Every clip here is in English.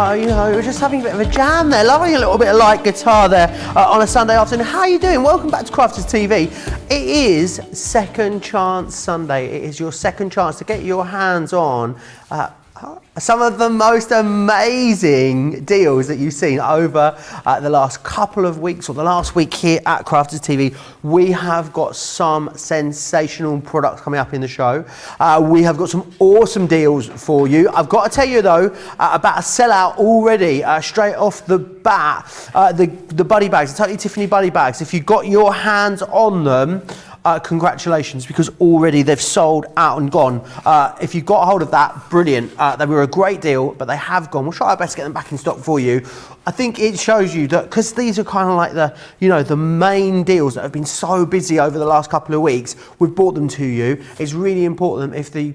you know, we're just having a bit of a jam there, loving a little bit of light guitar there on a Sunday afternoon. How are you doing? Welcome back to Crafters TV. It is Second Chance Sunday. It is your second chance to get your hands on some of the most amazing deals that you've seen over the last couple of weeks or the last week here at Crafters TV. We have got some sensational products coming up in the show. We have got some awesome deals for you. I've got to tell you though about a sellout already straight off the bat. The buddy bags, the Totally Tiffany buddy bags. If you got your hands on them, congratulations, because already they've sold out and gone. If you got hold of that, brilliant. They were a great deal, but they have gone. We'll try our best to get them back in stock for you. I think it shows you that because these are kind of like the, you know, the main deals that have been so busy over the last couple of weeks, we've brought them to you. It's really important if you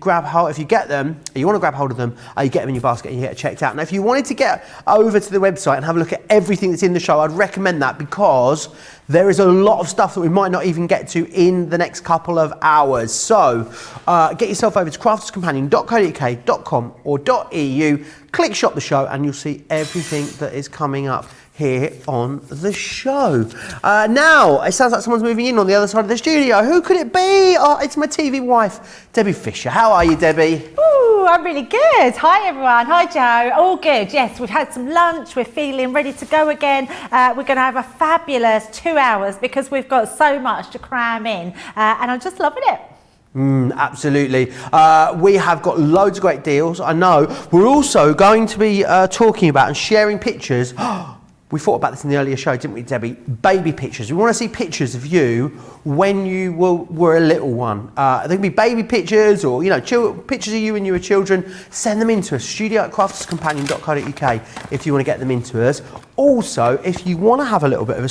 get them, you want to grab hold of them, you get them in your basket and you get it checked out. Now, if you wanted to get over to the website and have a look at everything that's in the show, I'd recommend that because there is a lot of stuff that we might not even get to in the next couple of hours. So get yourself over to crafterscompanion.co.uk.com or .eu, click shop the show and you'll see everything that is coming up here on the show. Now, it sounds like someone's moving in on the other side of the studio. Who could it be? Oh, it's my TV wife, Debbie Fisher. How are you, Debbie? Ooh, I'm really good. Hi, everyone. Hi, Joe. All good. Yes, we've had some lunch. We're feeling ready to go again. We're going to have a fabulous 2 hours because we've got so much to cram in, and I'm just loving it. Absolutely. We have got loads of great deals. I know. We're also going to be talking about and sharing pictures. We thought about this in the earlier show, didn't we, Debbie? Baby pictures. We want to see pictures of you when you were a little one. They can be baby pictures or, you know, pictures of you when you were children. Send them in to us, studio@crafterscompanion.co.uk if you want to get them into us. Also, if you want to have a little bit of a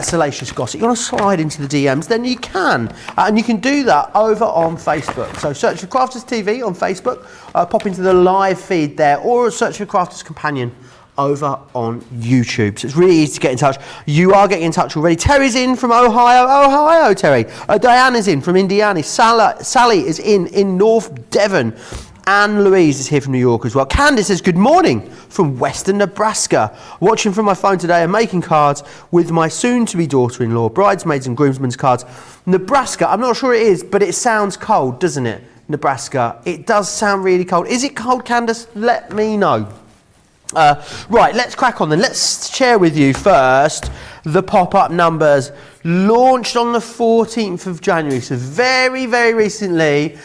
salacious gossip, you want to slide into the DMs, then you can. And you can do that over on Facebook. So search for Crafters TV on Facebook, pop into the live feed there, or search for Crafters Companion over on YouTube. So it's really easy to get in touch. You are getting in touch already. Terry's in from Ohio, Terry. Diana's in from Indiana. Sally is in North Devon. Anne Louise is here from New York as well. Candice says, good morning from Western Nebraska. Watching from my phone today and making cards with my soon-to-be daughter-in-law, bridesmaids and groomsmen's cards. Nebraska, I'm not sure it is, but it sounds cold, doesn't it? Nebraska. It does sound really cold. Is it cold, Candice? Let me know. Right, let's crack on then. Let's share with you first the pop-up numbers. Launched on the 14th of January, so very, very recently.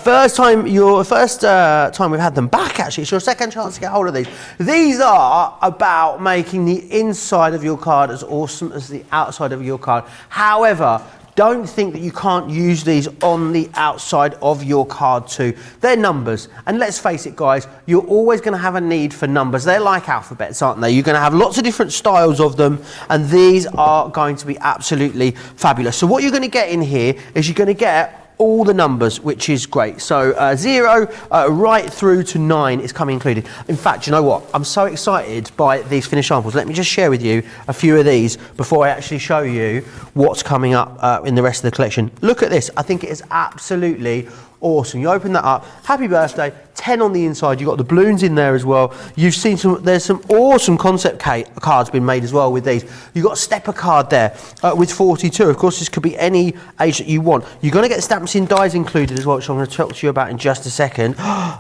First time we've had them back, actually. It's your second chance to get hold of these. These are about making the inside of your card as awesome as the outside of your card. However, don't think that you can't use these on the outside of your card too. They're numbers. And let's face it, guys, you're always going to have a need for numbers. They're like alphabets, aren't they? You're going to have lots of different styles of them, and these are going to be absolutely fabulous. So what you're going to get in here is you're going to get all the numbers, which is great. So 0 right through to 9 is coming included. In fact, you know what? I'm so excited by these finished samples. Let me just share with you a few of these before I actually show you what's coming up in the rest of the collection. Look at this. I think it is absolutely awesome. You open that up. Happy birthday. 10 on the inside. You've got the balloons in there as well. You've seen there's some awesome concept cards been made as well with these. You've got a stepper card there with 42. Of course, this could be any age that you want. You're going to get stamps in dies included as well, which I'm going to talk to you about in just a second.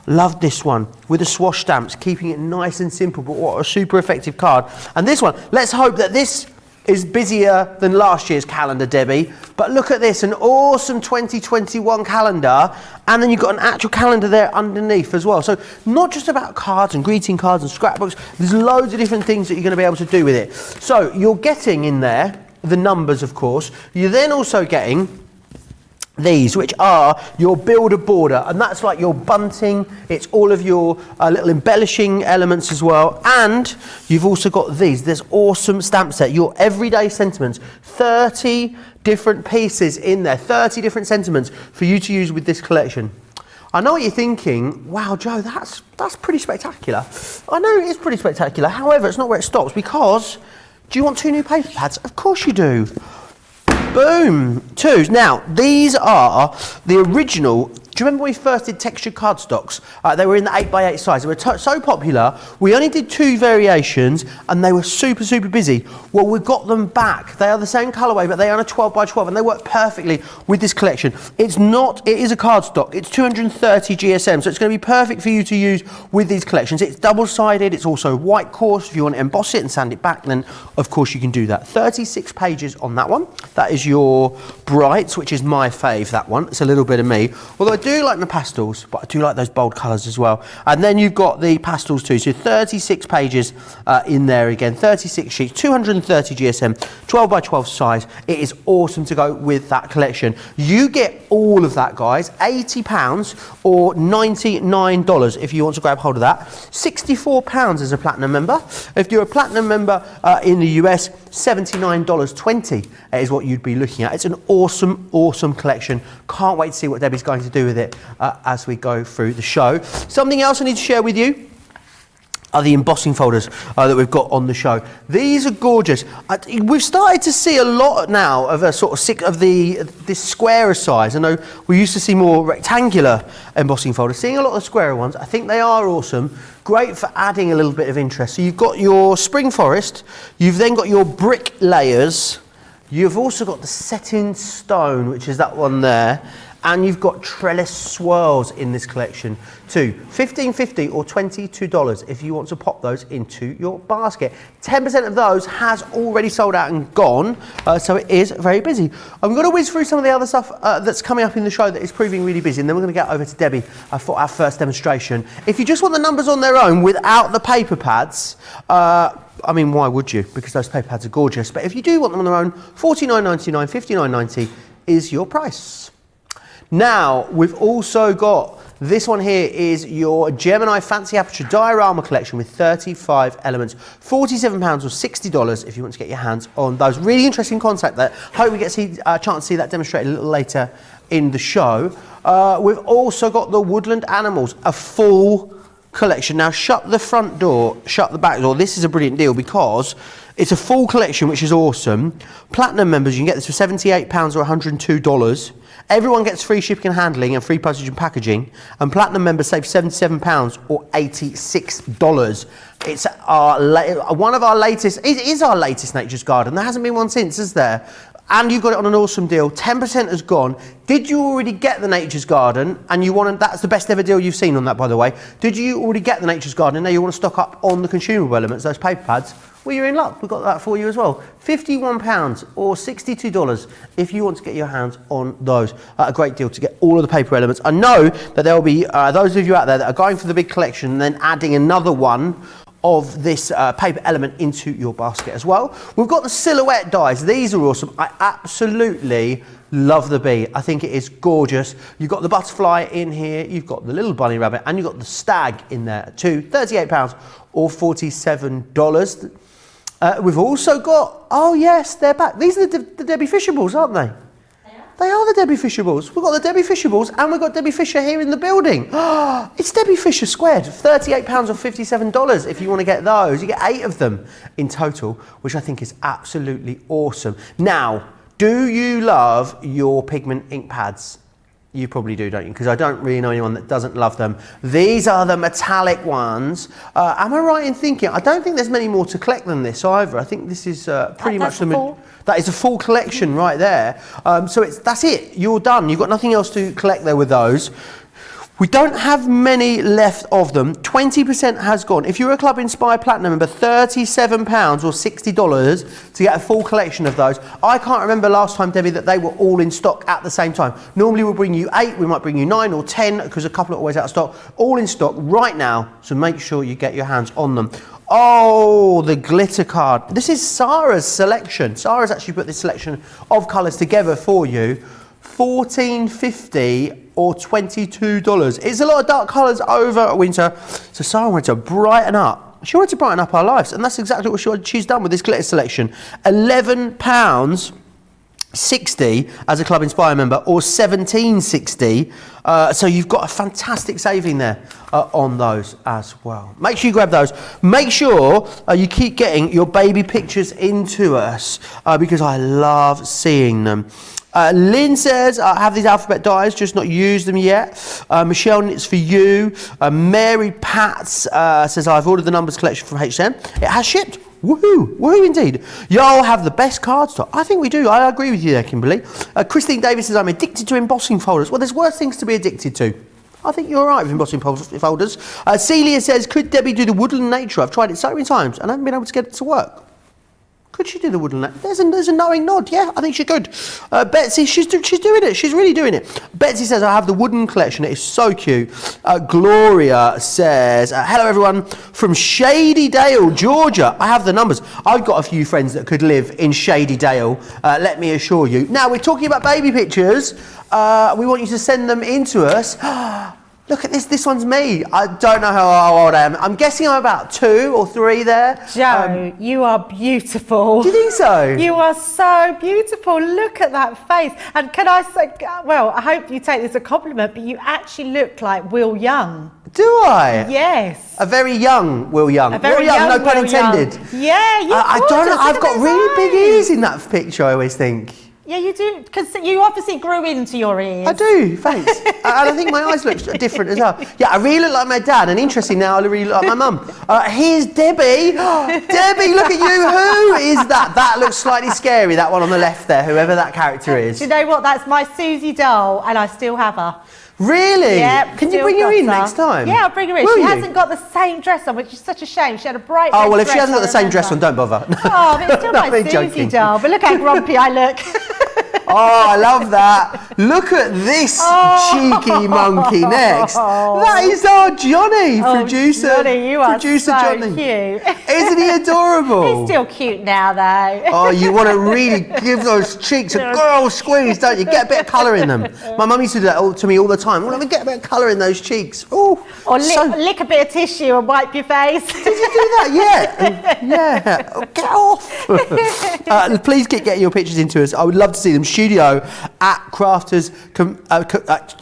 Love this one with the swash stamps, keeping it nice and simple, but what a super effective card. And this one, let's hope that this is busier than last year's calendar, Debbie. But look at this, an awesome 2021 calendar, and then you've got an actual calendar there underneath as well. So not just about cards and greeting cards and scrapbooks, there's loads of different things that you're going to be able to do with it. So you're getting in there the numbers, of course. You're then also getting these, which are your builder border, and that's like your bunting. It's all of your little embellishing elements as well. And you've also got these. There's awesome stamp set, your everyday sentiments, 30 different pieces in there, 30 different sentiments for you to use with this collection. I know what you're thinking. Wow, Joe, that's pretty spectacular. I know it is pretty spectacular. However, it's not where it stops, because do you want 2 new paper pads? Of course you do. Boom, 2s. Now, these are the original Do you remember when we first did textured cardstocks? They were in the 8x8 size. They were so popular. We only did 2 variations and they were super, super busy. Well, we've got them back. They are the same colourway, but they are a 12x12 and they work perfectly with this collection. It is a cardstock. It's 230 GSM, so it's going to be perfect for you to use with these collections. It's double-sided. It's also white coarse. If you want to emboss it and sand it back, then of course you can do that. 36 pages on that one. That is your Brights, which is my fave, that one. It's a little bit of me. Although I do like the pastels, but I do like those bold colours as well. And then you've got the pastels too. So 36 pages in there again. 36 sheets, 230 GSM, 12x12 size. It is awesome to go with that collection. You get all of that, guys. £80 or $99 if you want to grab hold of that. £64 as a platinum member. If you're a platinum member in the US, $79.20 is what you'd be looking at. It's an awesome, awesome collection. Can't wait to see what Debbie's going to do with it as we go through the show. Something else I need to share with you are the embossing folders that we've got on the show. These are gorgeous. We've started to see a lot now of a sort of this squarer size. I know we used to see more rectangular embossing folders. Seeing a lot of the squarer ones, I think they are awesome. Great for adding a little bit of interest. So you've got your spring forest, you've then got your brick layers, you've also got the set in stone, which is that one there, and you've got trellis swirls in this collection too. $15.50 or $22 if you want to pop those into your basket. 10% of those has already sold out and gone, so it is very busy. I'm going to whiz through some of the other stuff that's coming up in the show that is proving really busy, and then we're going to get over to Debbie for our first demonstration. If you just want the numbers on their own without the paper pads, I mean, why would you? Because those paper pads are gorgeous. But if you do want them on their own, $49.99, $59.90 is your price. Now, we've also got, this one here is your Gemini Fancy Aperture Diorama collection with 35 elements. £47 or $60 if you want to get your hands on those. Really interesting concept there. Hope we get a chance to see that demonstrated a little later in the show. We've also got the Woodland Animals, a full collection. Now, shut the front door, shut the back door. This is a brilliant deal because it's a full collection, which is awesome. Platinum members, you can get this for £78 or $102. Everyone gets free shipping and handling and free postage and packaging. And platinum members save £77 or $86. It's one of our latest, it is our latest Nature's Garden. There hasn't been one since, is there? And you've got it on an awesome deal. 10% has gone. Did you already get the Nature's Garden? And you want to, that's the best ever deal you've seen on that, by the way. Did you already get the Nature's Garden? And now you want to stock up on the consumable elements, those paper pads? Well, you're in luck. We've got that for you as well. £51 or $62 if you want to get your hands on those. A great deal to get all of the paper elements. I know that there will be those of you out there that are going for the big collection and then adding another one of this paper element into your basket as well. We've got the silhouette dies. These are awesome. I absolutely love the bee. I think it is gorgeous. You've got the butterfly in here, you've got the little bunny rabbit, and you've got the stag in there too. £38 or $47. We've also got, oh yes, they're back. These are the Debbie Fisher balls, aren't they? They are the Debbie Fisher balls. We've got the Debbie Fisher balls and we've got Debbie Fisher here in the building. It's Debbie Fisher squared. £38 or $57 if you want to get those. You get 8 of them in total, which I think is absolutely awesome. Now, do you love your pigment ink pads? You probably do, don't you? Because I don't really know anyone that doesn't love them. These are the metallic ones. Am I right in thinking? I don't think there's many more to collect than this either. I think this is pretty much the... That is a full collection right there. So that's it. You're done. You've got nothing else to collect there with those. We don't have many left of them. 20% has gone. If you're a Club Inspired Platinum member, £37 or $60 to get a full collection of those. I can't remember last time, Debbie, that they were all in stock at the same time. Normally we'll bring you 8, we might bring you 9 or 10 because a couple are always out of stock. All in stock right now, so make sure you get your hands on them. Oh, the glitter card. This is Sarah's selection. Sarah's actually put this selection of colours together for you. $14.50 or $22. It's a lot of dark colours over winter, so Sarah wanted to brighten up. She wanted to brighten up our lives, and that's exactly what she's done with this glitter selection. £11.60 as a Club Inspire member, or $17.60. So you've got a fantastic saving there on those as well. Make sure you grab those. Make sure you keep getting your baby pictures into us because I love seeing them. Lynn says, I have these alphabet dies, just not used them yet. Michelle, it's for you. Mary Pats says, I've ordered the numbers collection from HM. It has shipped. Woohoo! Woohoo indeed. Y'all have the best card stock. I think we do. I agree with you there, Kimberly. Christine Davis says, I'm addicted to embossing folders. Well, there's worse things to be addicted to. I think you're all right with embossing folders. Celia says, could Debbie do the woodland nature? I've tried it so many times and I haven't been able to get it to work. Could she do the woodland nature? There's a knowing nod. Yeah, I think she could. Betsy, she's doing it. She's really doing it. Betsy says, I have the wooden collection. It is so cute. Gloria says, hello everyone from Shady Dale, Georgia. I have the numbers. I've got a few friends that could live in Shady Dale, let me assure you. Now, we're talking about baby pictures. We want you to send them in to us. Look at this. This one's me. I don't know how old I am. I'm guessing I'm about 2 or 3 there. Joe, you are beautiful. Do you think so? You are so beautiful. Look at that face. And can I say, well, I hope you take this as a compliment, but you actually look like Will Young. Do I? Yes. A very young Will Young. A very Will Young, no young pun Will intended. Young. Yeah, you're I don't know. gorgeous. I've Look got at really big those ears in that picture, I always think. Yeah, you do, because you obviously grew into your ears. I do, thanks. And I think my eyes look different as well. Yeah, I really look like my dad, and interesting now, I really look like my mum. Here's Debbie. Debbie, look at you. Who is that? That looks slightly scary, that one on the left there, whoever that character is. Do you know what? That's my Susie doll, and I still have her. Really? Yeah, Can you bring her in next time? Yeah, I'll bring her in. Will She you? hasn't got the same dress on, which is such a shame. She had a bright Oh, red well, if she dress, hasn't got the same I dress on, remember. don't bother. Oh, but it's still No, my I'm Susie joking. doll. But look how grumpy I look. Oh, I love that. Look at this cheeky monkey next. That is our Johnny, producer. Johnny, you are producer so Johnny. cute. Isn't he adorable? He's still cute now, though. Oh, you want to really give those cheeks a girl squeeze, don't you? Get a bit of colour in them. My mum used to do that to me all the time. Well, let me get a bit of colour in those cheeks. Oh, Or lick a bit of tissue and wipe your face. Did you do that? Yeah. Yeah. Oh, get off. Please get your pictures into us. I would love to see them. Studio at crafters.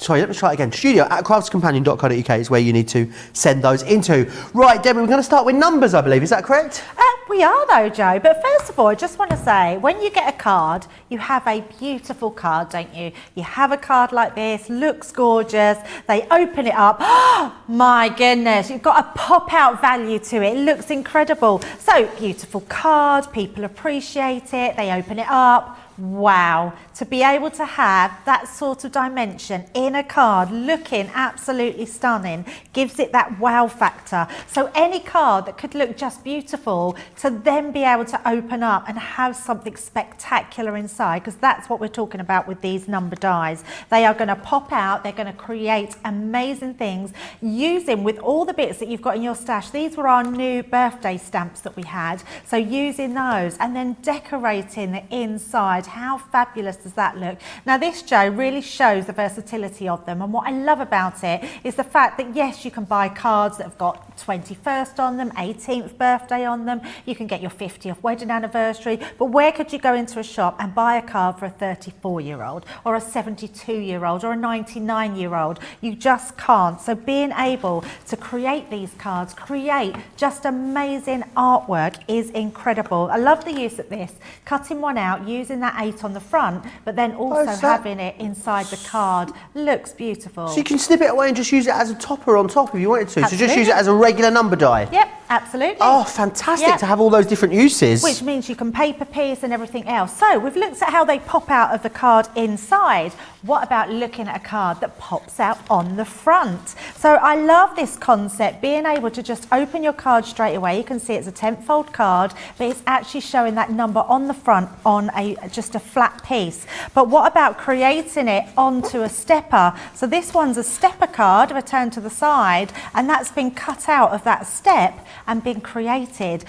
Sorry, let me try it again. Studio at crafterscompanion.co.uk is where you need to send those into. Right, Debbie, we're going to start with numbers, I believe. Is that correct? We are though, Joe. But first of all, I just want to say, when you get a card, you have a beautiful card, don't you? You have a card like this, looks gorgeous. They open it up. Oh, my goodness, you've got a pop-out value to it. It looks incredible. So, beautiful card, people appreciate it, they open it up. Wow, to be able to have that sort of dimension in a card looking absolutely stunning gives it that wow factor. So any card that could look just beautiful, to then be able to open up and have something spectacular inside, because that's what we're talking about with these number dies. They are going to pop out, they're going to create amazing things using with all the bits that you've got in your stash. These were our new birthday stamps that we had, so using those and then decorating the inside. How fabulous does that look? Now this, Joe, really shows the versatility of them, and what I love about it is the fact that yes, you can buy cards that have got 21st on them, 18th birthday on them, you can get your 50th wedding anniversary, but where could you go into a shop and buy a card for a 34-year-old or a 72-year-old or a 99-year-old? You just can't. So being able to create these cards, create just amazing artwork is incredible. I love the use of this, cutting one out, using that 8 on the front, but then also having it inside the card. Looks beautiful. So you can snip it away and just use it as a topper on top if you wanted to. Absolutely. So just use it as a regular number die. Yep, absolutely. Oh, fantastic Yep. to have all those different uses. Which means you can paper piece and everything else. So we've looked at how they pop out of the card inside. What about looking at a card that pops out on the front? So I love this concept, being able to just open your card straight away. You can see it's a 10-fold card, but it's actually showing that number on the front on just a flat piece. But what about creating it onto a stepper? So this one's a stepper card, if I turn to the side, and that's been cut out of that step and been created.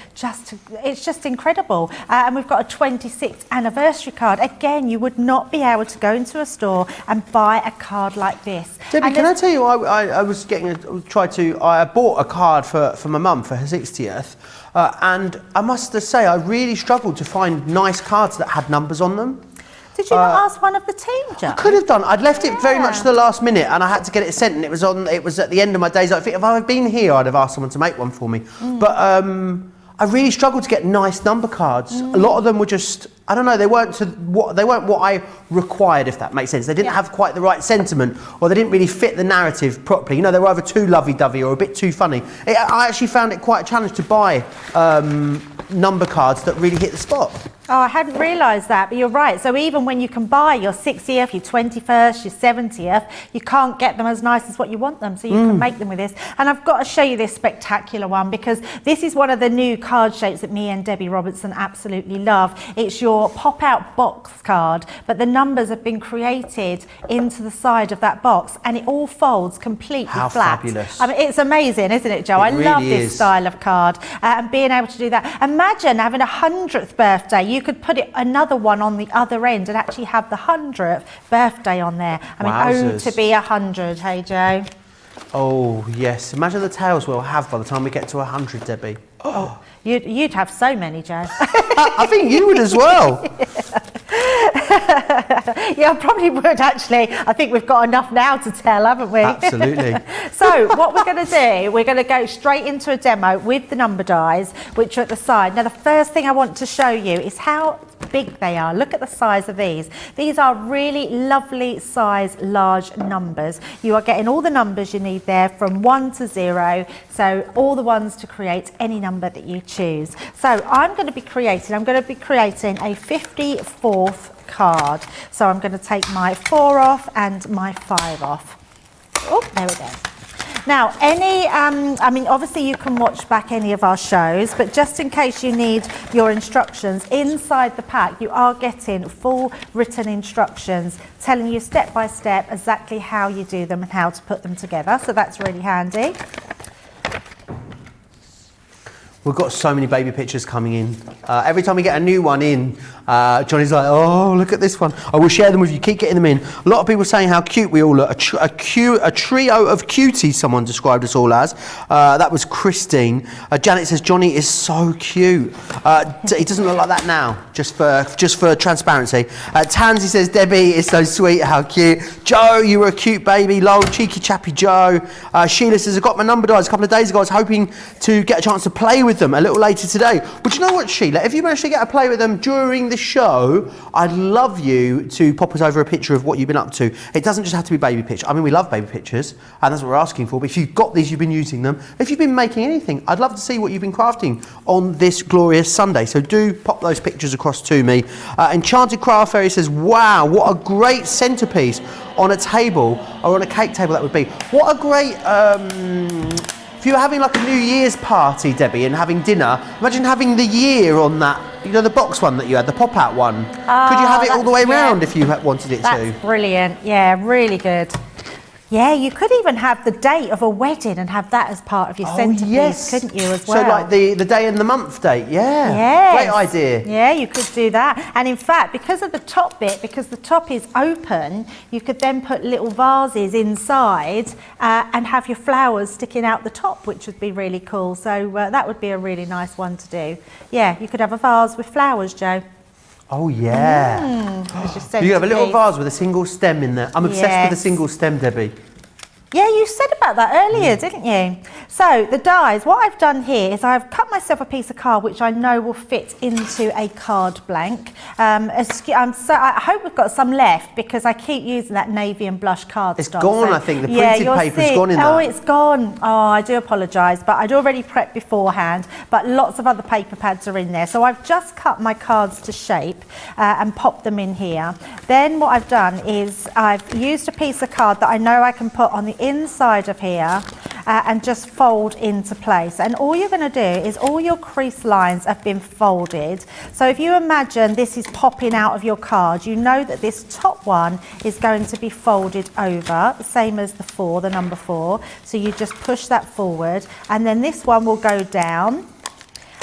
It's just incredible. And we've got a 26th anniversary card. Again, you would not be able to go into a store and buy a card like this. Debbie, can I tell you, I was I bought a card for my mum for her 60th, and I must say I really struggled to find nice cards that had numbers on them. Did you not ask one of the team, Joe? I could have done. I'd left it very much to the last minute, and I had to get it sent, and it was at the end of my days. I think if I had been here, I'd have asked someone to make one for me. But I really struggled to get nice number cards. A lot of them were just I don't know, they weren't what I required, if that makes sense. They didn't have quite the right sentiment, or they didn't really fit the narrative properly. You know, they were either too lovey-dovey or a bit too funny. I actually found it quite a challenge to buy number cards that really hit the spot. Oh, I hadn't realised that, but you're right. So even when you can buy your 60th, your 21st, your 70th, you can't get them as nice as what you want them. So you can make them with this. And I've got to show you this spectacular one, because this is one of the new card shapes that me and Debbie Robertson absolutely love. It's your pop-out box card, but the numbers have been created into the side of that box, and it all folds completely How flat. fabulous. I mean, it's amazing, isn't it, Joe? It I love really this is. style of card, and being able to do that. Imagine having a 100th birthday. You could put it another one on the other end and actually have the 100th birthday on there. I mean, oh, Wowzers. to be 100, hey Joe. Oh, yes. Imagine the tales we'll have by the time we get to 100, Debbie. Oh, you'd have so many, Joe. I think you would as well. Yeah, I probably would actually. I think we've got enough now to tell, haven't we? Absolutely. So what we're going to do, we're going to go straight into a demo with the number dies, which are at the side. Now, the first thing I want to show you is how big they are. Look at the size of these. These are really lovely size, large numbers. You are getting all the numbers you need there from 1 to 0. So all the ones to create any number that you choose. So I'm going to be creating a 54th card. So I'm going to take my 4 off and my 5 off. Oh, there we go. Now, I mean, obviously you can watch back any of our shows, but just in case you need your instructions, inside the pack you are getting full written instructions telling you step by step exactly how you do them and how to put them together. So that's really handy. We've got so many baby pictures coming in. Every time we get a new one in, Johnny's like, oh, look at this one. I will share them with you. Keep getting them in. A lot of people saying how cute we all look. A trio of cuties, someone described us all as. That was Christine. Janet says, Johnny is so cute. He doesn't look like that now, just for transparency. Tansy says, Debbie is so sweet. How cute. Joe, you were a cute baby. Lol, cheeky chappy Joe. Sheila says, I got my number dies a couple of days ago. I was hoping to get a chance to play with them a little later today. But you know what, Sheila? If you manage to get a play with them during the show, I'd love you to pop us over a picture of what you've been up to. It doesn't just have to be baby pictures. I mean, we love baby pictures, and that's what we're asking for. But if you've got these, you've been using them. If you've been making anything, I'd love to see what you've been crafting on this glorious Sunday. So do pop those pictures across to me. Enchanted Craft Fairy says, wow, what a great centerpiece on a table, or on a cake table that would be. What a great... if you were having like a New Year's party, Debbie, and having dinner, imagine having the year on that, you know, the box one that you had, the pop-out one. Could you have it all the way round if you wanted it to? That's brilliant. Yeah, really good. Yeah, you could even have the date of a wedding and have that as part of your centrepiece, couldn't you, as well? So like the day and the month date, yeah. Yes. Great idea. Yeah, you could do that. And in fact, because of the top bit, because the top is open, you could then put little vases inside and have your flowers sticking out the top, which would be really cool. So that would be a really nice one to do. Yeah, you could have a vase with flowers, Joe. Oh, yeah. You could have a little vase with a single stem in there. I'm obsessed with a single stem, Debbie. Yeah, you said about that earlier, didn't you? So the dies, what I've done here is I've cut myself a piece of card which I know will fit into a card blank. I hope we've got some left because I keep using that navy and blush card It's stock. gone, I think. The printed paper's gone in there. Oh, it's gone. Oh, I do apologise, but I'd already prepped beforehand, but lots of other paper pads are in there. So I've just cut my cards to shape and popped them in here. Then what I've done is I've used a piece of card that I know I can put on the inside of here and just fold into place. And all you're going to do is all your crease lines have been folded. So if you imagine this is popping out of your card, you know that this top one is going to be folded over, the same as the 4, the number 4. So you just push that forward, and then this one will go down.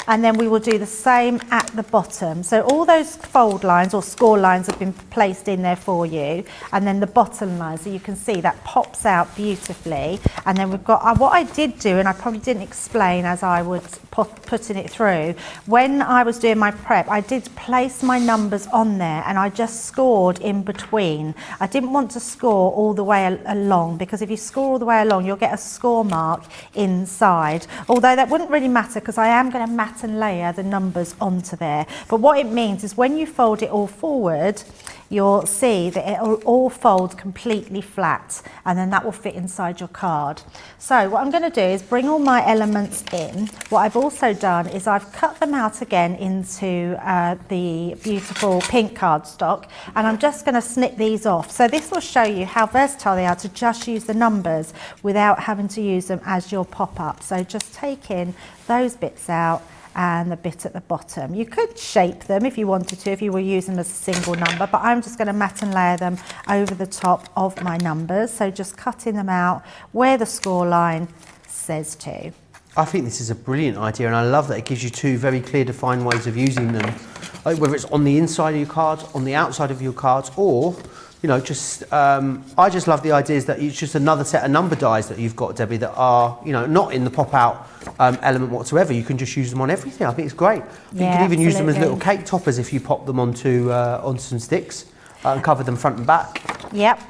And then we will do the same at the bottom. So all those fold lines or score lines have been placed in there for you. And then the bottom line, so you can see that pops out beautifully. And then we've got, what I did do, and I probably didn't explain as I was putting it through, when I was doing my prep, I did place my numbers on there and I just scored in between. I didn't want to score all the way along, because if you score all the way along, you'll get a score mark inside. Although that wouldn't really matter, because I am going to mat mat and layer the numbers onto there. But what it means is when you fold it all forward, you'll see that it will all fold completely flat, and then that will fit inside your card. So what I'm going to do is bring all my elements in. What I've also done is I've cut them out again into the beautiful pink cardstock, and I'm just going to snip these off. So this will show you how versatile they are to just use the numbers without having to use them as your pop-up. So just take in those bits out and the bit at the bottom. You could shape them if you wanted to, if you were using them as a single number, but I'm just going to mat and layer them over the top of my numbers. So just cutting them out where the score line says to. I think this is a brilliant idea, and I love that it gives you two very clear defined ways of using them, like whether it's on the inside of your cards, on the outside of your cards, or just I just love the ideas that it's just another set of number dies that you've got, Debbie, that are not in the pop out element whatsoever. You can just use them on everything. I think it's great. You can even use them as little cake toppers if you pop them onto some sticks and cover them front and back. Yep.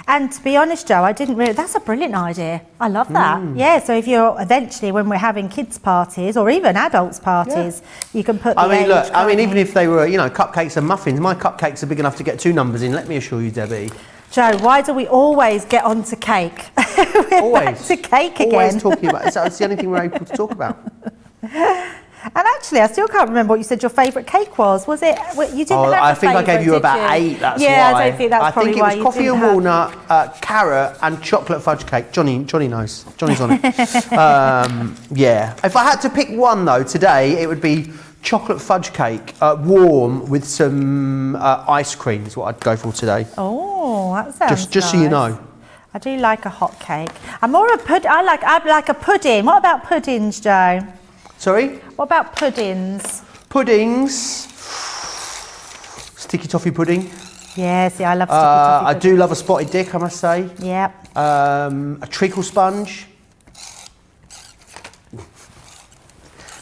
And to be honest, Joe, I didn't really, that's a brilliant idea. I love that. Yeah, so if you're eventually, when we're having kids' parties or even adults' parties, you can put the even if they were, cupcakes and muffins, my cupcakes are big enough to get 2 numbers in, let me assure you, Debbie. Joe, why do we always get onto cake? We're back to cake again. Always talking about it. That's the only thing we're able to talk about. And actually, I still can't remember what you said your favourite cake was. Was it? You didn't have I think I gave you about 8. That's why. Yeah, I don't think that's probably why. I think it was coffee and walnut, carrot, and chocolate fudge cake. Johnny knows. Johnny's on it. Yeah. If I had to pick one though today, it would be chocolate fudge cake, warm with some ice cream. Is what I'd go for today. Oh, that sounds just so you know. I do like a hot cake. I'm more a I'd like a pudding. What about puddings, Joe? Sorry? What about puddings? Puddings. Sticky toffee pudding. Yeah, see, I love sticky toffee pudding. I do love a spotted dick, I must say. Yep. A treacle sponge.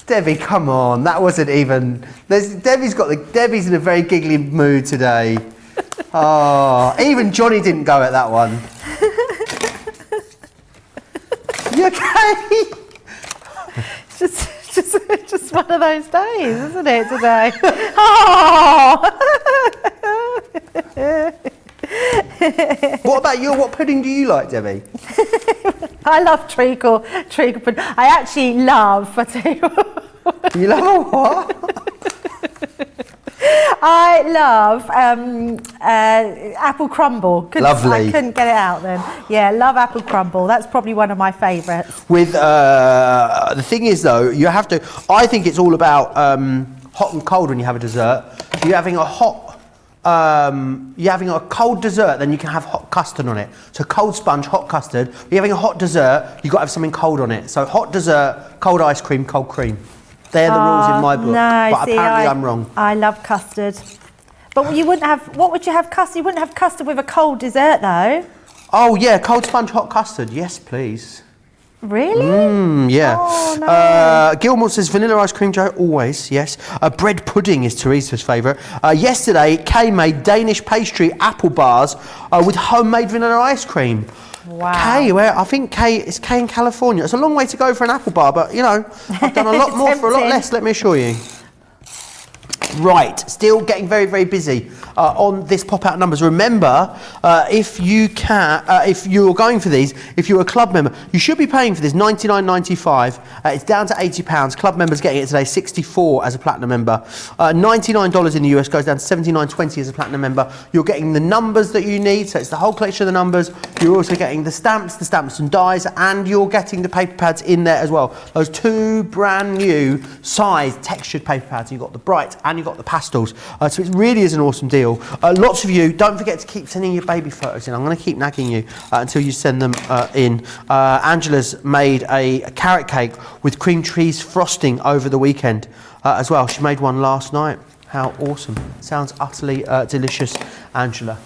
Debbie, come on, that wasn't even. Debbie's in a very giggly mood today. Oh, even Johnny didn't go at that one. You okay? Just one of those days, isn't it, today? Oh! What about you? What pudding do you like, Debbie? I love treacle pudding. I actually love, I tell you what. You love a what? I love apple crumble. Lovely. I couldn't get it out then. Yeah, love apple crumble. That's probably one of my favourites. With the thing is though, you have to. I think it's all about hot and cold when you have a dessert. If you're having a cold dessert, then you can have hot custard on it. So cold sponge, hot custard. If you're having a hot dessert, you've got to have something cold on it. So hot dessert, cold ice cream, cold cream. They're the rules in my book, but apparently I'm wrong. I love custard. But you wouldn't have, what would you have custard? You wouldn't have custard with a cold dessert though. Oh yeah, cold sponge, hot custard. Yes, please. Really? Yeah. Oh, no. Gilmore says vanilla ice cream, Joe. Always, yes. Bread pudding is Teresa's favourite. Yesterday, Kay made Danish pastry apple bars with homemade vanilla ice cream. Wow. Kay, I think Kay in California. It's a long way to go for an apple bar, but I've done a lot more for a lot less, let me assure you. Right, still getting very, very busy on this pop-out numbers. Remember, if you're going for these, if you're a club member, you should be paying for this $99.95. It's down to £80. Club members getting it today, $64 as a platinum member. $99 in the US goes down to $79.20 as a platinum member. You're getting the numbers that you need, so it's the whole collection of the numbers. You're also getting the stamps and dies, and you're getting the paper pads in there as well. Those 2 brand new size textured paper pads. You've got the bright and you've got the pastels, so it really is an awesome deal. Lots of you, don't forget to keep sending your baby photos in. I'm going to keep nagging you until you send them in. Angela's made a carrot cake with cream cheese frosting over the weekend as well. She made one last night. How awesome. Sounds utterly delicious, Angela.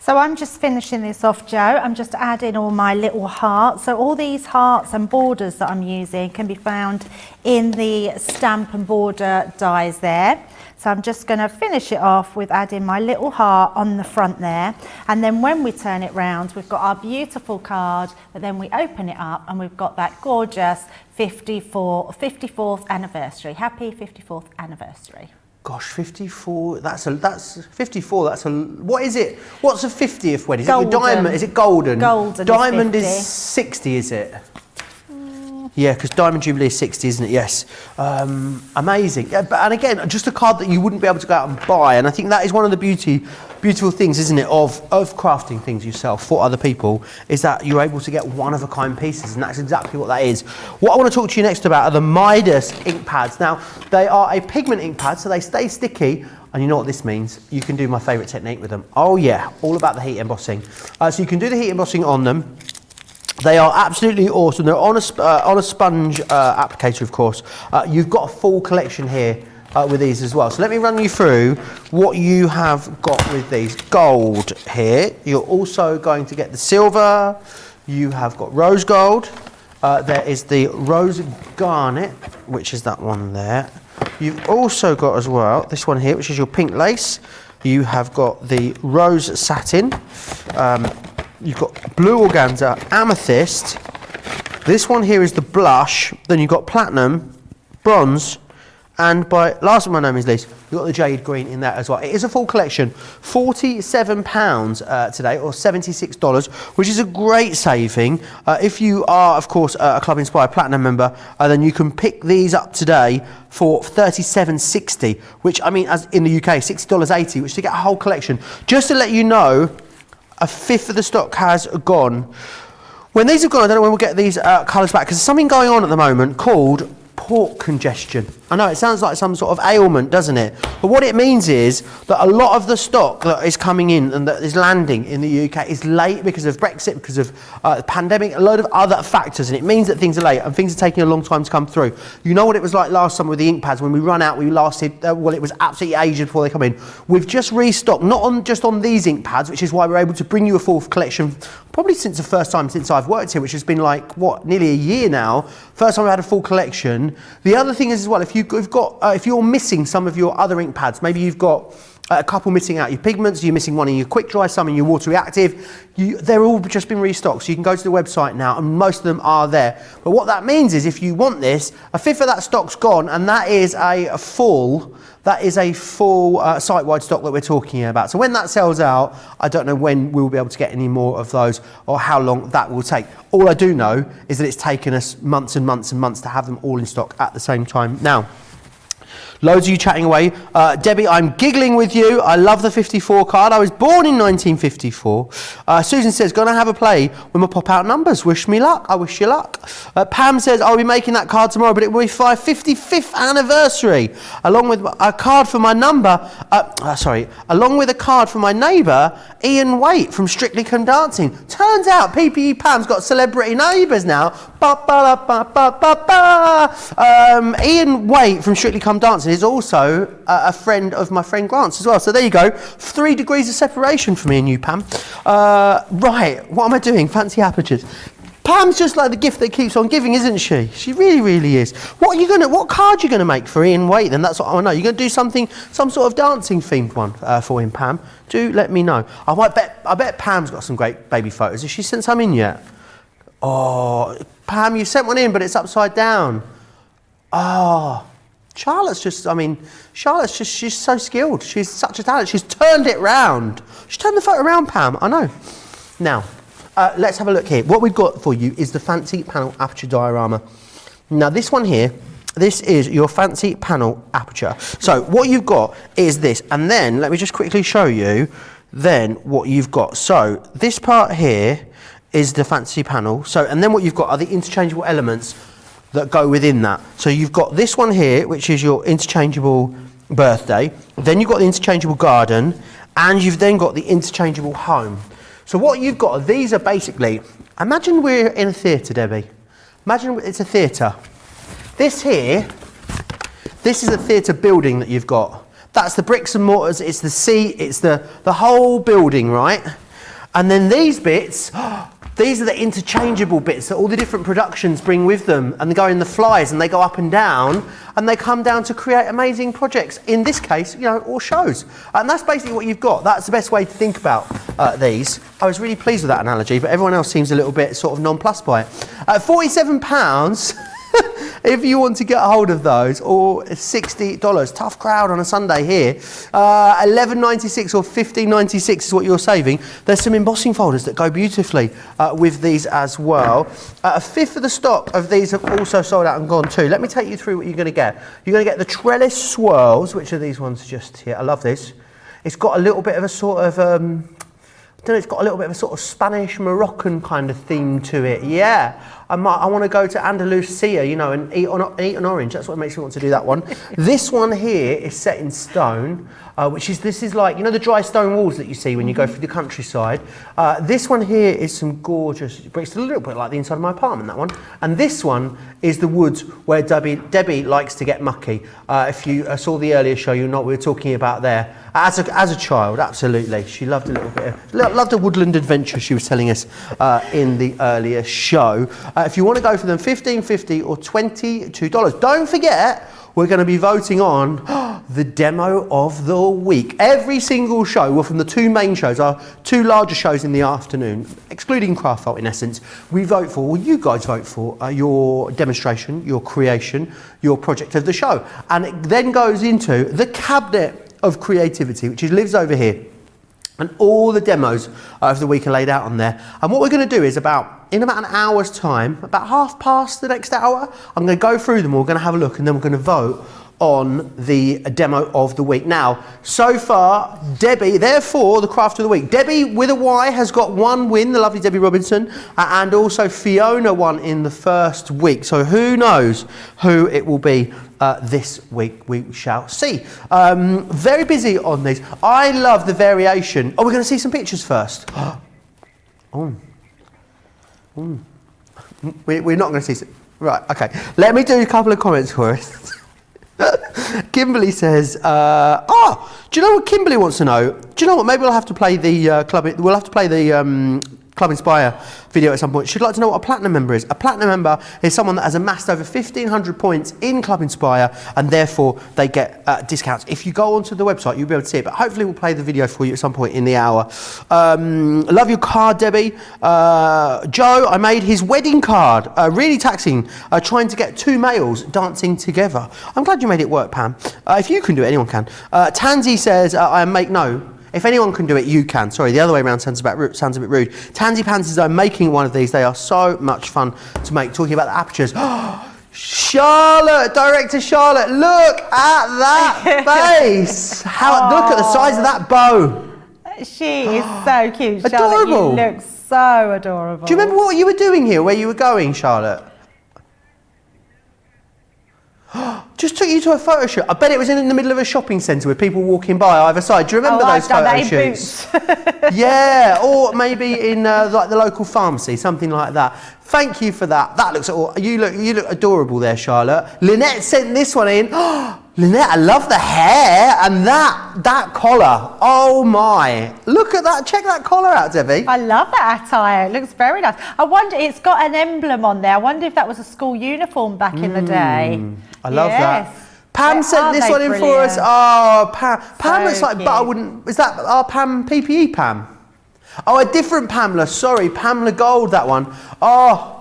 So I'm just finishing this off, Joe. I'm just adding all my little hearts. So all these hearts and borders that I'm using can be found in the stamp and border dies there. So I'm just going to finish it off with adding my little heart on the front there. And then when we turn it round, we've got our beautiful card, but then we open it up and we've got that gorgeous 54th anniversary. Happy 54th anniversary. Gosh, 54, that's 54, what is it? What's a 50th wedding? Is Golden. it with diamond? Is it golden? Golden Diamond is is 50. 60, is it? Yeah, because Diamond Jubilee is 60, isn't it? Yes. Amazing. Yeah, and again, just a card that you wouldn't be able to go out and buy. And I think that is one of the beautiful things, isn't it, of crafting things yourself for other people, is that you're able to get one-of-a-kind pieces. And that's exactly what that is. What I want to talk to you next about are the Midas ink pads. Now, they are a pigment ink pad, so they stay sticky. And you know what this means? You can do my favourite technique with them. Oh, yeah, all about the heat embossing. So you can do the heat embossing on them. They are absolutely awesome. They're on a sponge applicator, of course. You've got a full collection here with these as well. So let me run you through what you have got with these. Gold here. You're also going to get the silver. You have got rose gold. There is the rose garnet, which is that one there. You've also got as well this one here, which is your pink lace. You have got the rose satin. You've got blue organza, amethyst. This one here is the blush. Then you've got platinum, bronze, and last but not least, you've got the jade green in there as well. It is a full collection, £47 today, or $76, which is a great saving. If you are, of course, a Club Inspired Platinum member, then you can pick these up today for $37.60, which, I mean, as in the UK, $60.80, which to get a whole collection. Just to let you know, a fifth of the stock has gone. When these have gone, I don't know when we'll get these colours back, because there's something going on at the moment called port congestion. I know it sounds like some sort of ailment, doesn't it? But what it means is that a lot of the stock that is coming in and that is landing in the UK is late because of Brexit, because of the pandemic, a load of other factors, and it means that things are late and things are taking a long time to come through. You know what it was like last summer with the ink pads when we run out, we lasted, well, it was absolutely ages before they come in. We've just restocked, not just on these ink pads, which is why we're able to bring you a full collection probably since the first time since I've worked here, which has been like, what, nearly a year now. First time I've had a full collection. The other thing is as well, if you're missing some of your other ink pads, maybe you've got a couple missing out your pigments, you're missing one in your quick dry, some in your water reactive, they're all just been restocked. So you can go to the website now and most of them are there. But what that means is if you want this, a fifth of that stock's gone, and that is a full site-wide stock that we're talking about. So when that sells out, I don't know when we'll be able to get any more of those or how long that will take. All I do know is that it's taken us months and months and months to have them all in stock at the same time. Now, loads of you chatting away. Debbie, I'm giggling with you. I love the 54 card. I was born in 1954. Susan says, gonna have a play when we pop out numbers. Wish me luck. I wish you luck. Pam says, I'll be making that card tomorrow, but it will be for my 55th anniversary. Along with a card for my along with a card for my neighbour, Ian Waite from Strictly Come Dancing. Turns out PPE Pam's got celebrity neighbours now. Ian Waite from Strictly Come Dancing is also a friend of my friend Grant's as well. So there you go. 3 degrees of separation for me and you, Pam. Right, what am I doing? Fancy apertures. Pam's just like the gift that keeps on giving, isn't she? She really, really is. What card are you gonna make for Ian Waite then? That's what I want to know. You're gonna do some sort of dancing themed one for him, Pam? Do let me know. I bet Pam's got some great baby photos. Has she sent some in yet? Oh, Pam, you sent one in, but it's upside down. Oh. Charlotte's just she's so skilled. She's such a talent. She's turned it round. She's turned the photo around, Pam. I know. Now, let's have a look here. What we've got for you is the Fancy Panel Aperture Diorama. Now, this one here, this is your Fancy Panel Aperture. So, what you've got is this. And then, let me just quickly show you then what you've got. So, this part here is the Fancy Panel. So, and then what you've got are the interchangeable elements that go within that. So you've got this one here, which is your interchangeable birthday. Then you've got the interchangeable garden, and you've then got the interchangeable home. So what you've got, these are basically, imagine we're in a theatre, Debbie. Imagine it's a theatre. This here, this is a theatre building that you've got. That's the bricks and mortars, it's the seat, it's the whole building, right? And then these bits, these are the interchangeable bits that all the different productions bring with them, and they go in the flies and they go up and down, and they come down to create amazing projects. In this case, you know, or shows. And that's basically what you've got. That's the best way to think about these. I was really pleased with that analogy, but everyone else seems a little bit sort of nonplussed by it. £47 if you want to get a hold of those, or $60. Tough crowd on a Sunday here. $11.96 or $15.96 is what you're saving. There's some embossing folders that go beautifully with these as well. A fifth of the stock of these have also sold out and gone too. Let me take you through what you're going to get. You're going to get the trellis swirls, which are these ones just here. I love this. It's got a little bit of a sort of it's got a little bit of a sort of Spanish Moroccan kind of theme to it. Yeah, I want to go to Andalusia, you know, and eat an orange. That's what makes me want to do that one. This one here is set in stone, this is like, you know, the dry stone walls that you see when you go through the countryside. This one here is some gorgeous bricks, a little bit like the inside of my apartment, that one. And this one is the woods where Debbie likes to get mucky. If you saw the earlier show, you know what we were talking about there. As a child, absolutely. She loved a little bit loved a woodland adventure, she was telling us in the earlier show. If you want to go for them, $15.50 or $22. Don't forget, we're going to be voting on the demo of the week. Every single show, well, from the two main shows, our two larger shows in the afternoon, excluding Craftvault in essence, we vote for, well, you guys vote for your demonstration, your creation, your project of the show. And it then goes into the cabinet of creativity, which lives over here. And all the demos of the week are laid out on there. And what we're going to do is in about an hour's time, about half past the next hour, I'm going to go through them, we're going to have a look, and then we're going to vote on the demo of the week. Now, so far, Debbie, therefore, the craft of the week. Debbie with a Y has got one win, the lovely Debbie Robinson, and also Fiona won in the first week. So who knows who it will be this week, we shall see. Very busy on these. I love the variation. Oh, we're going to see some pictures first. We're not going to see some. Right, okay. Let me do a couple of comments for us. Kimberly says, do you know what Kimberly wants to know? Do you know what? Maybe we'll have to play the Club Inspire video at some point. She'd like to know what a platinum member is. A platinum member is someone that has amassed over 1,500 points in Club Inspire, and therefore they get discounts. If you go onto the website, you'll be able to see it, but hopefully we'll play the video for you at some point in the hour. Love your card, Debbie. Joe, I made his wedding card. Really taxing, trying to get two males dancing together. I'm glad you made it work, Pam. If you can do it, anyone can. Tansy says, if anyone can do it, you can. Sorry, the other way around sounds a bit rude. Tansy Pansies, I'm making one of these. They are so much fun to make. Talking about the apertures. Charlotte, director Charlotte, look at that face. Look at the size of that bow. She is so cute, Charlotte. Adorable. You look so adorable. Do you remember what you were doing here, where you were going, Charlotte? Just took you to a photo shoot. I bet it was in the middle of a shopping centre with people walking by either side. Do you remember those photo shoots? Yeah, or maybe in like the local pharmacy, something like that. Thank you for that. That looks. You look adorable there, Charlotte. Lynette sent this one in. Lynette, I love the hair and that collar. Oh my! Look at that. Check that collar out, Debbie. I love that attire. It looks very nice. I wonder. It's got an emblem on there. I wonder if that was a school uniform back in the day. I love that. Pam sent this one in for us. Oh, Pam. Pam looks like, but I wouldn't. Is that our Pam PPE Pam? Oh, a different Pamela. Sorry, Pamela Gold. That one. Oh.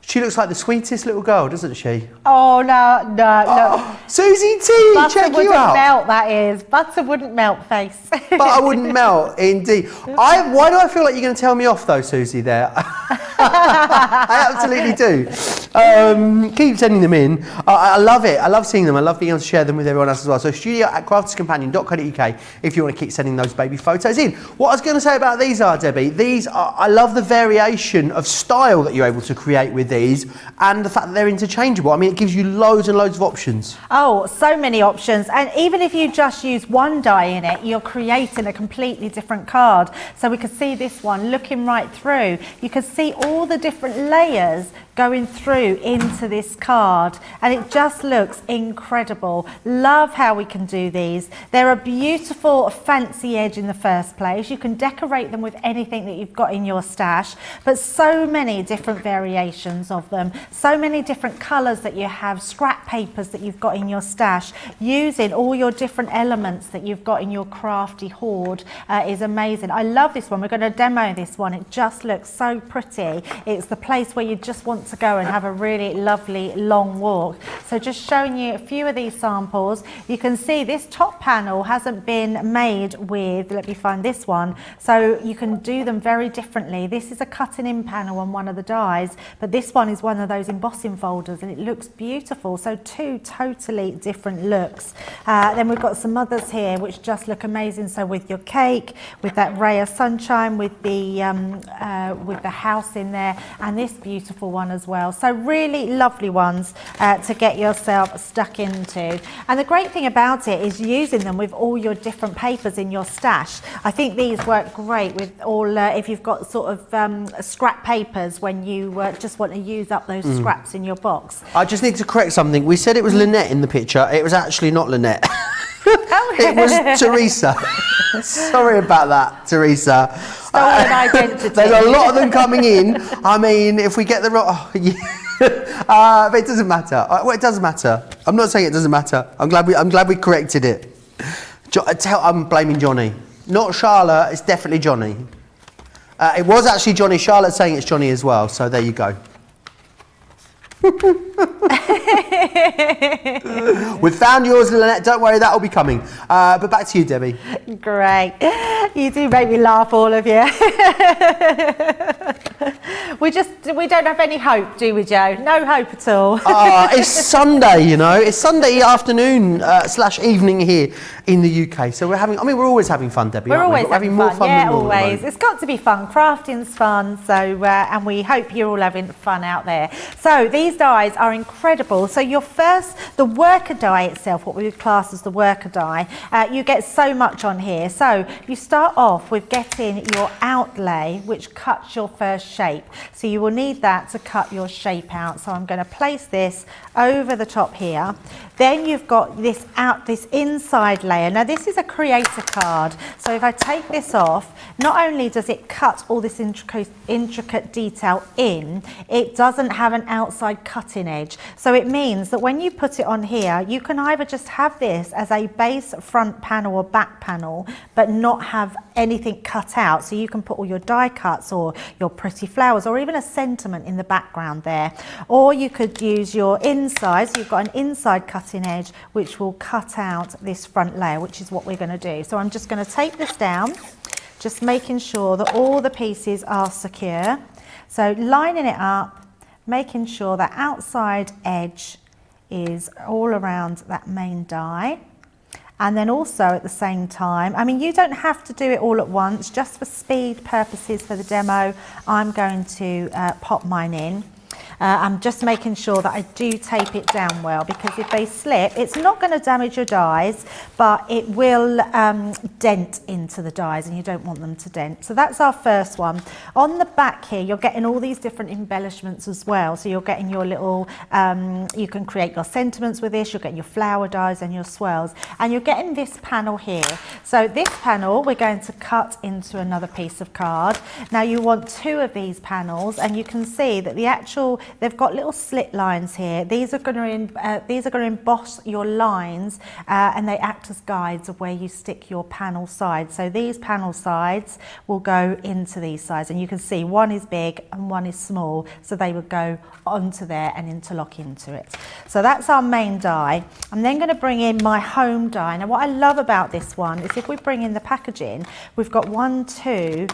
She looks like the sweetest little girl, doesn't she? Oh, no. Susie T, Butter check you out. Butter wouldn't melt, that is. Butter wouldn't melt, face. Butter wouldn't melt, indeed. Why do I feel like you're going to tell me off, though, Susie, there? I absolutely do. Keep sending them in. I love it. I love seeing them. I love being able to share them with everyone else as well. So studio@crafterscompanion.co.uk if you want to keep sending those baby photos in. What I was going to say about these are, Debbie, I love the variation of style that you're able to create with these, and the fact that they're interchangeable. I mean, it gives you loads and loads of options. Oh, so many options. And even if you just use one die in it, you're creating a completely different card. So we could see this one looking right through. You can see all all the different layers going through into this card, and it just looks incredible. Love how we can do these. They're a beautiful fancy edge in the first place. You can decorate them with anything that you've got in your stash, but so many different variations of them, so many different colors that you have, scrap papers that you've got in your stash, using all your different elements that you've got in your crafty hoard is amazing. I love this one. We're going to demo this one. It just looks so pretty. It's the place where you just want to go and have a really lovely long walk. So just showing you a few of these samples. You can see this top panel hasn't been made with, let me find this one, so you can do them very differently. This is a cutting in panel on one of the dies, but this one is one of those embossing folders, and it looks beautiful. So two totally different looks. Then we've got some others here which just look amazing. So with your cake, with that ray of sunshine, with the house in there, and this beautiful one as well. So really lovely ones to get yourself stuck into. And the great thing about it is using them with all your different papers in your stash. I think these work great with all, if you've got sort of scrap papers when you just want to use up those scraps in your box. I just need to correct something. We said it was Lynette in the picture. It was actually not Lynette. It was Teresa. Sorry about that, Teresa. Stolen identity. There's a lot of them coming in. I mean, if we get the wrong... Oh, yeah. But it doesn't matter. Well, it does matter. I'm not saying it doesn't matter. I'm glad we corrected it. I'm blaming Johnny. Not Charlotte, it's definitely Johnny. It was actually Johnny. Charlotte's saying it's Johnny as well, so there you go. We've found yours, Lynette. Don't worry, that'll be coming. But back to you, Debbie. Great. You do make me laugh, all of you. We don't have any hope, do we, Joe? No hope at all. It's Sunday, you know. It's Sunday afternoon / evening here in the UK. So we're always having fun, Debbie. We're always having more fun. Yeah, always. It's got to be fun. Crafting's fun. So, and we hope you're all having fun out there. So these dies are incredible. So the worker die itself, what we would class as the worker die, you get so much on here. So you start off with getting your outlay, which cuts your first shape. So you will need that to cut your shape out. So I'm going to place this over the top here. Then you've got this inside layer. Now this is a creator card. So if I take this off, not only does it cut all this intricate detail in, it doesn't have an outside cutting edge. So it means that when you put it on here, you can either just have this as a base front panel or back panel, but not have anything cut out. So you can put all your die cuts or your pretty flowers or even a sentiment in the background there. Or you could use your inside, so you've got an inside cutting edge which will cut out this front layer, which is what we're going to do. So I'm just going to take this down, just making sure that all the pieces are secure. So lining it up, making sure that outside edge is all around that main die. And then also at the same time, I mean, you don't have to do it all at once, just for speed purposes for the demo, I'm going to pop mine in. I'm just making sure that I do tape it down well, because if they slip, it's not going to damage your dies, but it will dent into the dies, and you don't want them to dent. So that's our first one. On the back here, you're getting all these different embellishments as well. So you're getting your little, you can create your sentiments with this, you're getting your flower dies and your swirls, and you're getting this panel here. So this panel, we're going to cut into another piece of card. Now you want two of these panels, and you can see that the actual, they've got little slit lines here. These are going to emboss your lines, and they act as guides of where you stick your panel sides. So these panel sides will go into these sides, and you can see one is big and one is small, so they would go onto there and interlock into it. So that's our main die. I'm then going to bring in my home die. Now what I love about this one is if we bring in the packaging, we've got 1, 2,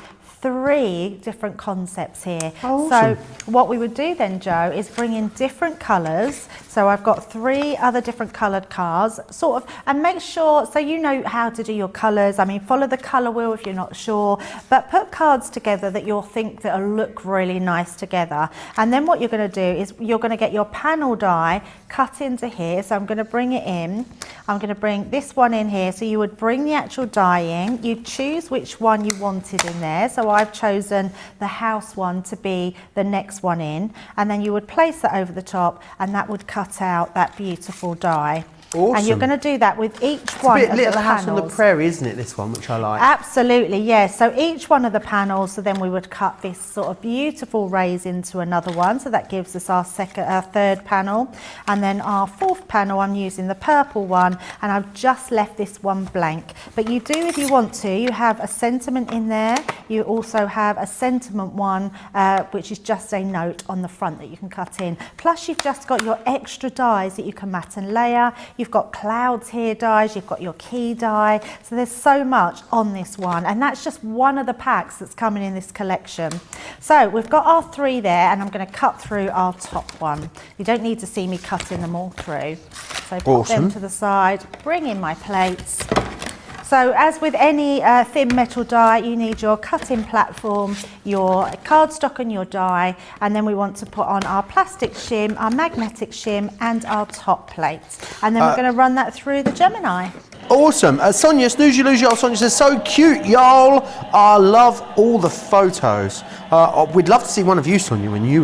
3 different concepts here. Awesome. So what we would do then, Joe, is bring in different colours. So I've got 3 other different coloured cards, sort of, and make sure, so you know how to do your colours. I mean, follow the colour wheel if you're not sure, but put cards together that you'll think that'll look really nice together. And then what you're going to do is you're going to get your panel die, cut into here. So I'm going to bring it in. I'm going to bring this one in here. So you would bring the actual die in. You choose which one you wanted in there. So I've chosen the house one to be the next one in. And then you would place that over the top, and that would cut out that beautiful die. Awesome. And you're going to do that with each one of the Little House on the panels. Prairie, isn't it, this one, which I like? Absolutely, yes. So each one of the panels, so then we would cut this sort of beautiful raise into another one. So that gives us our third panel. And then our fourth panel, I'm using the purple one, and I've just left this one blank. But you do, if you want to, you have a sentiment in there. You also have a sentiment one, which is just a note on the front that you can cut in. Plus you've just got your extra dies that you can mat and layer. You've got clouds here dies, you've got your key die. So there's so much on this one, and that's just one of the packs that's coming in this collection. So we've got our 3 there, and I'm going to cut through our top one. You don't need to see me cutting them all through. So pop them to the side, bring in my plates. So as with any thin metal die, you need your cutting platform, your cardstock and your die, and then we want to put on our plastic shim, our magnetic shim, and our top plate. And then we're going to run that through the Gemini. Awesome. Sonia, Snoozy Lose Y'all, Sonia says, so cute, y'all. I love all the photos. We'd love to see one of you, Sonia, when you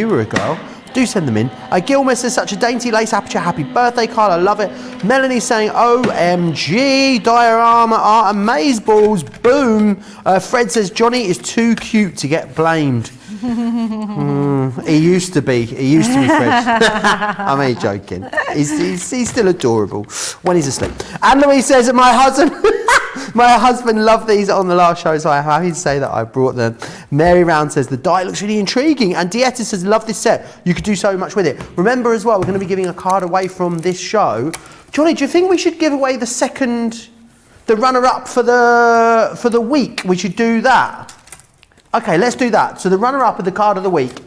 were a girl. Do send them in. Gilmer says, such a dainty lace aperture. Happy birthday, Carl. I love it. Melanie saying, OMG, diorama art, amazeballs, boom. Fred says, Johnny is too cute to get blamed. He used to be Fred. I'm only joking. He's still adorable when he's asleep. Anne Louise says that my husband loved these on the last show, so I'm happy to say that I brought them. Mary Round says the die looks really intriguing, and Dieta says love this set. You could do so much with it. Remember as well, we're going to be giving a card away from this show. Johnny, do you think we should give away the runner-up for the week? We should do that. Okay, let's do that. So the runner-up of the card of the week,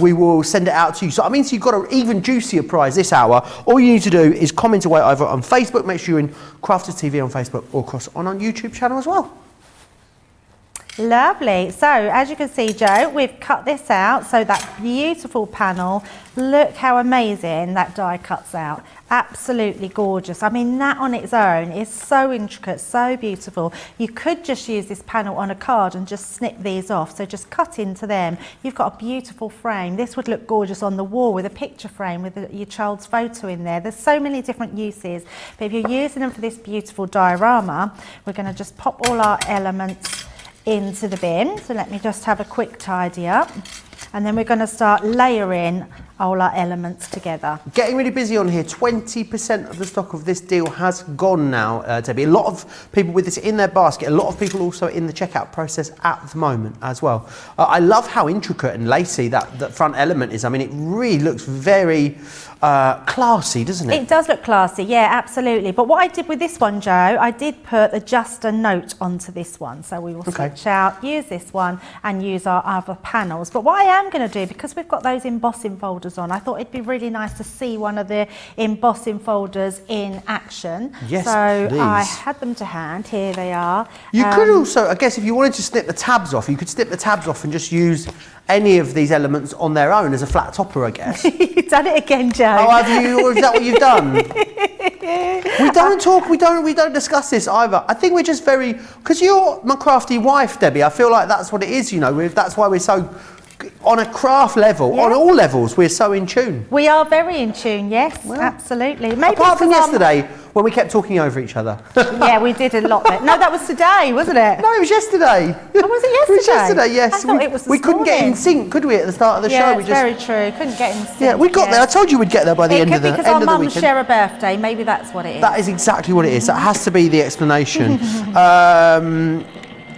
we will send it out to you. So that means you've got an even juicier prize this hour. All you need to do is comment away either on Facebook, make sure you're in Crafters TV on Facebook, or across on our YouTube channel as well. Lovely. So as you can see, Joe, we've cut this out. So that beautiful panel, look how amazing that die cuts out. Absolutely gorgeous. I mean, that on its own is so intricate, so beautiful. You could just use this panel on a card and just snip these off. So just cut into them. You've got a beautiful frame. This would look gorgeous on the wall with a picture frame with your child's photo in there. There's so many different uses. But if you're using them for this beautiful diorama, we're going to just pop all our elements into the bin. So let me just have a quick tidy up, and then we're going to start layering all our elements together. Getting really busy on here. 20% of the stock of this deal has gone now, Debbie. A lot of people with this in their basket, a lot of people also in the checkout process at the moment as well. I love how intricate and lacy that front element is. I mean, it really looks very classy, doesn't it? It does look classy, yeah, absolutely. But what I did with this one, Joe, I did put just a note onto this one. So we will switch out, use this one, and use our other panels. But what I am going to do, because we've got those embossing folders on, I thought it'd be really nice to see one of the embossing folders in action. Yes, so please. I had them to hand. Here they are. You could also, I guess, if you wanted to snip the tabs off, you could snip the tabs off and just use any of these elements on their own as a flat topper, I guess. You've done it again, Joe. Oh, have you? Or is that what you've done? We don't discuss this either. I think we're just very, because you're my crafty wife, Debbie. I feel like that's what it is. You know, that's why we're so on a craft level, on all levels, we're so in tune. We are very in tune, yes, absolutely. Maybe apart from yesterday, when we kept talking over each other. Yeah, we did a lot there. No, that was today, wasn't it? No, it was yesterday. Oh, was it yesterday? It was yesterday, yes. I thought it was this we couldn't get in morning. sync, could we, at the start of the Yeah, show? it's very true. Couldn't get in sync. Yeah, we got there. I told you we'd get there by the end of the weekend. It could be because our mums weekend. share a birthday. Maybe that's what it is. That is exactly what it is. That has to be the explanation.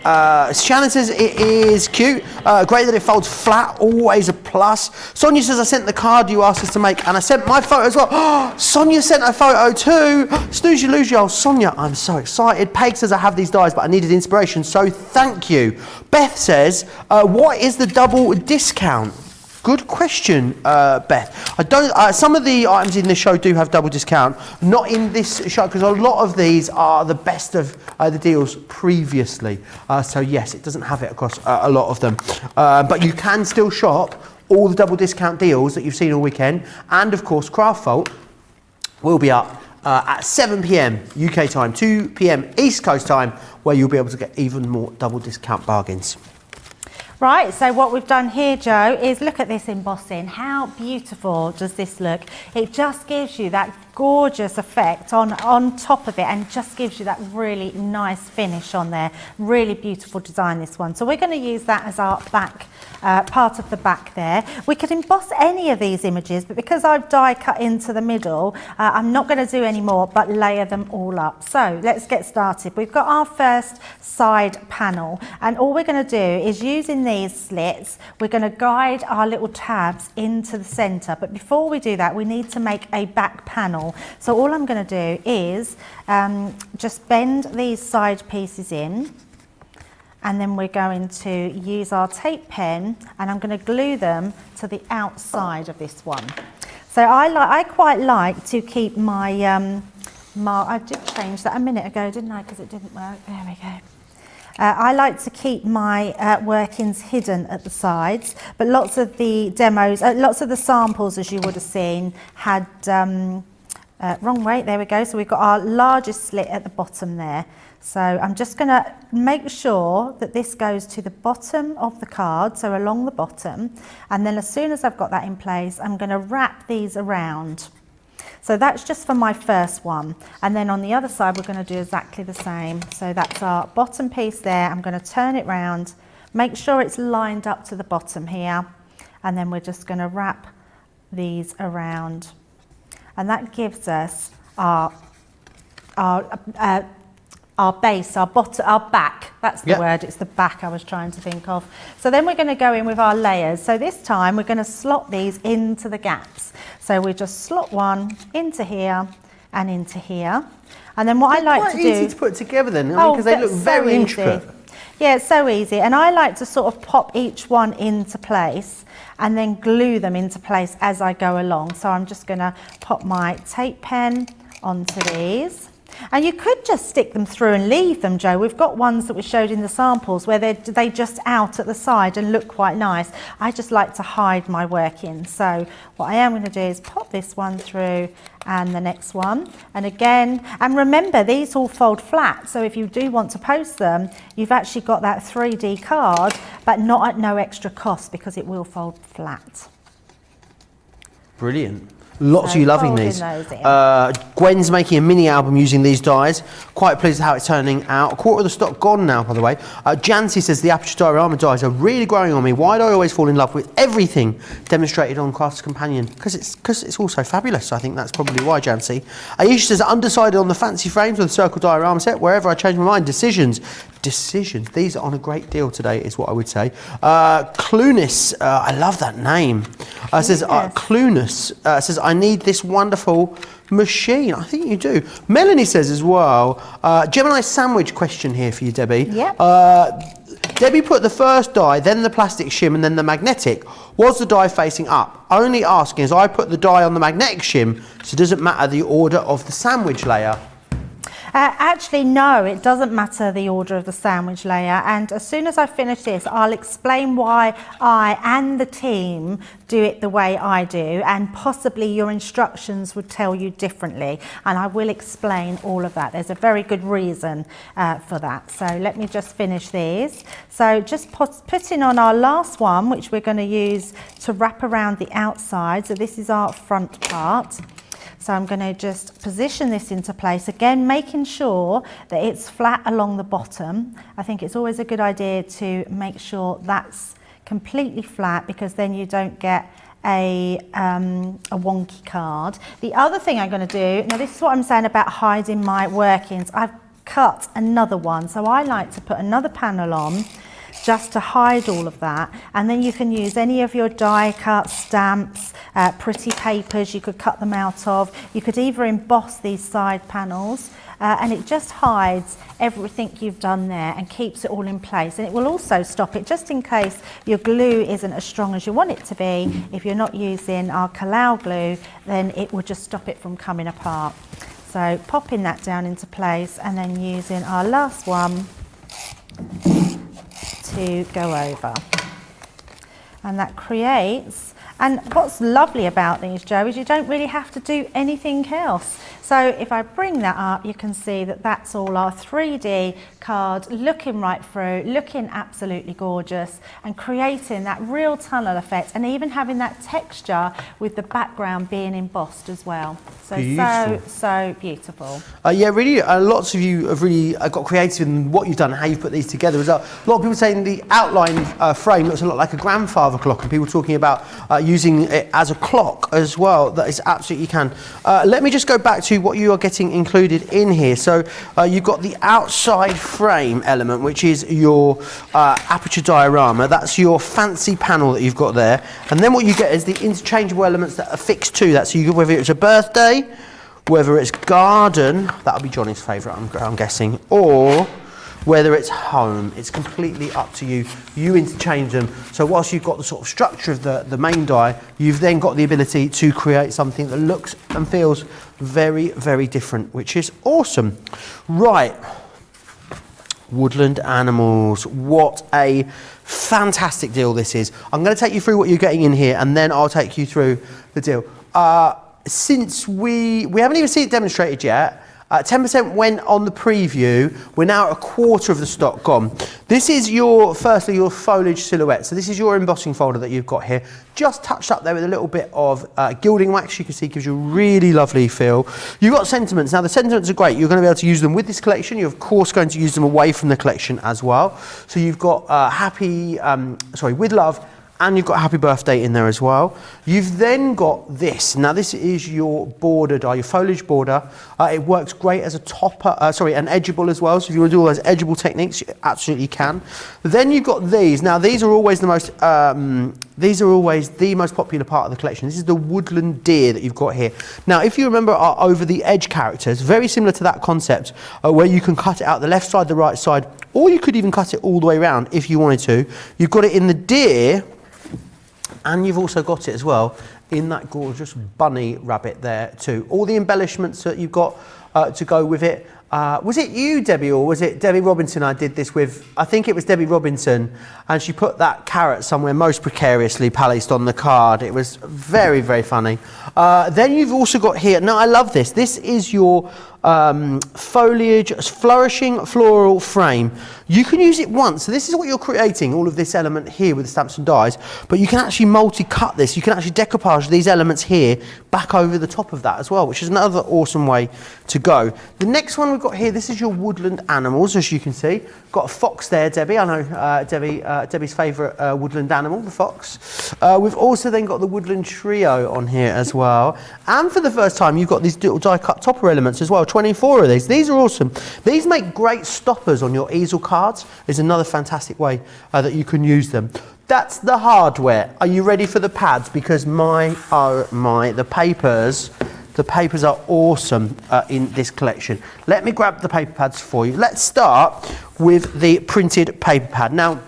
Shannon says it is cute. Great that it folds flat, always a plus. Sonia says I sent the card you asked us to make, and I sent my photo as well. Sonia sent a photo too. Snoozy Lose Y'all. Sonia, I'm so excited. Peg says I have these dies, but I needed inspiration, so thank you. Beth says, what is the double discount? Good question, Beth. I don't. Some of the items in this show do have double discount. Not in this show, because a lot of these are the best of the deals previously. So yes, it doesn't have it across a lot of them. But you can still shop all the double discount deals that you've seen all weekend. And of course, Craft Vault will be up at 7 p.m. UK time, 2 p.m. East Coast time, where you'll be able to get even more double discount bargains. Right, so what we've done here, Joe, is look at this embossing. How beautiful does this look? It just gives you that gorgeous effect on top of it, and just gives you that really nice finish on there. Really beautiful design, this one. So we're going to use that as our back, part of the back there. We could emboss any of these images, but because I've die cut into the middle, I'm not going to do any more but layer them all up. So let's get started. We've got our first side panel, and all we're going to do is, using these slits, we're going to guide our little tabs into the center. But before we do that, we need to make a back panel. So all I'm going to do is just bend these side pieces in, and then we're going to use our tape pen, and I'm going to glue them to the outside of this one. So I quite like to keep my I did change that a minute ago, didn't I, because it didn't work. There we go. I like to keep my workings hidden at the sides, but lots of the demos, lots of the samples, as you would have seen, had wrong way, there we go. So we've got our largest slit at the bottom there. So I'm just going to make sure that this goes to the bottom of the card, so along the bottom, and then as soon as I've got that in place, I'm going to wrap these around. So that's just for my first one, and then on the other side we're going to do exactly the same. So that's our bottom piece there. I'm going to turn it round, make sure it's lined up to the bottom here, and then we're just going to wrap these around. And that gives us our base, our bottom, our back. That's the word, it's the back I was trying to think of. So then we're going to go in with our layers. So this time we're going to slot these into the gaps. So we just slot one into here and into here. And then what I like to do... Quite easy to put together then, because they look very intricate. Yeah, it's so easy. And I like to sort of pop each one into place and then glue them into place as I go along. So I'm just going to pop my tape pen onto these. And you could just stick them through and leave them, Joe. We've got ones that we showed in the samples where they just out at the side and look quite nice. I just like to hide my workings. So what I am going to do is pop this one through and the next one. And again, and remember, these all fold flat. So if you do want to post them, you've actually got that 3D card, but not at no extra cost, because it will fold flat. Brilliant. Lots of you loving these. Those Gwen's making a mini album using these dies. Quite pleased with how it's turning out. A quarter of the stock gone now, by the way. Jancy says the Aperture diorama dies are really growing on me. Why do I always fall in love with everything demonstrated on Crafts Companion? Because it's all so fabulous. I think that's probably why, Jancy. Aisha says undecided on the fancy frames with the circle diorama set. Wherever I change my mind, decisions. These are on a great deal today, is what I would say. Clunis, I love that name. Says Clunis says, I need this wonderful machine. I think you do. Melanie says as well, Gemini sandwich question here for you, Debbie. Yep. Debbie put the first die, then the plastic shim, and then the magnetic. Was the die facing up? Only asking as I put the die on the magnetic shim, so it doesn't matter the order of the sandwich layer. Actually, no, it doesn't matter the order of the sandwich layer. And as soon as I finish this, I'll explain why I and the team do it the way I do, and possibly your instructions would tell you differently. And I will explain all of that. There's a very good reason for that. So let me just finish these. So just putting on our last one, which we're going to use to wrap around the outside. So this is our front part. So I'm going to just position this into place, again making sure that it's flat along the bottom. I think it's always a good idea to make sure that's completely flat, because then you don't get a wonky card. The other thing I'm going to do, now this is what I'm saying about hiding my workings. I've cut another one, so I like to put another panel on just to hide all of that, and then you can use any of your die cut stamps, pretty papers you could cut them out of. You could either emboss these side panels, and it just hides everything you've done there and keeps it all in place. And it will also stop it, just in case your glue isn't as strong as you want it to be. If you're not using our Kalau glue, then it will just stop it from coming apart. So popping that down into place, and then using our last one to go over. And that creates, and what's lovely about these, Joe, is you don't really have to do anything else. So if I bring that up, you can see that that's all our 3D card, looking right through, looking absolutely gorgeous, and creating that real tunnel effect, and even having that texture with the background being embossed as well. So, Beautiful. so beautiful. Yeah, really, lots of you have really got creative in what you've done and how you've put these together as well. A lot of people saying the outline frame looks a lot like a grandfather clock, and people talking about using it as a clock as well. That is absolutely can. Let me just go back to what you are getting included in here. So you've got the outside frame element, which is your aperture diorama. That's your fancy panel that you've got there. And then what you get is the interchangeable elements that are fixed to that. So you, whether it's a birthday, whether it's garden, that'll be Johnny's favourite, I'm guessing, or whether it's home. It's completely up to you. You interchange them. So whilst you've got the sort of structure of the main die, you've then got the ability to create something that looks and feels very, very different, which is awesome. Right. Woodland Animals. What a fantastic deal this is. I'm going to take you through what you're getting in here, and then I'll take you through the deal. Since we haven't even seen it demonstrated yet, 10% went on the preview. We're now at a quarter of the stock gone. This is firstly your foliage silhouette. So this is your embossing folder that you've got here. Just touched up there with a little bit of gilding wax. You can see gives you a really lovely feel. You've got sentiments. Now the sentiments are great. You're going to be able to use them with this collection. You're of course going to use them away from the collection as well. So you've got with love, and you've got happy birthday in there as well. You've then got this. Now this is your border die, your foliage border. It works great as a topper, and edgeable as well. So if you want to do all those edgeable techniques, you absolutely can. Then you've got these. Now these are always the most popular part of the collection. This is the woodland deer that you've got here. Now if you remember our over the edge characters, very similar to that concept, where you can cut it out the left side, the right side, or you could even cut it all the way around if you wanted to. You've got it in the deer, and you've also got it as well in that gorgeous bunny rabbit there too. All the embellishments that you've got to go with it. Was it you, Debbie, or was it Debbie Robinson I did this with? I think it was Debbie Robinson, and she put that carrot somewhere most precariously placed on the card. It was very, very funny. Then you've also got here, now I love this. This is your foliage, flourishing floral frame. You can use it once. So this is what you're creating, all of this element here with the stamps and dies, but you can actually multi-cut this. You can actually decoupage these elements here back over the top of that as well, which is another awesome way to go. The next one we've got here, this is your woodland animals, as you can see. Got a fox there, Debbie. I know Debbie's favourite woodland animal, the fox. We've also then got the woodland trio on here as well. And for the first time, you've got these little die-cut topper elements as well. 24 of these. These are awesome. These make great stoppers on your easel cards. Is another fantastic way that you can use them. That's the hardware. Are you ready for the pads? Because the papers are awesome in this collection. Let me grab the paper pads for you. Let's start with the printed paper pad. Now,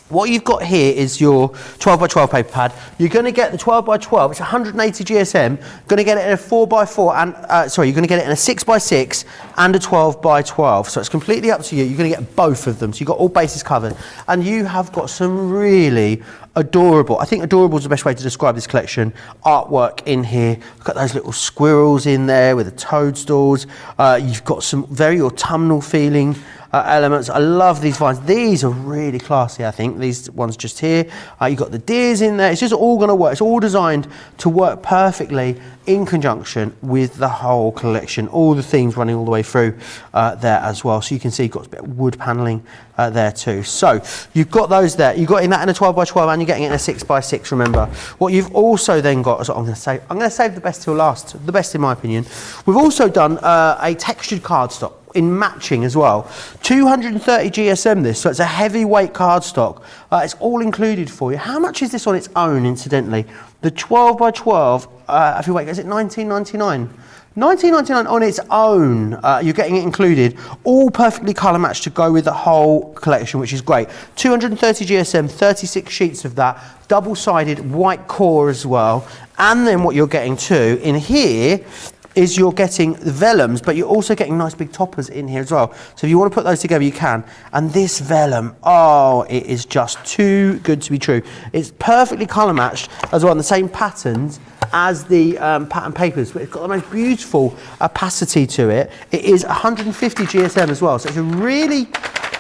what you've got here is your 12 by 12 paper pad. You're going to get the 12 by 12. It's 180 GSM. Going to get it in a 4 by 4 and you're going to get it in a 6 by 6 and a 12 by 12. So it's completely up to you. You're going to get both of them. So you've got all bases covered, and you have got some really adorable, I think adorable is the best way to describe this collection, artwork in here. Look at those little squirrels in there with the toadstools. You've got some very autumnal feeling elements. I love these vines. These are really classy, I think. These ones just here. You've got the deers in there. It's just all going to work. It's all designed to work perfectly in conjunction with the whole collection. All the themes running all the way through there as well. So you can see you've got a bit of wood panelling there too. So you've got those there. You've got in that in a 12 by 12 and you're getting it in a 6 by 6, remember. What you've also then got, I'm going to save the best till last, the best in my opinion. We've also done a textured cardstock in matching as well. 230 GSM this, so it's a heavyweight cardstock. It's all included for you. How much is this on its own, incidentally? The 12 by 12 heavyweight, is it $19.99? $19.99 on its own. You're getting it included, all perfectly colour matched to go with the whole collection, which is great. 230 GSM, 36 sheets of that, double-sided white core as well. And then what you're getting too in here is you're getting the vellums, but you're also getting nice big toppers in here as well. So if you want to put those together, you can. And this vellum, oh, it is just too good to be true. It's perfectly colour matched as well, on the same patterns as the pattern papers, but it's got the most beautiful opacity to it. It is 150 GSM as well, so it's a really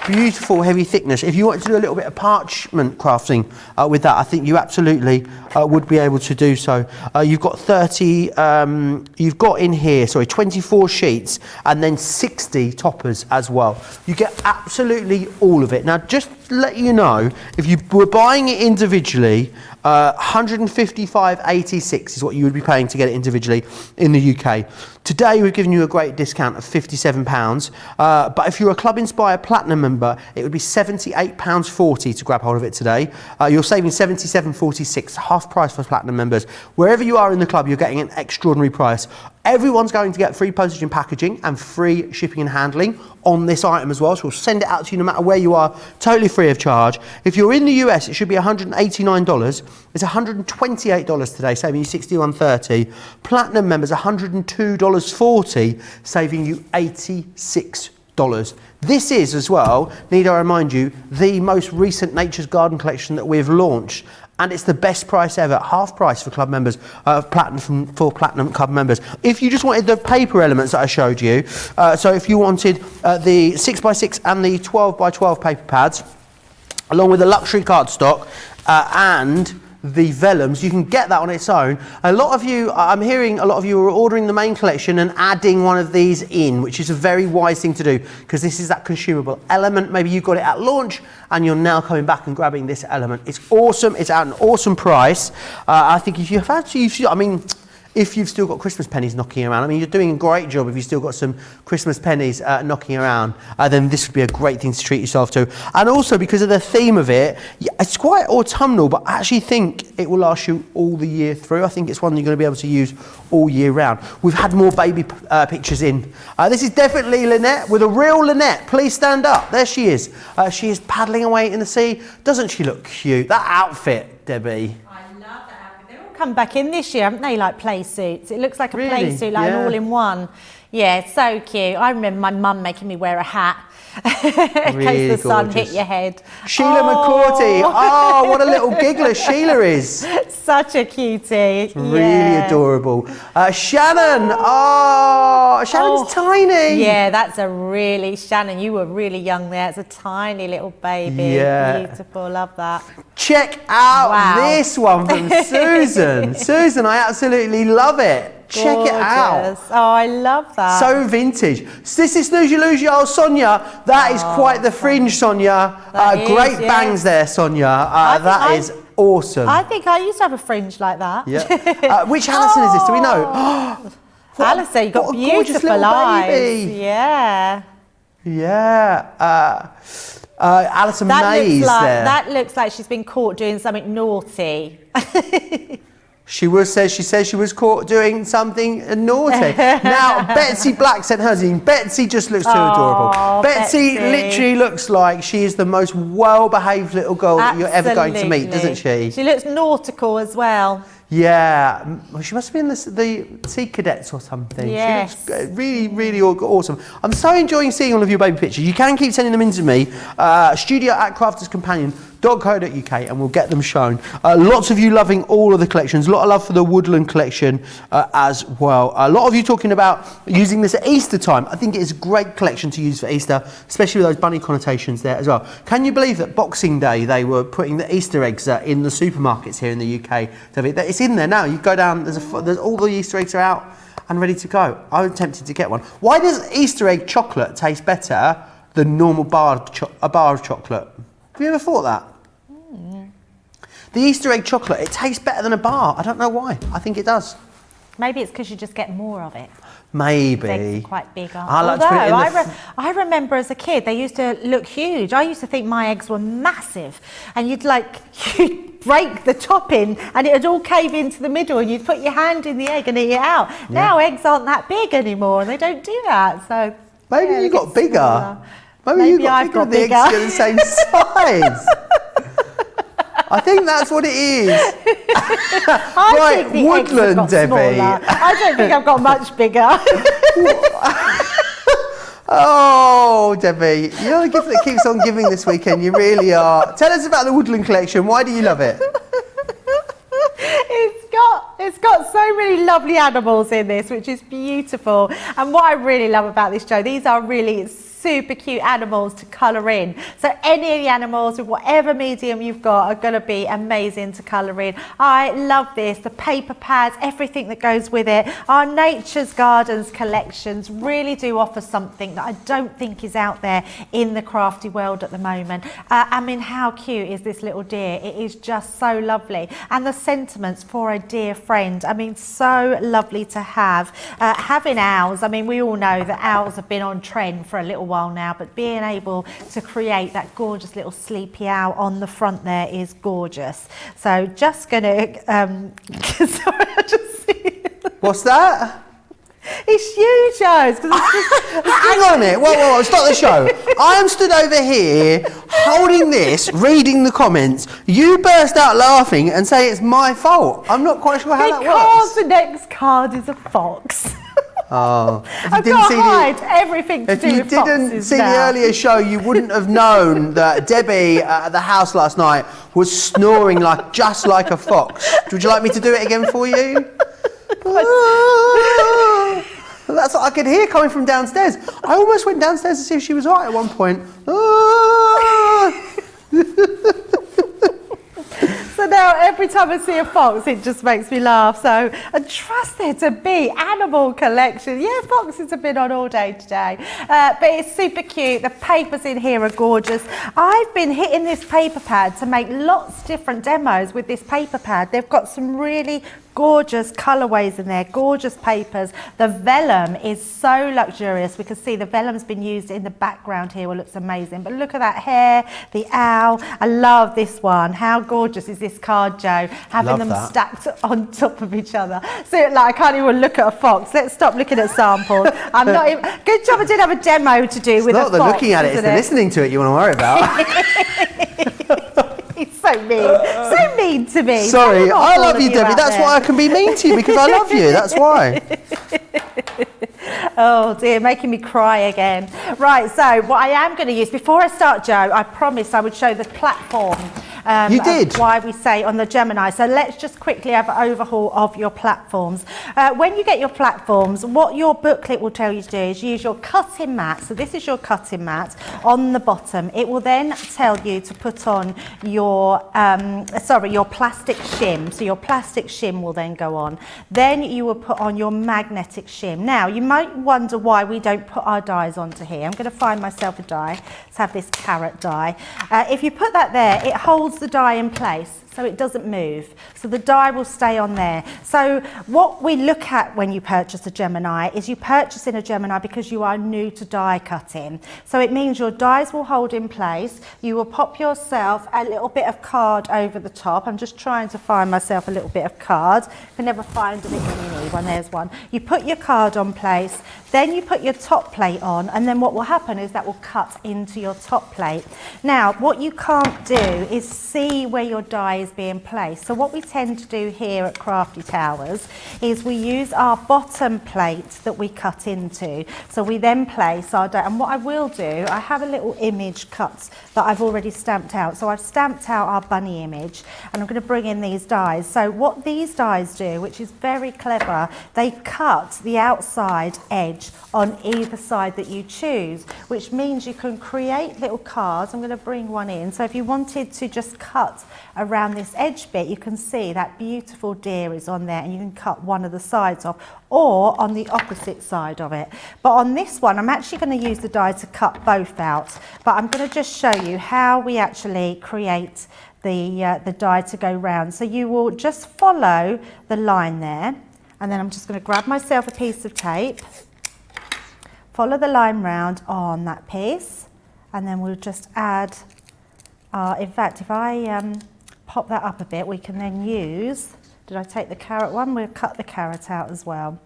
beautiful heavy thickness. If you wanted to do a little bit of parchment crafting with that, I think you absolutely would be able to do so. You've got 24 sheets and then 60 toppers as well. You get absolutely all of it. Now, just to let you know, if you were buying it individually, 155.86 is what you would be paying to get it individually in the UK. Today we've given you a great discount of £57, but if you're a Club Inspire Platinum member, it would be £78.40 to grab hold of it today. You're saving £77.46, half price for Platinum members. Wherever you are in the club, you're getting an extraordinary price. Everyone's going to get free postage and packaging and free shipping and handling on this item as well, so we'll send it out to you no matter where you are, totally free of charge. If you're in the US, it should be $189. It's $128 today, saving you $61.30. Platinum members, $102.40, saving you $86. This is, as well, need I remind you, the most recent Nature's Garden collection that we've launched. And it's the best price ever, half price for club members, for Platinum Club members. If you just wanted the paper elements that I showed you, so if you wanted the 6x6 and the 12x12 paper pads, along with the luxury cardstock and the vellums, you can get that on its own. A lot of you, I'm hearing a lot of you are ordering the main collection and adding one of these in, which is a very wise thing to do, because this is that consumable element. Maybe you got it at launch and you're now coming back and grabbing this element. It's awesome. It's at an awesome price. I think if you've if you've still got Christmas pennies knocking around, I mean, you're doing a great job if you've still got some Christmas pennies knocking around, then this would be a great thing to treat yourself to. And also, because of the theme of it, it's quite autumnal, but I actually think it will last you all the year through. I think it's one you're going to be able to use all year round. We've had more baby pictures in. This is definitely Lynette, with a real Lynette. Please stand up. There she is. She is paddling away in the sea. Doesn't she look cute? That outfit, Debbie. Come back in this year, haven't they, like play suits? It looks like a play Really? suit, like an all-in-one. Yeah, so cute. I remember my mum making me wear a hat in case the sun hit your head. Sheila McCourty. Oh, what a little giggler Sheila is. Such a cutie. Really adorable. Shannon. Oh, Shannon's tiny. Yeah, that's a really, Shannon, you were really young there. It's a tiny little baby. Yeah. Beautiful, love that. Check out Wow. this one from Susan. Susan, I absolutely love it. Check it out. Gorgeous. Oh, I love that. So vintage. This is Snoozy Loozy old Sonia. That is quite the fringe, Sonia. That is, great yes. bangs there, Sonia. That is awesome. I think I used to have a fringe like that. Yeah. Which Alison is this? Do we know? Alison, you got what a gorgeous beautiful little eyes. baby. Yeah. Yeah. Alison Mays there. That looks like she's been caught doing something naughty. She says she was caught doing something naughty. Now, Betsy Black sent hers in. Betsy just looks too adorable. Betsy literally looks like she is the most well-behaved little girl that you're ever going to meet, doesn't she? She looks nautical as well. Yeah, well, she must have been the Sea Cadets or something. Yes. She looks really, really awesome. I'm so enjoying seeing all of your baby pictures. You can keep sending them in to me, studio@crafterscompanion.co.uk, and we'll get them shown. Lots of you loving all of the collections. A lot of love for the Woodland collection as well. A lot of you talking about using this at Easter time. I think it's a great collection to use for Easter, especially with those bunny connotations there as well. Can you believe that Boxing Day they were putting the Easter eggs in the supermarkets here in the UK? It's in there now. You go down, there's all the Easter eggs are out and ready to go. I was tempted to get one. Why does Easter egg chocolate taste better than normal a bar of chocolate? Have you ever thought that? The Easter egg chocolate, it tastes better than a bar. I don't know why. I think it does. Maybe it's because you just get more of it. Maybe. Eggs are quite big, aren't they? I like to put it in I remember as a kid, they used to look huge. I used to think my eggs were massive. And you'd break the top in and it would all cave into the middle and you'd put your hand in the egg and eat it out. Yeah. Now eggs aren't that big anymore and they don't do that. So maybe you got bigger. Maybe you got bigger. The eggs are the same size. I think that's what it is. I Right, think the eggs have Woodland, got Debbie. smaller. I don't think I've got much bigger. Oh, Debbie, you're the gift that keeps on giving this weekend. You really are. Tell us about the Woodland collection. Why do you love it? It's got so many lovely animals in this, which is beautiful. And what I really love about this show, these are really super cute animals to colour in. So any of the animals with whatever medium you've got are going to be amazing to colour in. I love this, the paper pads, everything that goes with it. Our Nature's Gardens collections really do offer something that I don't think is out there in the crafty world at the moment. I mean, how cute is this little deer? It is just so lovely. And the sentiments for a dear friend, I mean, so lovely to have. Having owls, I mean, we all know that owls have been on trend for a little while now, but being able to create that gorgeous little sleepy owl on the front there is gorgeous. So just gonna sorry, I just see What's that? it's huge, Joe. Hang on a minute. Whoa, stop the show. I am stood over here holding this, reading the comments. You burst out laughing and say it's my fault. I'm not quite sure how that Because works. the next card is a fox. Oh, I've got to hide everything to If do you with didn't foxes see the now. earlier show, you wouldn't have known that Debbie at the house last night was snoring just like a fox. Would you like me to do it again for you? That's what I could hear coming from downstairs. I almost went downstairs to see if she was right at one point. So now every time I see a fox, it just makes me laugh. So, and trust there to be animal collection. Yeah, foxes have been on all day today. But it's super cute. The papers in here are gorgeous. I've been hitting this paper pad to make lots of different demos with this paper pad. They've got some really gorgeous colorways in there, gorgeous papers. The vellum is so luxurious. We can see the vellum's been used in the background here. It looks amazing. But look at that hair, the owl. I love this one. How gorgeous is this card, Joe? Having Love them that. stacked on top of each other. So I can't even look at a fox. Let's stop looking at samples. I'm not even, good job I did have a demo to do with a Not fox. the looking at it, it's isn't the listening to it you want to worry about. He's so mean to me. Sorry, Come on, I all love of you, Debbie. out That's there. why I can be mean to you, because I love you. That's why. Oh dear, making me cry again. Right, so what I am going to use, before I start, Joe, I promised I would show the platform. You did. Why we say on the Gemini. So let's just quickly have an overhaul of your platforms. When you get your platforms, what your booklet will tell you to do is use your cutting mat. So this is your cutting mat on the bottom. It will then tell you to put on your plastic shim. So your plastic shim will then go on. Then you will put on your magnetic shim. Now you might wonder why we don't put our dies onto here. I'm going to find myself a die. Let's have this carrot die. If you put that there, it holds the die in place so it doesn't move. So the die will stay on there. So what we look at when you purchase a Gemini is you purchase in a Gemini because you are new to die cutting. So it means your dies will hold in place. You will pop yourself a little bit of card over the top. I'm just trying to find myself a little bit of card. I can never find a little mini one. There's one. You put your card on place, then you put your top plate on, and then what will happen is that will cut into your top plate. Now, what you can't do is see where your die is being placed. So what we tend to do here at Crafty Towers is we use our bottom plate that we cut into. So we then place our die, and what I will do, I have a little image cut that I've already stamped out. So I've stamped out our bunny image, and I'm going to bring in these dies. So what these dies do, which is very clever, they cut the outside edge on either side that you choose, which means you can create little cards. I'm going to bring one in. So if you wanted to just cut around this edge bit, you can see that beautiful deer is on there, and you can cut one of the sides off or on the opposite side of it. But on this one, I'm actually going to use the die to cut both out, but I'm going to just show you how we actually create the die to go round. So you will just follow the line there, and then I'm just going to grab myself a piece of tape, follow the line round on that piece, and then we'll just add, in fact, if I pop that up a bit, we can then use, did I take the carrot one? We'll cut the carrot out as well.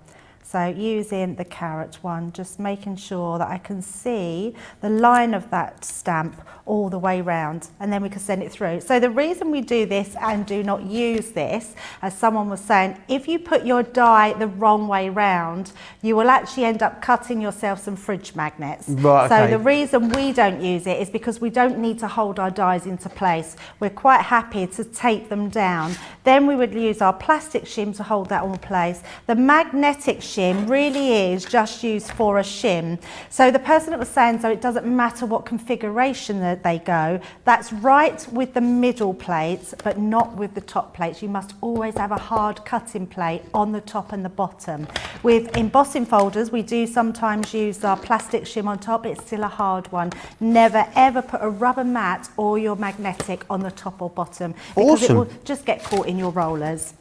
So using the carrot one, just making sure that I can see the line of that stamp all the way round, and then we can send it through. So the reason we do this and do not use this, as someone was saying, if you put your die the wrong way round, you will actually end up cutting yourself some fridge magnets. Right, okay. So the reason we don't use it is because we don't need to hold our dies into place. We're quite happy to tape them down. Then we would use our plastic shim to hold that in place. The magnetic shim really is just used for a shim. So the person that was saying, so it doesn't matter what configuration that they go, that's right with the middle plates, but not with the top plates. You must always have a hard cutting plate on the top and the bottom. With embossing folders, we do sometimes use our plastic shim on top. It's still a hard one. Never ever put a rubber mat or your magnetic on the top or bottom, because Awesome. it will just get caught in your rollers.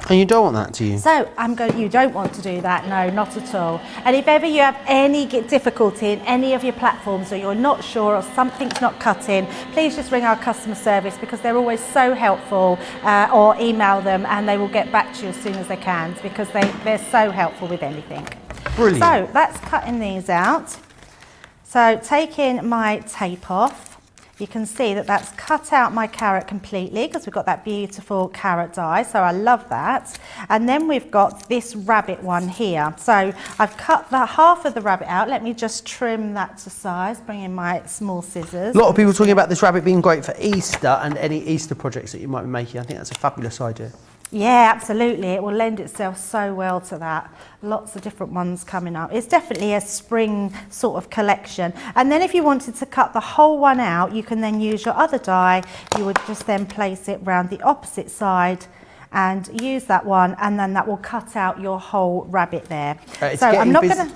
And you don't want that, do you? So you don't want to do that, no, not at all. And if ever you have any difficulty in any of your platforms, or you're not sure, or something's not cutting, please just ring our customer service, because they're always so helpful, or email them and they will get back to you as soon as they can, because they're so helpful with anything. Brilliant. So that's cutting these out. So taking my tape off, you can see that that's cut out my carrot completely, because we've got that beautiful carrot die, so I love that. And then we've got this rabbit one here. So I've cut the half of the rabbit out. Let me just trim that to size, bring in my small scissors. A lot of people talking about this rabbit being great for Easter and any Easter projects that you might be making. I think that's a fabulous idea. Yeah, absolutely. It will lend itself so well to that. Lots of different ones coming up. It's definitely a spring sort of collection. And then if you wanted to cut the whole one out, you can then use your other die. You would just then place it round the opposite side and use that one, and then that will cut out your whole rabbit there. So I'm not going to...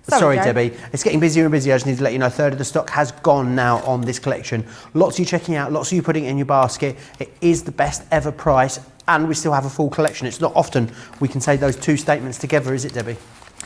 Sorry, Joe. Debbie. It's getting busier and busier. I just need to let you know, a third of the stock has gone now on this collection. Lots of you checking out, lots of you putting it in your basket. It is the best ever price, and we still have a full collection. It's not often we can say those two statements together, is it, Debbie?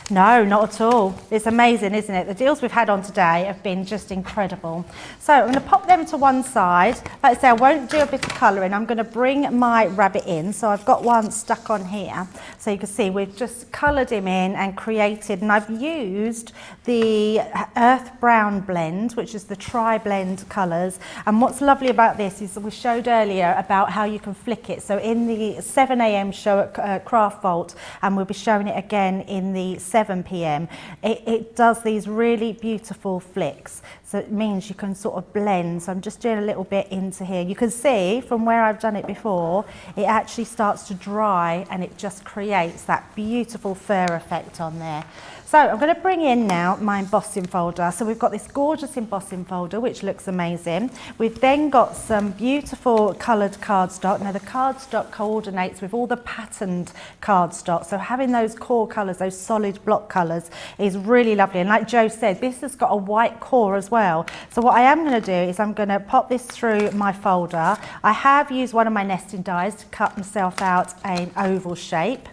No, not at all. It's amazing, isn't it? The deals we've had on today have been just incredible. So I'm going to pop them to one side. Like I say, I won't do a bit of colouring. I'm going to bring my rabbit in. So I've got one stuck on here. So you can see we've just coloured him in and created, and I've used the Earth Brown blend, which is the tri-blend colours. And what's lovely about this is we showed earlier about how you can flick it. So in the 7 a.m. show at Craft Vault, and we'll be showing it again in the 7 p.m. It does these really beautiful flicks, so it means you can sort of blend. So I'm just doing a little bit into here. You can see from where I've done it before, it actually starts to dry and it just creates that beautiful fur effect on there. So I'm going to bring in now my embossing folder. So we've got this gorgeous embossing folder, which looks amazing. We've then got some beautiful coloured cardstock. Now the cardstock coordinates with all the patterned cardstock. So having those core colours, those solid block colours, is really lovely. And like Joe said, this has got a white core as well. So what I am going to do is I'm going to pop this through my folder. I have used one of my nesting dies to cut myself out an oval shape.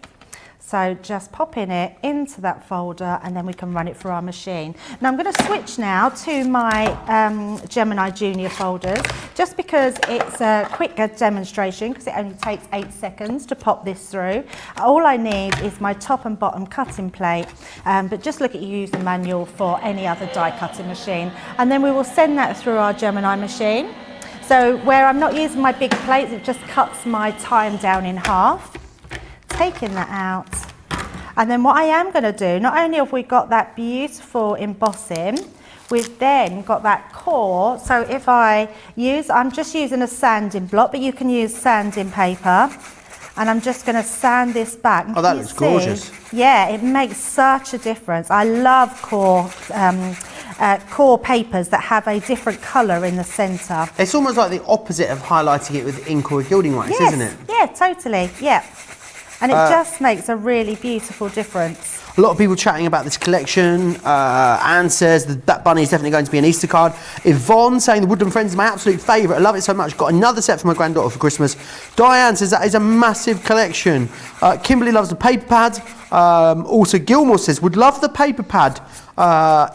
So just popping it into that folder, and then we can run it through our machine. Now I'm going to switch now to my Gemini Junior folders, just because it's a quicker demonstration, because it only takes 8 seconds to pop this through. All I need is my top and bottom cutting plate, but just look at your user manual for any other die cutting machine. And then we will send that through our Gemini machine. So where I'm not using my big plates, it just cuts my time down in half. Taking that out, and then what I am going to do, not only have we got that beautiful embossing, we've then got that core. So if I'm just using a sanding block, but you can use sanding paper, and I'm just going to sand this back. Oh, that looks gorgeous. Yeah, it makes such a difference. I love core papers that have a different colour in the centre. It's almost like the opposite of highlighting it with ink or gilding wax, Yes, isn't it? yeah, totally, yeah. And it just makes a really beautiful difference. A lot of people chatting about this collection. Anne says that bunny is definitely going to be an Easter card. Yvonne saying the Woodland Friends is my absolute favourite. I love it so much. Got another set for my granddaughter for Christmas. Diane says that is a massive collection. Kimberly loves the paper pads. Also, Gilmore says, would love the paper pad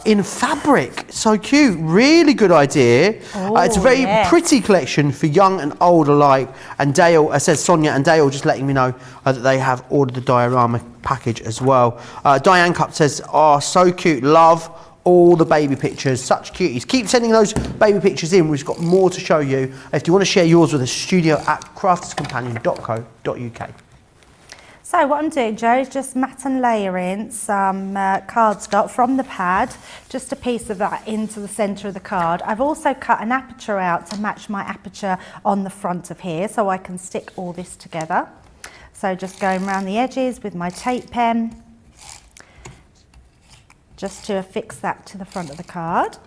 in fabric. So cute. Really good idea. It's a very pretty collection for young and old alike. And Dale, says Sonia, and Dale just letting me know that they have ordered the diorama package as well. Diane Cup says, oh, so cute. Love all the baby pictures. Such cuties. Keep sending those baby pictures in. We've got more to show you. If you want to share yours with us, studio@crafterscompanion.co.uk. So what I'm doing, Joe, is just mat and layering some cardstock from the pad, just a piece of that into the centre of the card. I've also cut an aperture out to match my aperture on the front of here, so I can stick all this together. So just going around the edges with my tape pen, just to affix that to the front of the card.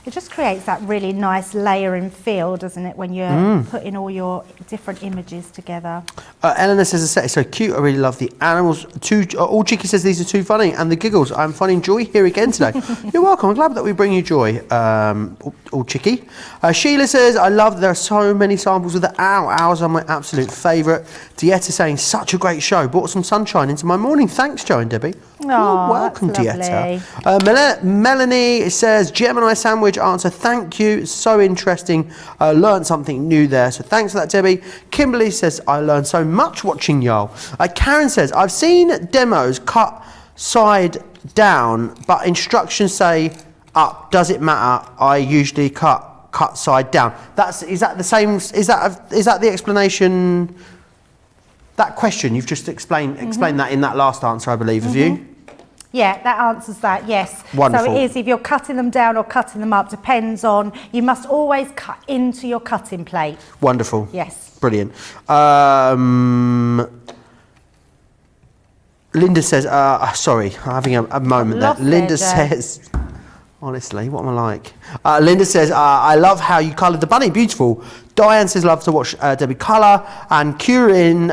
It just creates that really nice layering feel, doesn't it, when you're putting all your different images together. Eleanor says, the set is so cute. I really love the animals. All Cheeky says these are too funny. And the giggles. I'm finding joy here again today. You're welcome. I'm glad that we bring you joy, all Cheeky. Sheila says, I love that there are so many samples of the owl. Owls are my absolute favourite. Dieta saying, such a great show. Brought some sunshine into my morning. Thanks, Joe and Debbie. Oh, you're welcome, Dieta. Melanie says, Gemini sandwich answer, thank you, so interesting, learned something new there, so thanks for that, Debbie. Kimberly says, I learned so much watching y'all. Karen says, I've seen demos cut side down, but instructions say up. Does it matter? I usually cut side down. Is that the same? Is that the explanation? That question you've just explained that in that last answer, I believe, have you? Yeah, that answers that, yes. Wonderful. So it is, if you're cutting them down or cutting them up, depends on, you must always cut into your cutting plate. Wonderful. Yes. Brilliant. Linda says, sorry, I'm having a moment there. Linda says, honestly, what am I like? Linda says, I love how you coloured the bunny, beautiful. Diane says, love to watch Debbie colour. And Curin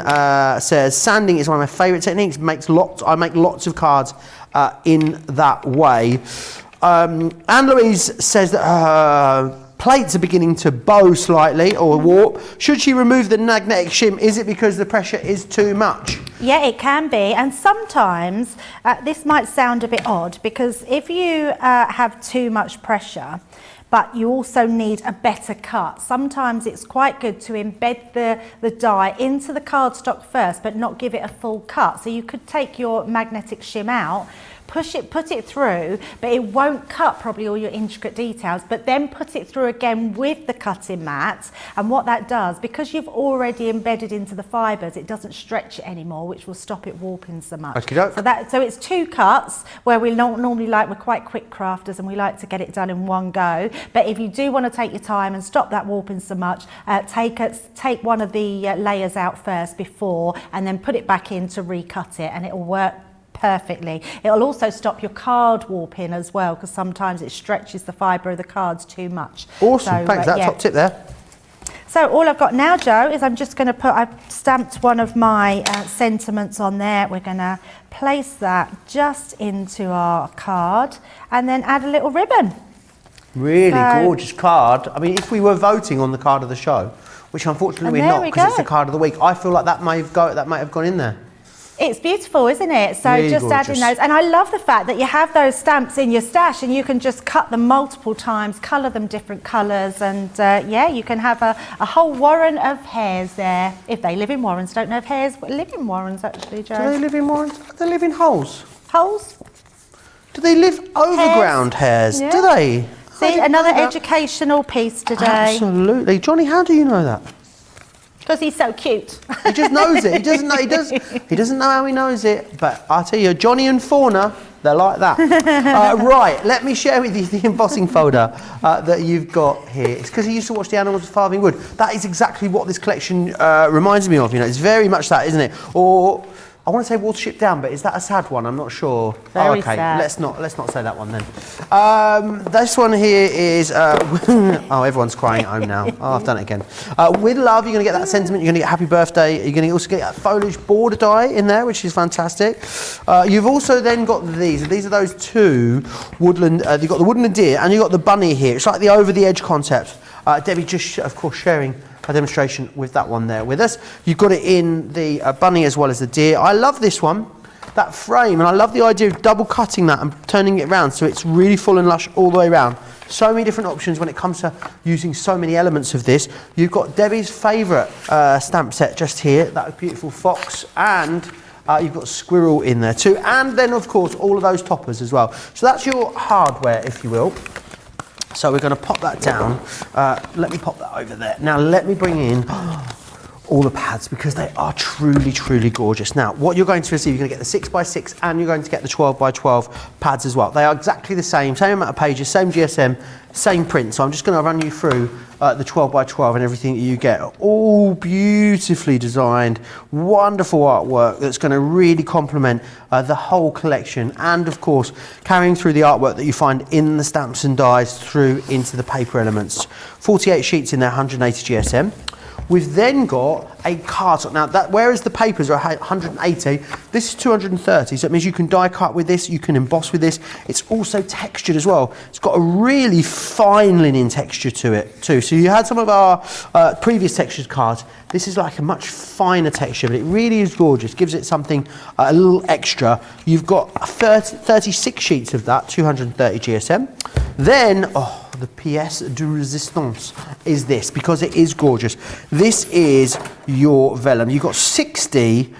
says, sanding is one of my favourite techniques. I make lots of cards in that way. Anne-Louise says that plates are beginning to bow slightly or warp. Should she remove the magnetic shim? Is it because the pressure is too much? Yeah, it can be. And sometimes this might sound a bit odd, because if you have too much pressure, but you also need a better cut, sometimes it's quite good to embed the die into the cardstock first, but not give it a full cut. So you could take your magnetic shim out, put it through, but it won't cut probably all your intricate details, but then put it through again with the cutting mat. And what that does, because you've already embedded into the fibres, it doesn't stretch it anymore, which will stop it warping so much. So it's two cuts, where we normally we're quite quick crafters and we like to get it done in one go. But if you do want to take your time and stop that warping so much, take one of the layers out first before, and then put it back in to recut it, and it will work perfectly. It'll also stop your card warping as well, because sometimes it stretches the fibre of the cards too much. Awesome, thanks. That top tip there. So all I've got now, Joe, is I'm just going to I've stamped one of my sentiments on there. We're going to place that just into our card and then add a little ribbon. Really gorgeous card. I mean, if we were voting on the card of the show, which unfortunately we're not, because it's the card of the week, I feel like that might have gone in there. It's beautiful, isn't it? So really just gorgeous. Adding those. And I love the fact that you have those stamps in your stash and you can just cut them multiple times, colour them different colours, and yeah, you can have a whole warren of hares there. If they live in warrens, don't know if hares live in warrens actually, Joe. Do they live in warrens? They live in holes. Holes? Do they live overground hares? Yeah. Do they? See, another educational piece today. Absolutely. Johnny, how do you know that? Because he's so cute. He just knows it. He doesn't know. He doesn't know how he knows it. But I tell you, Johnny and Fauna, they're like that. Right. Let me share with you the embossing folder that you've got here. It's because he used to watch the Animals of Farthing Wood. That is exactly what this collection reminds me of. You know, it's very much that, isn't it? Or I want to say Watership Down, but is that a sad one? I'm not sure. Very okay, sad. let's not say that one then. This one here is oh, everyone's crying at home now. Oh, I've done it again. With love, you're going to get that sentiment. You're going to get happy birthday. You're going to also get that foliage border die in there, which is fantastic. You've also then got these. These are those two woodland. You've got the woodland deer and you've got the bunny here. It's like the over the edge concept. Debbie just, of course, sharing a demonstration with that one there with us. You've got it in the bunny as well as the deer. I love this one, that frame, and I love the idea of double cutting that and turning it around so it's really full and lush all the way around. So many different options when it comes to using so many elements of this. You've got Debbie's favourite stamp set just here, that beautiful fox, and you've got squirrel in there too, and then of course all of those toppers as well. So that's your hardware, if you will. So we're going to pop that down. Let me pop that over there. Now let me bring in all the pads because they are truly, truly gorgeous. Now, what you're going to receive, you're going to get the 6x6 and you're going to get the 12x12 pads as well. They are exactly the same amount of pages, same GSM, same print. So I'm just going to run you through the 12x12 and everything that you get. All beautifully designed, wonderful artwork that's going to really complement the whole collection, and of course carrying through the artwork that you find in the stamps and dies through into the paper elements. 48 sheets in there, 180 GSM. We've then got a cardstock. Now, whereas the papers are 180, this is 230, so it means you can die cut with this, you can emboss with this. It's also textured as well. It's got a really fine linen texture to it too. So you had some of our previous textured cards. This is like a much finer texture, but it really is gorgeous. Gives it something a little extra. You've got 36 sheets of that, 230 GSM. Then, the pièce de résistance is this, because it is gorgeous. This is your vellum. You've got 60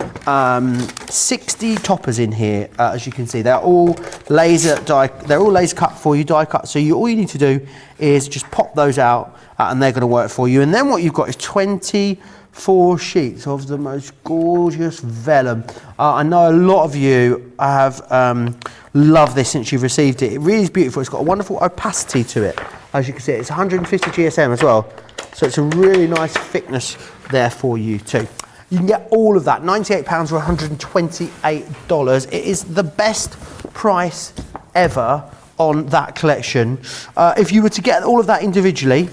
toppers in here, as you can see. They're all laser cut for you, die cut. So all you need to do is just pop those out, and they're going to work for you. And then what you've got is 24 sheets of the most gorgeous vellum. I know a lot of you have loved this since you've received it. It really is beautiful. It's got a wonderful opacity to it. As you can see, it's 150 GSM as well. So it's a really nice thickness there for you too. You can get all of that, £98 or $128. It is the best price ever on that collection. If you were to get all of that individually,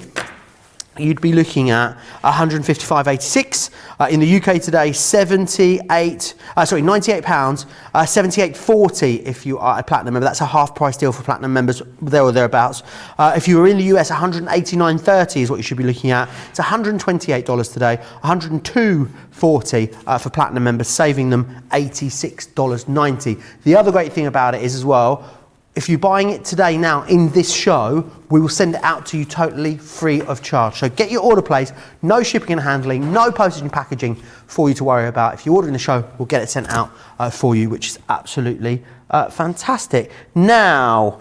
you'd be looking at £155.86. In the UK today, £98, £78.40 if you are a platinum member. That's a half price deal for platinum members, there or thereabouts. If you were in the US, £189.30 is what you should be looking at. It's $128 today, $102.40 for platinum members, saving them $86.90. The other great thing about it is as well, if you're buying it today now in this show, we will send it out to you totally free of charge. So get your order placed, no shipping and handling, no postage and packaging for you to worry about. If you order in the show, we'll get it sent out for you, which is absolutely fantastic. Now,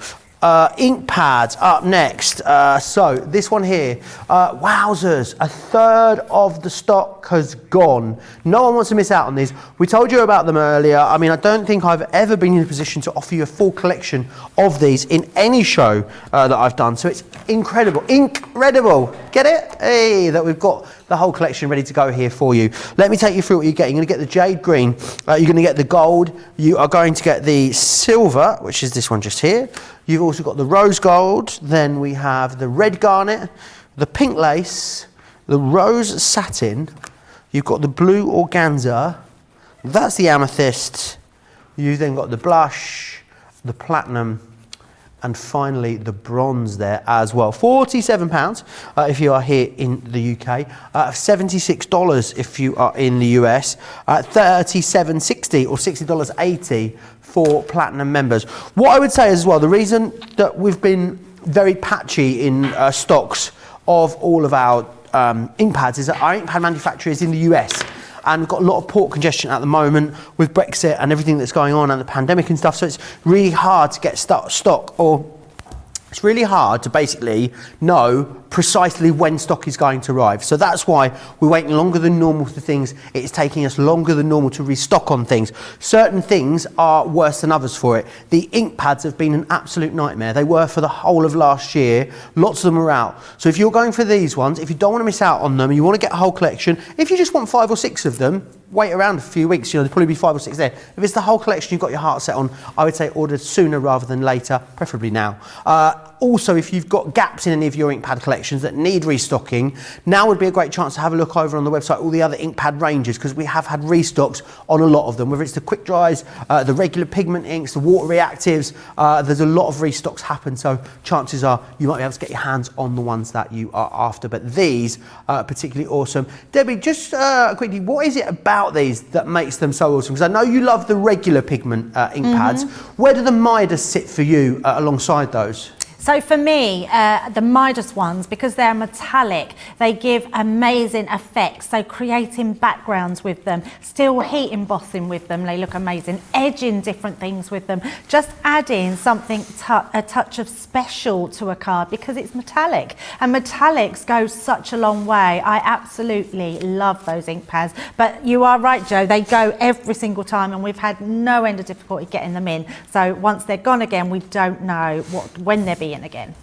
ink pads up next. So this one here, wowzers, a third of the stock has gone. No one wants to miss out on these. We told you about them earlier. I mean, I don't think I've ever been in a position to offer you a full collection of these in any show that I've done. So it's incredible, incredible. Get it? Hey, that we've got the whole collection ready to go here for you. Let me take you through what you get. You're going to get the jade green, you're going to get the gold, you are going to get the silver, which is this one just here. You've also got the rose gold, then we have the red garnet, the pink lace, the rose satin, you've got the blue organza, that's the amethyst, you've then got the blush, the platinum, and finally the bronze there as well. £47 if you are here in the UK, $76 if you are in the US, $37.60 or $60.80 for platinum members. What I would say as well, the reason that we've been very patchy in stocks of all of our ink pads is that our ink pad manufacturer is in the US. And we've got a lot of port congestion at the moment with Brexit and everything that's going on and the pandemic and stuff. So it's really hard to get stock, or it's really hard to basically know precisely when stock is going to arrive. So that's why we're waiting longer than normal for things. It's taking us longer than normal to restock on things. Certain things are worse than others for it. The ink pads have been an absolute nightmare. They were for the whole of last year. Lots of them are out. So if you're going for these ones, if you don't want to miss out on them, you want to get a whole collection, if you just want 5 or 6 of them, wait around a few weeks, there'll probably be 5 or 6 there. If it's the whole collection you've got your heart set on, I would say order sooner rather than later, preferably now. Also, if you've got gaps in any of your ink pad collections that need restocking, now would be a great chance to have a look over on the website, all the other ink pad ranges, because we have had restocks on a lot of them, whether it's the quick dries, the regular pigment inks, the water reactives. There's a lot of restocks happen, so chances are you might be able to get your hands on the ones that you are after, but these are particularly awesome. Debbie, just quickly, what is it about these that makes them so awesome? Because I know you love the regular pigment ink pads. Where do the Midas sit for you alongside those? So for me, the Midas ones, because they're metallic, they give amazing effects. So creating backgrounds with them, still heat embossing with them, they look amazing. Edging different things with them, just adding something, a touch of special to a card because it's metallic. And metallics go such a long way. I absolutely love those ink pads. But you are right, Joe, they go every single time and we've had no end of difficulty getting them in. So once they're gone again, we don't know when they're being again.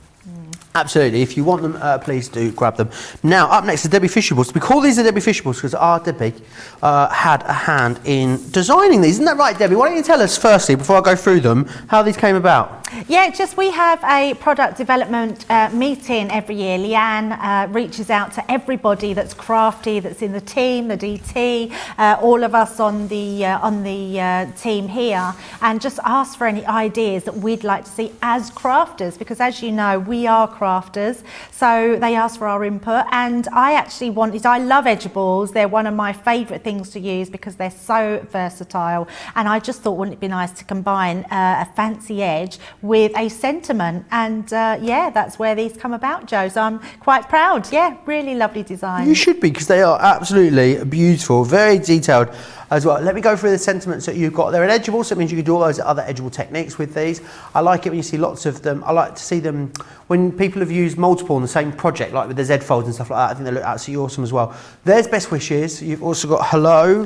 Absolutely. If you want them, please do grab them. Now, up next is Debbie Fishables. We call these the Debbie Fishables because our Debbie had a hand in designing these. Isn't that right, Debbie? Why don't you tell us firstly, before I go through them, how these came about? Yeah, just we have a product development meeting every year. Leanne reaches out to everybody that's crafty, that's in the team, the DT, all of us on the team here, and just ask for any ideas that we'd like to see as crafters, because as you know, we are crafters, so they asked for our input. And I love edgeables. They're one of my favourite things to use because they're so versatile, and I just thought, wouldn't it be nice to combine a fancy edge with a sentiment? And yeah, that's where these come about, Joe, so I'm quite proud. Yeah, really lovely design. You should be, because they are absolutely beautiful, very detailed as well. Let me go through the sentiments that you've got. They're an edgeable, so it means you can do all those other edgeable techniques with these. I like it when you see lots of them. I like to see them when people have used multiple on the same project, like with the Z folds and stuff like that. I think they look absolutely awesome as well. There's best wishes. You've also got hello.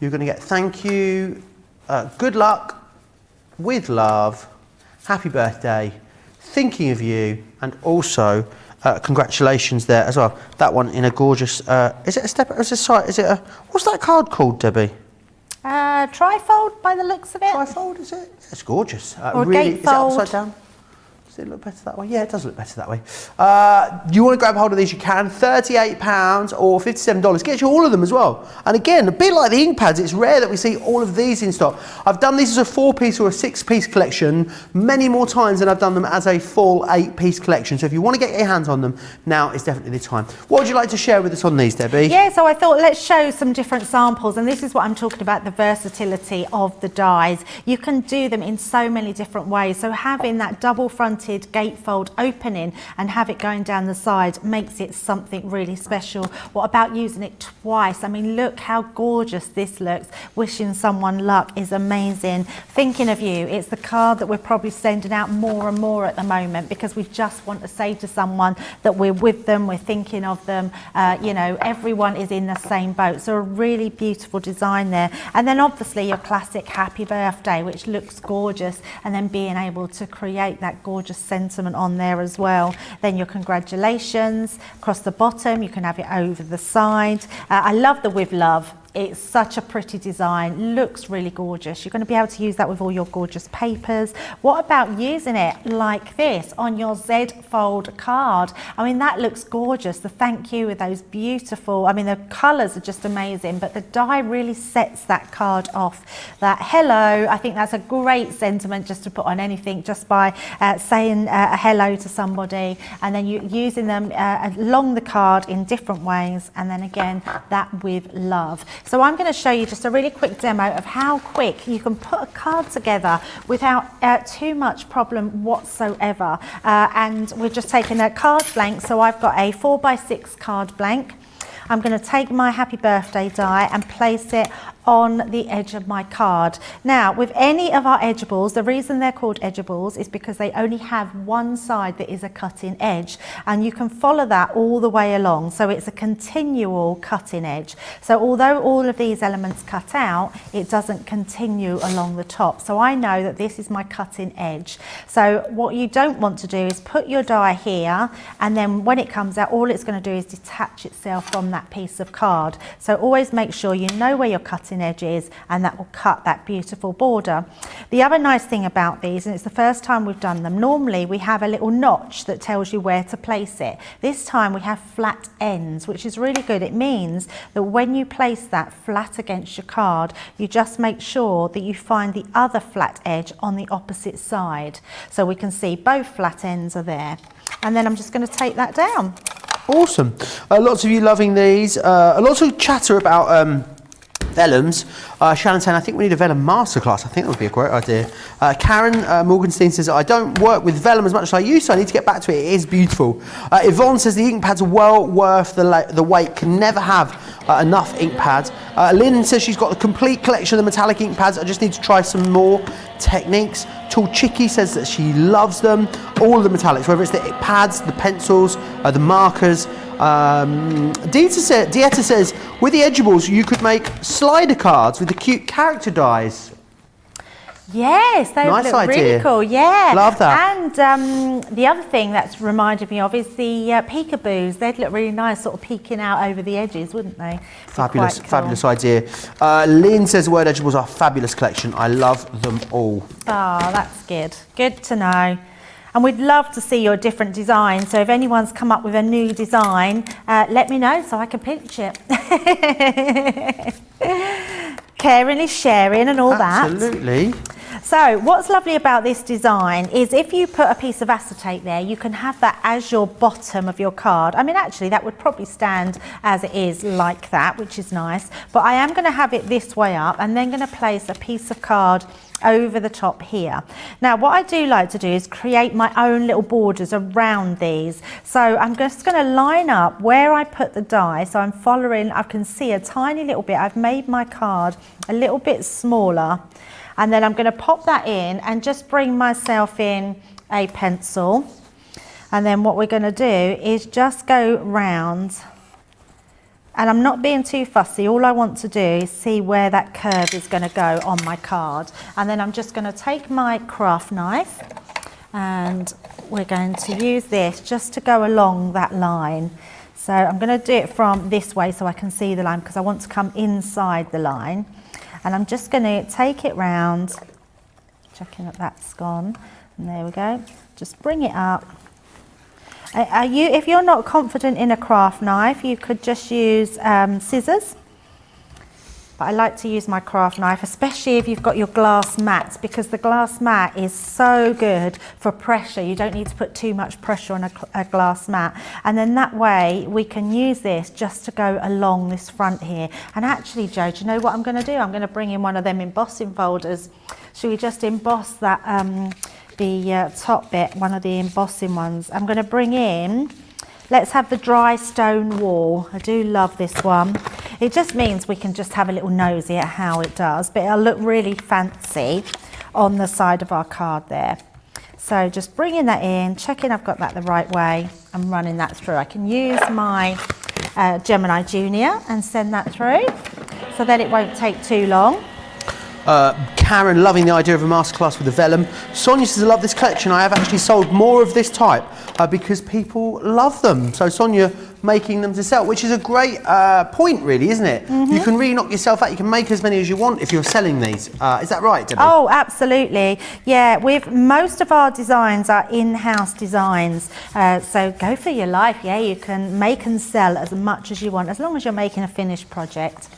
You're going to get thank you, good luck, with love, happy birthday, thinking of you, and also congratulations there as well. That one in a gorgeous, is it a step, is it a site, is it a, what's that card called, Debbie? Trifold by the looks of it. Trifold, is it? It's gorgeous. Or really, gatefold. Is it upside down? Does it look better that way? Yeah, it does look better that way. You want to grab hold of these, you can. £38 or $57. Get you all of them as well. And again, a bit like the ink pads, it's rare that we see all of these in stock. I've done these as a 4-piece or a 6-piece collection many more times than I've done them as a full 8-piece collection. So if you want to get your hands on them, now is definitely the time. What would you like to share with us on these, Debbie? Yeah, so I thought let's show some different samples, and this is what I'm talking about, the versatility of the dies. You can do them in so many different ways. So having that double-fronted gatefold opening and have it going down the side makes it something really special. What about using it twice? I mean, look how gorgeous this looks. Wishing someone luck is amazing. Thinking of you, it's the card that we're probably sending out more and more at the moment, because we just want to say to someone that we're with them, we're thinking of them. You know, everyone is in the same boat. So a really beautiful design there. And then obviously your classic happy birthday, which looks gorgeous, and then being able to create that gorgeous sentiment on there as well. Then your congratulations across the bottom, you can have it over the side. I love the with love. It's such a pretty design, looks really gorgeous. You're going to be able to use that with all your gorgeous papers. What about using it like this on your Z fold card? I mean, that looks gorgeous. The thank you with those beautiful, I mean, the colours are just amazing, but the die really sets that card off. That hello, I think that's a great sentiment just to put on anything, just by saying a hello to somebody, and then you using them along the card in different ways, and then again, that with love. So I'm going to show you just a really quick demo of how quick you can put a card together without too much problem whatsoever. And we're just taking a card blank. So I've got a 4x6 card blank. I'm going to take my happy birthday die and place it on the edge of my card. Now, with any of our edgeables, the reason they're called edgeables is because they only have one side that is a cutting edge, and you can follow that all the way along. So it's a continual cutting edge. So although all of these elements cut out, it doesn't continue along the top. So I know that this is my cutting edge. So what you don't want to do is put your die here, and then when it comes out, all it's going to do is detach itself from that piece of card. So always make sure you know where you're cutting facing edges, and that will cut that beautiful border. The other nice thing about these, and it's the first time we've done them, normally we have a little notch that tells you where to place it. This time we have flat ends, which is really good. It means that when you place that flat against your card, you just make sure that you find the other flat edge on the opposite side. So we can see both flat ends are there. And then I'm just going to take that down. Awesome. Lots of you loving these. Lots of chatter about vellums. Shannon saying, I think we need a vellum masterclass. I think that would be a great idea. Karen Morgenstein says, I don't work with vellum as much as I used to. I need to get back to it. It is beautiful. Yvonne says the ink pads are well worth the wait. Can never have enough ink pads. Lynn says she's got a complete collection of the metallic ink pads. I just need to try some more techniques. Tall Chicky says that she loves them. All of the metallics, whether it's the pads, the pencils, the markers. Dieta says, with the edgeables, you could make slider cards with the cute character dies. Yes, they Nice look idea. really cool. Yeah, Love that. And the other thing that's reminded me of is the peekaboos. They'd look really nice, sort of peeking out over the edges, wouldn't they? Fabulous, Quite cool. fabulous idea. Lynn says the word edgeables are a fabulous collection. I love them all. Oh, that's good. Good to know. And we'd love to see your different designs. So if anyone's come up with a new design, let me know so I can pinch it. Caring is sharing and all that. Absolutely. So what's lovely about this design is if you put a piece of acetate there, you can have that as your bottom of your card. I mean, actually, that would probably stand as it is like that, which is nice. But I am going to have it this way up and then going to place a piece of card over the top here. Now, what I do like to do is create my own little borders around these. So I'm just going to line up where I put the die. So I'm following, I can see a tiny little bit. I've made my card a little bit smaller. And then I'm going to pop that in and just bring myself in a pencil. And then what we're going to do is just go round. And I'm not being too fussy. All I want to do is see where that curve is going to go on my card. And then I'm just going to take my craft knife and we're going to use this just to go along that line. So I'm going to do it from this way so I can see the line because I want to come inside the line. And I'm just going to take it round, checking that that's gone. And there we go. Just bring it up. If you're not confident in a craft knife, you could just use scissors. But I like to use my craft knife, especially if you've got your glass mats, because the glass mat is so good for pressure. You don't need to put too much pressure on a glass mat. And then that way we can use this just to go along this front here. And actually, Joe, do you know what I'm going to do? I'm going to bring in one of them embossing folders. Should we just emboss that, the top bit, one of the embossing ones? I'm going to bring in, let's have the dry stone wall. I do love this one. It just means we can just have a little nosy at how it does, but it'll look really fancy on the side of our card there. So just bringing that in, checking I've got that the right way and running that through. I can use my Gemini Junior and send that through so that it won't take too long. Karen, loving the idea of a masterclass with the vellum. Sonia says, I love this collection. I have actually sold more of this type because people love them. So Sonia making them to sell, which is a great point really, isn't it? Mm-hmm. You can really knock yourself out. You can make as many as you want if you're selling these. Is that right, Debbie? Oh, absolutely. Yeah, most of our designs are in-house designs. So go for your life. Yeah, you can make and sell as much as you want, as long as you're making a finished project.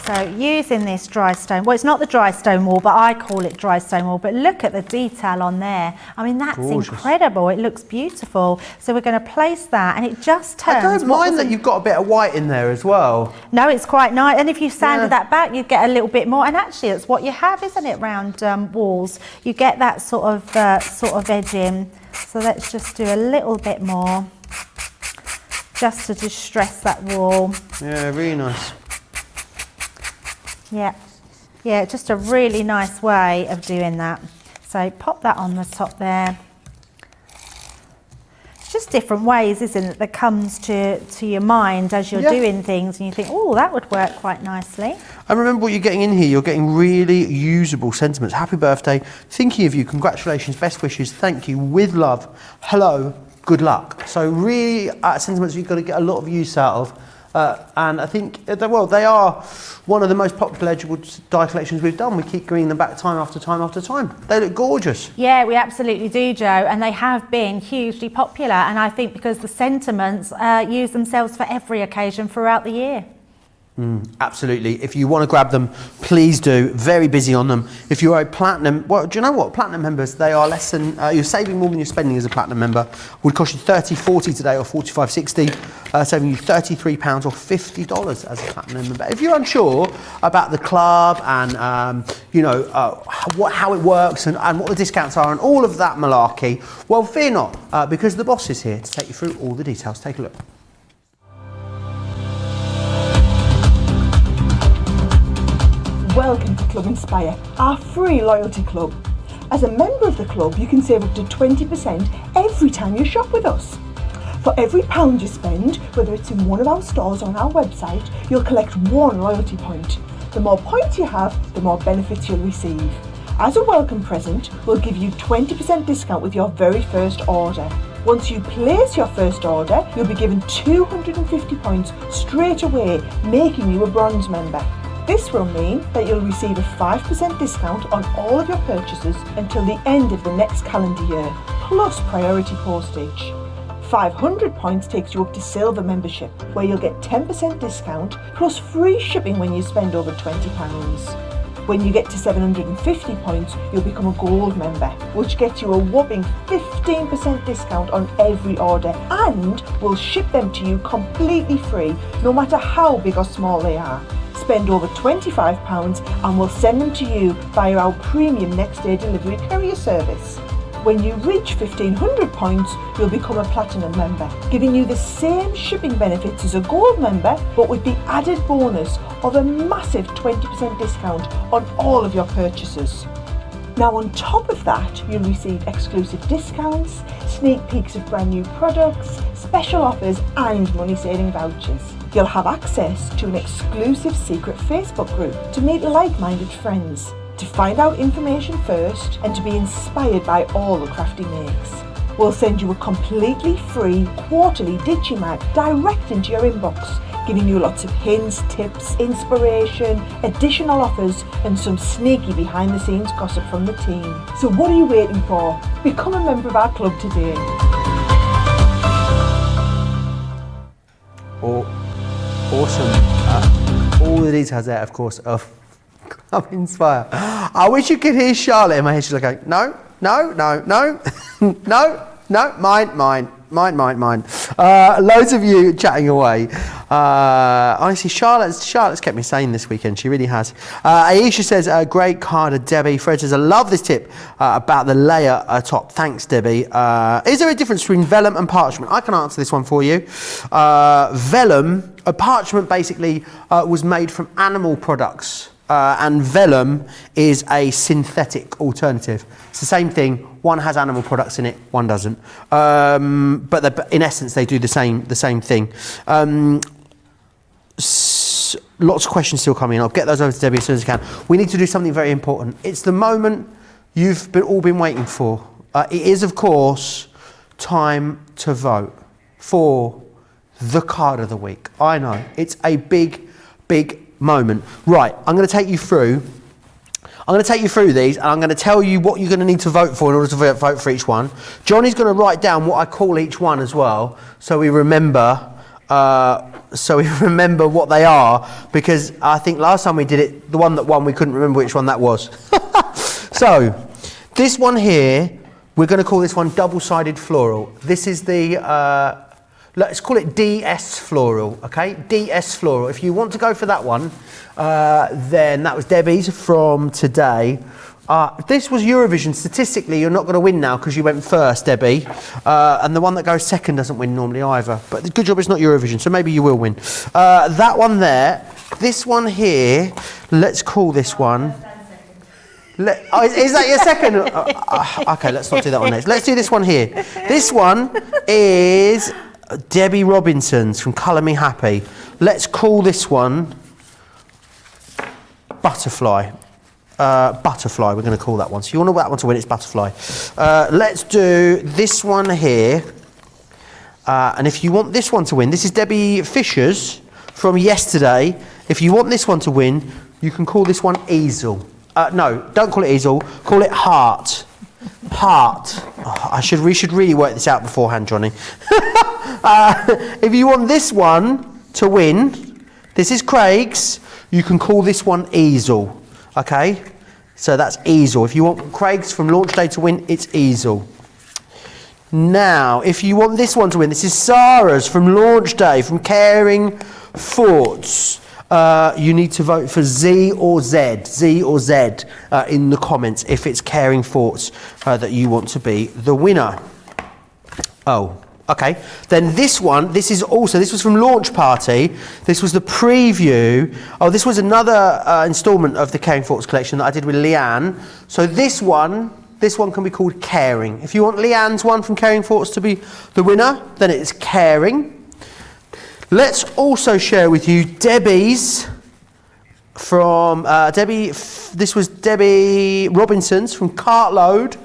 So using this dry stone, well, it's not the dry stone wall, but I call it dry stone wall, but look at the detail on there. I mean, that's gorgeous. Incredible. It looks beautiful. So we're going to place that and it just turns. I don't mind that you've got a bit of white in there as well. No, it's quite nice. And if you sanded that back, you'd get a little bit more. And actually, it's what you have, isn't it, round walls? You get that sort of edging. So let's just do a little bit more just to distress that wall. Yeah, really nice. Yeah, just a really nice way of doing that. So pop that on the top there. It's just different ways, isn't it, that comes to your mind as you're doing things and you think, oh, that would work quite nicely. And remember what you're getting in here. You're getting really usable sentiments. Happy birthday. Thinking of you. Congratulations. Best wishes. Thank you. With love. Hello. Good luck. So really sentiments you've got to get a lot of use out of. And I think, they are one of the most popular edible die collections we've done. We keep bringing them back time after time after time. They look gorgeous. Yeah, we absolutely do, Joe, and they have been hugely popular, and I think because the sentiments use themselves for every occasion throughout the year. Absolutely. If you want to grab them, please do. Very busy on them. If you're a platinum, well, do you know what? Platinum members, they are less than, you're saving more than you're spending as a platinum member. Would cost you $30.40 today or $45.60, saving you £33 or $50 as a platinum member. If you're unsure about the club and, how it works and what the discounts are and all of that malarkey, well, fear not, because the boss is here to take you through all the details. Take a look. Welcome to Club Inspire, our free loyalty club. As a member of the club, you can save up to 20% every time you shop with us. For every £1 you spend, whether it's in one of our stores or on our website, you'll collect 1 loyalty point. The more points you have, the more benefits you'll receive. As a welcome present, we'll give you 20% discount with your very first order. Once you place your first order, you'll be given 250 points straight away, making you a bronze member. This will mean that you'll receive a 5% discount on all of your purchases until the end of the next calendar year, plus priority postage. 500 points takes you up to silver membership, where you'll get 10% discount plus free shipping when you spend over £20. When you get to 750 points, you'll become a gold member, which gets you a whopping 15% discount on every order, and we'll ship them to you completely free, no matter how big or small they are. Spend over £25 and we'll send them to you via our premium next day delivery courier service. When you reach 1500 points, you'll become a platinum member, giving you the same shipping benefits as a gold member, but with the added bonus of a massive 20% discount on all of your purchases. Now on top of that, you'll receive exclusive discounts, sneak peeks of brand new products, special offers and money saving vouchers. You'll have access to an exclusive secret Facebook group to meet like-minded friends, to find out information first and to be inspired by all the Crafty makes. We'll send you a completely free quarterly Digimag direct into your inbox, giving you lots of hints, tips, inspiration, additional offers and some sneaky behind the scenes gossip from the team. So what are you waiting for? Become a member of our club today. Awesome. All the details there, of course, of Club Inspire. I wish you could hear Charlotte in my head. She's like, going, no, mine. Loads of you chatting away. Honestly, Charlotte's kept me sane this weekend. She really has. Aisha says, great card, Debbie. Fred says, I love this tip about the layer top. Thanks, Debbie. Is there a difference between vellum and parchment? I can answer this one for you. Vellum, a parchment basically was made from animal products. And vellum is a synthetic alternative. It's the same thing. One has animal products in it, one doesn't. But in essence, they do the same thing. Lots of questions still coming in. I'll get those over to Debbie as soon as I can. We need to do something very important. It's the moment you've all been waiting for. It is, of course, time to vote for the card of the week. I know, it's a big moment. Right, I'm going to take you through these and I'm going to tell you what you're going to need to vote for in order to vote for each one. Johnny's going to write down what I call each one as well, so we remember what they are, because I think last time we did it, the one that won, we couldn't remember which one that was. So this one here, we're going to call this one double-sided floral. This is the let's call it DS Floral, okay? DS Floral. If you want to go for that one, then that was Debbie's from today. This was Eurovision. Statistically, you're not going to win now because you went first, Debbie. And the one that goes second doesn't win normally either. But the good job it's not Eurovision, so maybe you will win. That one there. This one here, let's call this one. Is that your second? Okay, let's not do that one next. Let's do this one here. This one is Debbie Robinson's from Colour Me Happy. Let's call this one Butterfly. Butterfly, we're going to call that one. So you want that one to win, it's Butterfly. Let's do this one here. And if you want this one to win, this is Debbie Fisher's from yesterday. If you want this one to win, you can call this one easel. No, don't call it easel. Call it heart. Heart. Oh, we should really work this out beforehand, Johnny. If you want this one to win, this is Craig's. You can call this one easel. Okay? So that's easel. If you want Craig's from launch day to win, it's easel. Now, if you want this one to win, this is Sarah's from launch day, from Caring Thoughts. You need to vote for Z or Z in the comments if it's Caring Thoughts that you want to be the winner. Oh, okay. Then this one, this was from Launch Party. This was the preview. Oh, this was another instalment of the Caring Thoughts collection that I did with Leanne. So this one can be called Caring. If you want Leanne's one from Caring Thoughts to be the winner, then it's Caring. Let's also share with you Debbie's from this was Debbie Robinson's from Cartload.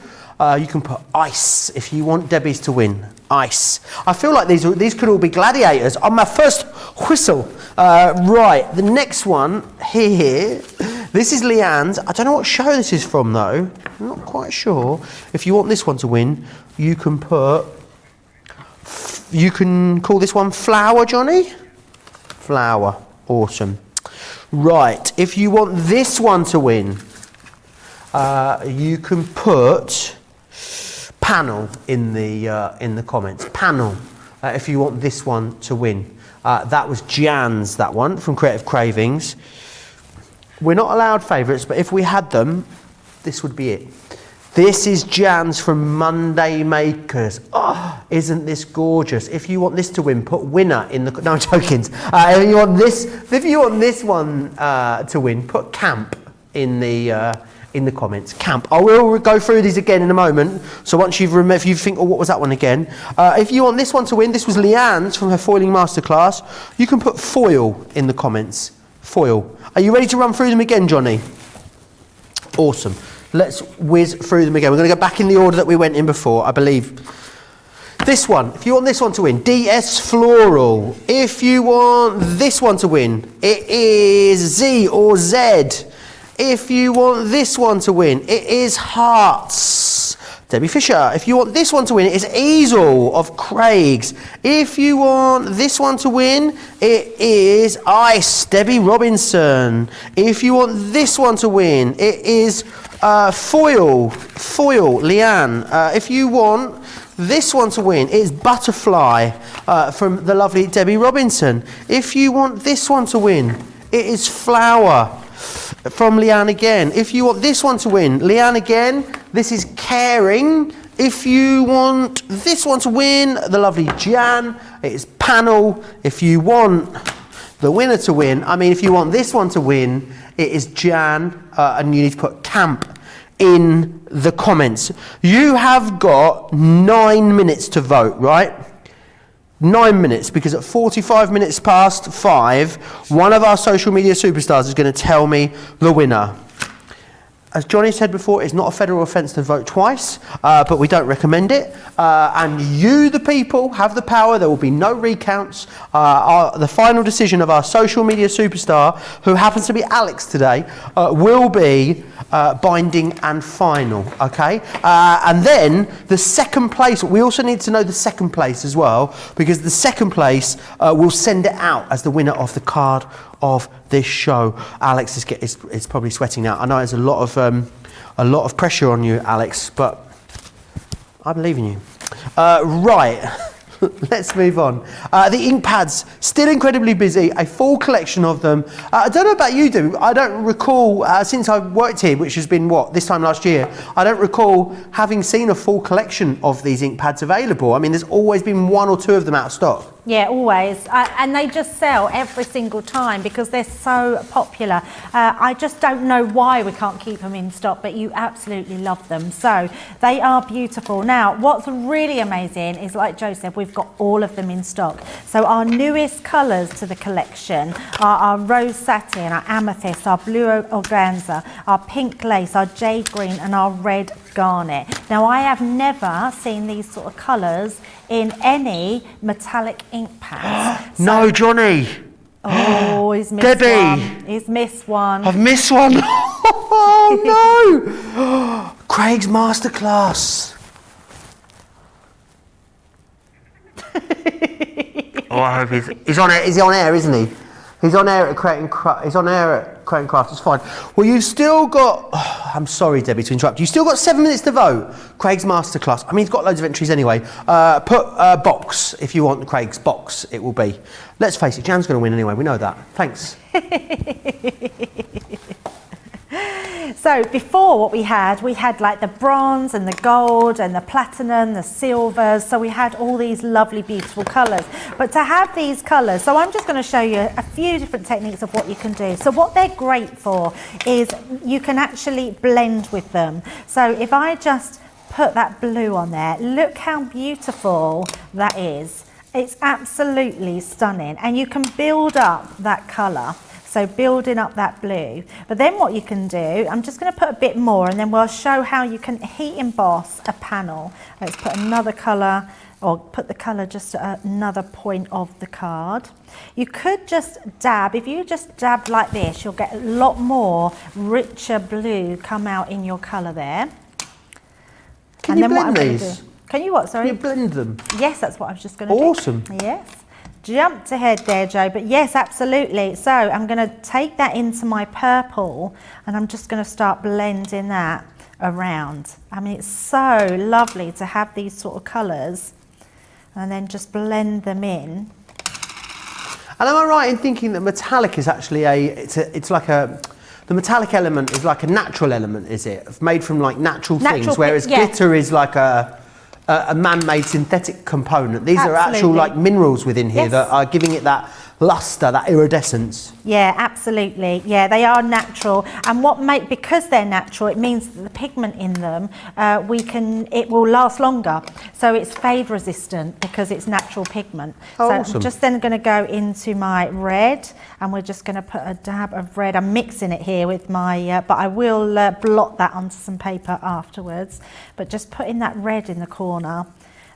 You can put ice if you want Debbie's to win. Ice. I feel like these could all be gladiators on my first whistle. Right, the next one here. This is Leanne's. I don't know what show this is from though. I'm not quite sure. If you want this one to win, you can call this one Flower, Johnny. Flower. Awesome. Right. If you want this one to win, you can put panel in the comments. Panel. If you want this one to win. That was Jan's, that one, from Creative Cravings. We're not allowed favourites, but if we had them, this would be it. This is Jan's from Monday Makers. Oh, isn't this gorgeous? If you want this to win, put winner in the... No, I'm joking. If you want this one to win, put camp in the comments. Camp. I will go through these again in a moment. So once if you think, oh, what was that one again? If you want this one to win, this was Leanne's from her foiling masterclass. You can put foil in the comments. Foil. Are you ready to run through them again, Johnny? Awesome. Let's whiz through them again. We're going to go back in the order that we went in before, I believe. This one, if you want this one to win, DS Floral. If you want this one to win, it is Z or Z. If you want this one to win, it is Hearts. Debbie Fisher. If you want this one to win, it is Easel of Craig's. If you want this one to win, it is Ice, Debbie Robinson. If you want this one to win, it is Foil, Leanne. If you want this one to win, it is Butterfly from the lovely Debbie Robinson. If you want this one to win, it is Flower from Leanne again. If you want this one to win, Leanne again, this is Caring. If you want this one to win, the lovely Jan, it is Panel. If you want the winner to win, if you want this one to win, it is Jan, and you need to put Camp in the comments. You have got 9 minutes to vote, right? 9 minutes, because at 45 minutes past 5, one of our social media superstars is going to tell me the winner. As Johnny said before, it's not a federal offence to vote twice, but we don't recommend it. And you, the people, have the power. There will be no recounts. The final decision of our social media superstar, who happens to be Alex today, will be binding and final, okay? And then the second place, we also need to know the second place as well, because the second place will send it out as the winner of the card of this show. Alex is probably sweating now. I know there's a lot of pressure on you, Alex, but I believe in you. Right. Let's move on. The ink pads, still incredibly busy, a full collection of them. I don't know about you, Debbie. I don't recall, since I've worked here, which has been, this time last year, I don't recall having seen a full collection of these ink pads available. There's always been 1 or 2 of them out of stock. Yeah, always. And they just sell every single time because they're so popular. I just don't know why we can't keep them in stock, but you absolutely love them. So they are beautiful. Now, what's really amazing is, like Joe said, we've got all of them in stock. So our newest colours to the collection are our rose satin, our amethyst, our blue organza, our pink lace, our jade green, and our red garnet. Now, I have never seen these sort of colours in any metallic ink pads. No, Johnny. Oh, he's missed Debbie. one. He's missed one. I've missed one. Oh no! Craig's masterclass. Oh, I hope he's on air. Is he on air? Isn't he? He's on air at Creating Craft. He's on air at Creating Craft. It's fine. Well, you've still got. Oh, I'm sorry, Debbie, to interrupt. You've still got 7 minutes to vote. Craig's masterclass. I mean, he's got loads of entries anyway. Put box if you want Craig's box. It will be. Let's face it, Jan's going to win anyway. We know that. Thanks. So before what we had like the bronze and the gold and the platinum, the silvers. So we had all these lovely, beautiful colours. But to have these colours, so I'm just going to show you a few different techniques of what you can do. So what they're great for is you can actually blend with them. So if I just put that blue on there, look how beautiful that is. It's absolutely stunning. And you can build up that colour. So building up that blue. But then what you can do, I'm just going to put a bit more and then we'll show how you can heat emboss a panel. Let's put another colour, or put the colour just at another point of the card. You could just dab, if you just dab like this, you'll get a lot more richer blue come out in your colour there. Can you blend these? Can you what, sorry? Can you blend them? Yes, that's what I was just going to do. Awesome. Yes. Jumped ahead there, Joe, but yes, absolutely. So I'm going to take that into my purple and I'm just going to start blending that around. I mean, it's so lovely to have these sort of colours and then just blend them in. And am I right in thinking that metallic is actually the metallic element is like a natural element, is it? Made from like natural things, whereas glitter is like a man-made synthetic component. These are actual like minerals within here that are giving it that luster, that iridescence. Yeah, absolutely. Yeah, they are natural, and because they're natural, it means that the pigment in them it will last longer. So it's fade resistant because it's natural pigment. So Awesome. I'm just then going to go into my red, and we're just going to put a dab of red. I'm mixing it here with my, but I will blot that onto some paper afterwards. But just putting that red in the corner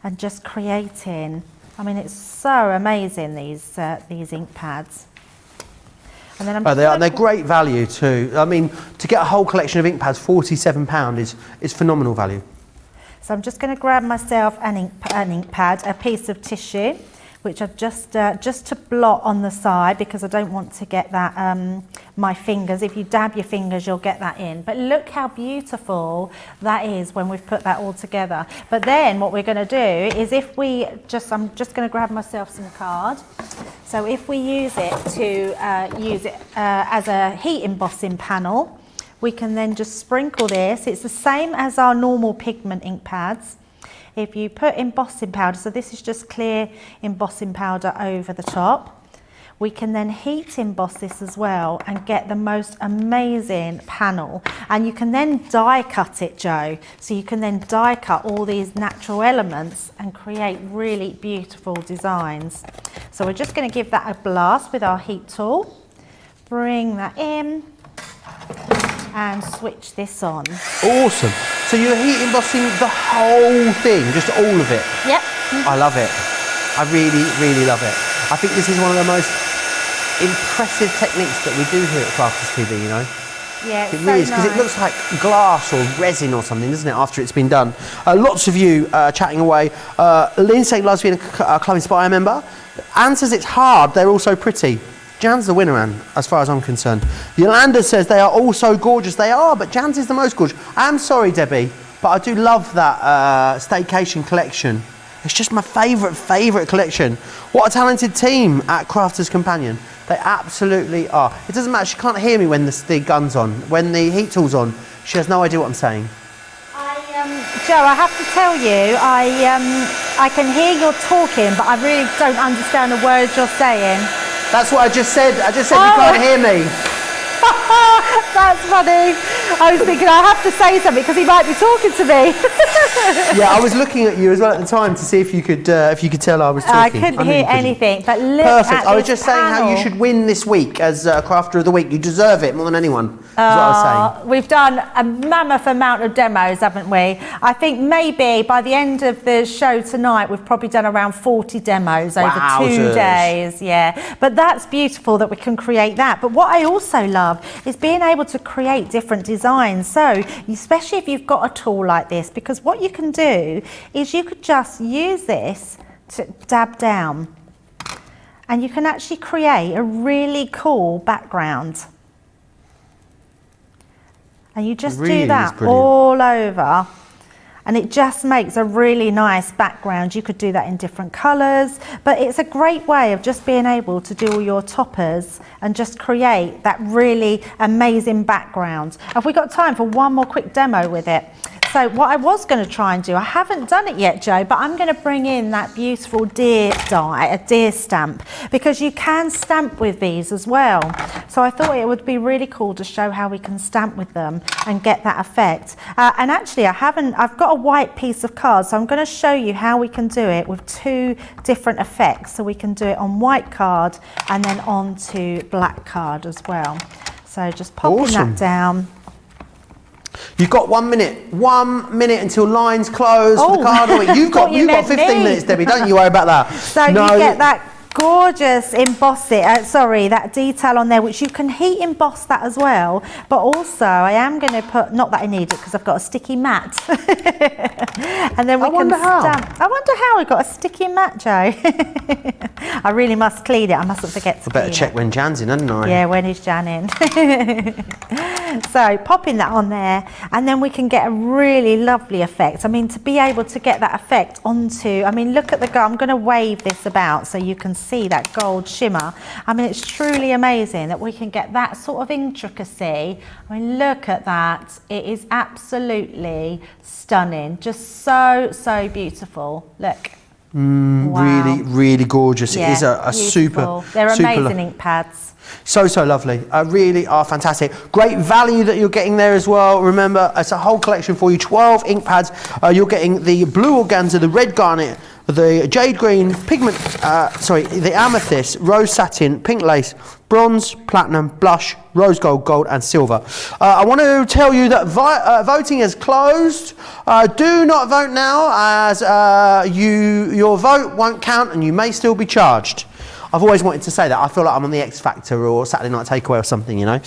and just creating. I mean, it's so amazing, these ink pads. And then they're great value too. I mean, to get a whole collection of ink pads, £47 is phenomenal value. So I'm just going to grab myself an ink pad, a piece of tissue, which I've just to blot on the side because I don't want to get that my fingers. If you dab your fingers, you'll get that in. But look how beautiful that is when we've put that all together. But then what we're going to do is I'm just going to grab myself some card. So if we use it as a heat embossing panel, we can then just sprinkle this. It's the same as our normal pigment ink pads. If you put embossing powder, so this is just clear embossing powder over the top, we can then heat emboss this as well and get the most amazing panel. And you can then die cut it, Joe. So you can then die cut all these natural elements and create really beautiful designs. So we're just going to give that a blast with our heat tool. Bring that in and switch this on. Awesome. So you're heat embossing the whole thing, just all of it? Yep. I love it. I really, really love it. I think this is one of the most impressive techniques that we do here at Crafters TV, you know? Yeah, it really is, because it looks like glass or resin or something, doesn't it, after it's been done? Lots of you chatting away. Lindsay loves being a Club Inspire member. Anne says it's hard, they're also pretty. Jan's the winner, Anne, as far as I'm concerned. Yolanda says they are all so gorgeous. They are, but Jan's is the most gorgeous. I'm sorry, Debbie, but I do love that staycation collection. It's just my favourite collection. What a talented team at Crafters Companion. They absolutely are. It doesn't matter, she can't hear me when the gun's on. When the heat tool's on, she has no idea what I'm saying. Joe, I have to tell you, I can hear you're talking, but I really don't understand the words you're saying. That's what I just said. I just said you can't hear me. That's funny. I was thinking I have to say something because he might be talking to me. Yeah, I was looking at you as well at the time to see if you could tell I was talking. I couldn't hear anything, but look Perfect. at I was this just saying how you panel. should win this week as Crafter of the Week. You deserve it more than anyone. what I was saying. We've done a mammoth amount of demos, haven't we? I think maybe by the end of the show tonight, we've probably done around 40 demos over 2 Wowzers. days. Yeah, but that's beautiful that we can create that. But what I also love is being able to create different designs. So, especially if you've got a tool like this, because what you can do is you could just use this to dab down. And you can actually create a really cool background. And you just Really do is that brilliant. all over. And it just makes a really nice background. You could do that in different colours, but it's a great way of just being able to do all your toppers and just create that really amazing background. Have we got time for one more quick demo with it? So what I was going to try and do, I haven't done it yet, Joe, but I'm going to bring in that beautiful deer die, a deer stamp, because you can stamp with these as well. So I thought it would be really cool to show how we can stamp with them and get that effect. And actually, I've got a white piece of card, so I'm going to show you how we can do it with 2 different effects. So we can do it on white card and then onto black card as well. So just popping Awesome. that down. You've got 1 minute. 1 minute until lines close for the Oh, card. You've got thought you meant 15 me. minutes, Debbie. Don't you worry about that. So you get that gorgeous that detail on there, which you can heat emboss that as well. But also I am going to put, not that I need it because I've got a sticky mat. And then we can stamp. I wonder how we got a sticky mat, Joe. I really must clean it. I mustn't forget to I better clean check it. when Jan's in, hadn't I? Yeah, when is Jan in? So popping that on there, and then we can get a really lovely effect. I mean, to be able to get that effect onto, I mean, look at the gold. I'm going to wave this about so you can see that gold shimmer. I mean, it's truly amazing that we can get that sort of intricacy. I mean, look at that. It is absolutely stunning. Just so, so beautiful. Look. Wow. Really, really gorgeous. Yeah, It is a super. beautiful. They're super amazing ink pads. So lovely. Really are fantastic. Great value that you're getting there as well. Remember, it's a whole collection for you. 12 ink pads. You're getting the blue organza, the red garnet, the jade green, pigment, the amethyst, rose satin, pink lace, bronze, platinum, blush, rose gold, gold and silver. I want to tell you that voting is closed. Do not vote now, as your vote won't count and you may still be charged. I've always wanted to say that. I feel like I'm on the X Factor or Saturday Night Takeaway or something, you know.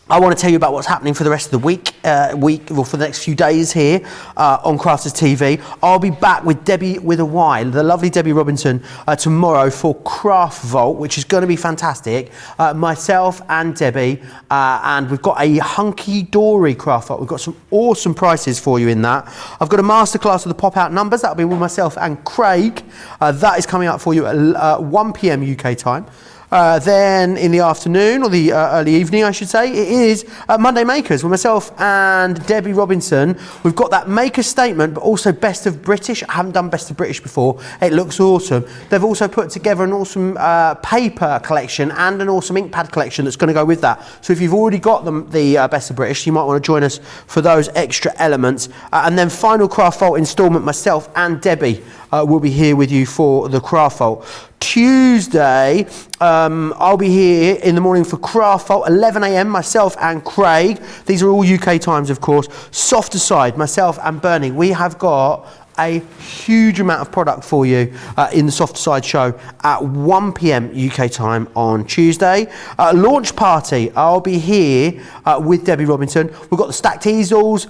I want to tell you about what's happening for the rest of the week, for the next few days here on Crafters TV. I'll be back with Debbie with a Y, the lovely Debbie Robinson, tomorrow for Craft Vault, which is going to be fantastic. Myself and Debbie, and we've got a hunky-dory Craft Vault. We've got some awesome prices for you in that. I've got a masterclass of the pop-out numbers. That'll be with myself and Craig. That is coming up for you at 1 p.m. UK time. Then in the afternoon, or the early evening I should say, it is Monday Makers with myself and Debbie Robinson. We've got that Maker statement, but also Best of British. I haven't done Best of British before. It looks awesome. They've also put together an awesome paper collection and an awesome ink pad collection that's going to go with that. So if you've already got the Best of British, you might want to join us for those extra elements. And then final Craft Vault instalment, myself and Debbie will be here with you for the Craft Vault. Tuesday, I'll be here in the morning for Craft Vault, 11 a.m, myself and Craig. These are all UK times, of course. Softer Side, myself and Bernie. We have got a huge amount of product for you in the Softer Side show at 1 p.m. UK time on Tuesday. Launch party, I'll be here with Debbie Robinson. We've got the stacked easels.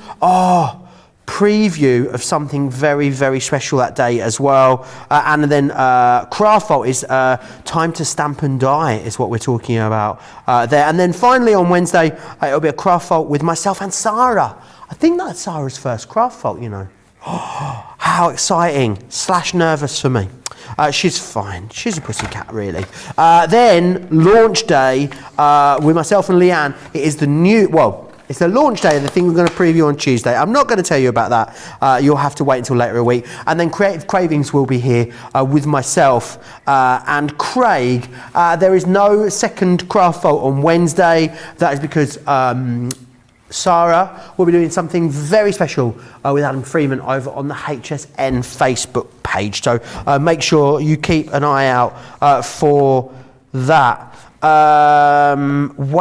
Preview of something very, very special that day as well. And then Craft Vault is time to stamp and die is what we're talking about there. And then finally on Wednesday, it'll be a Craft Vault with myself and Sarah. I think that's Sarah's first Craft Vault, you know. How exciting / nervous for me. She's fine. She's a pussycat, really. Then launch day with myself and Leanne. It is the new, it's the launch day of the thing we're going to preview on Tuesday. I'm not going to tell you about that. You'll have to wait until later in the week. And then Creative Cravings will be here with myself and Craig. There is no second Craft Vault on Wednesday. That is because Sarah will be doing something very special with Adam Freeman over on the HSN Facebook page. So make sure you keep an eye out for that. Wowzers.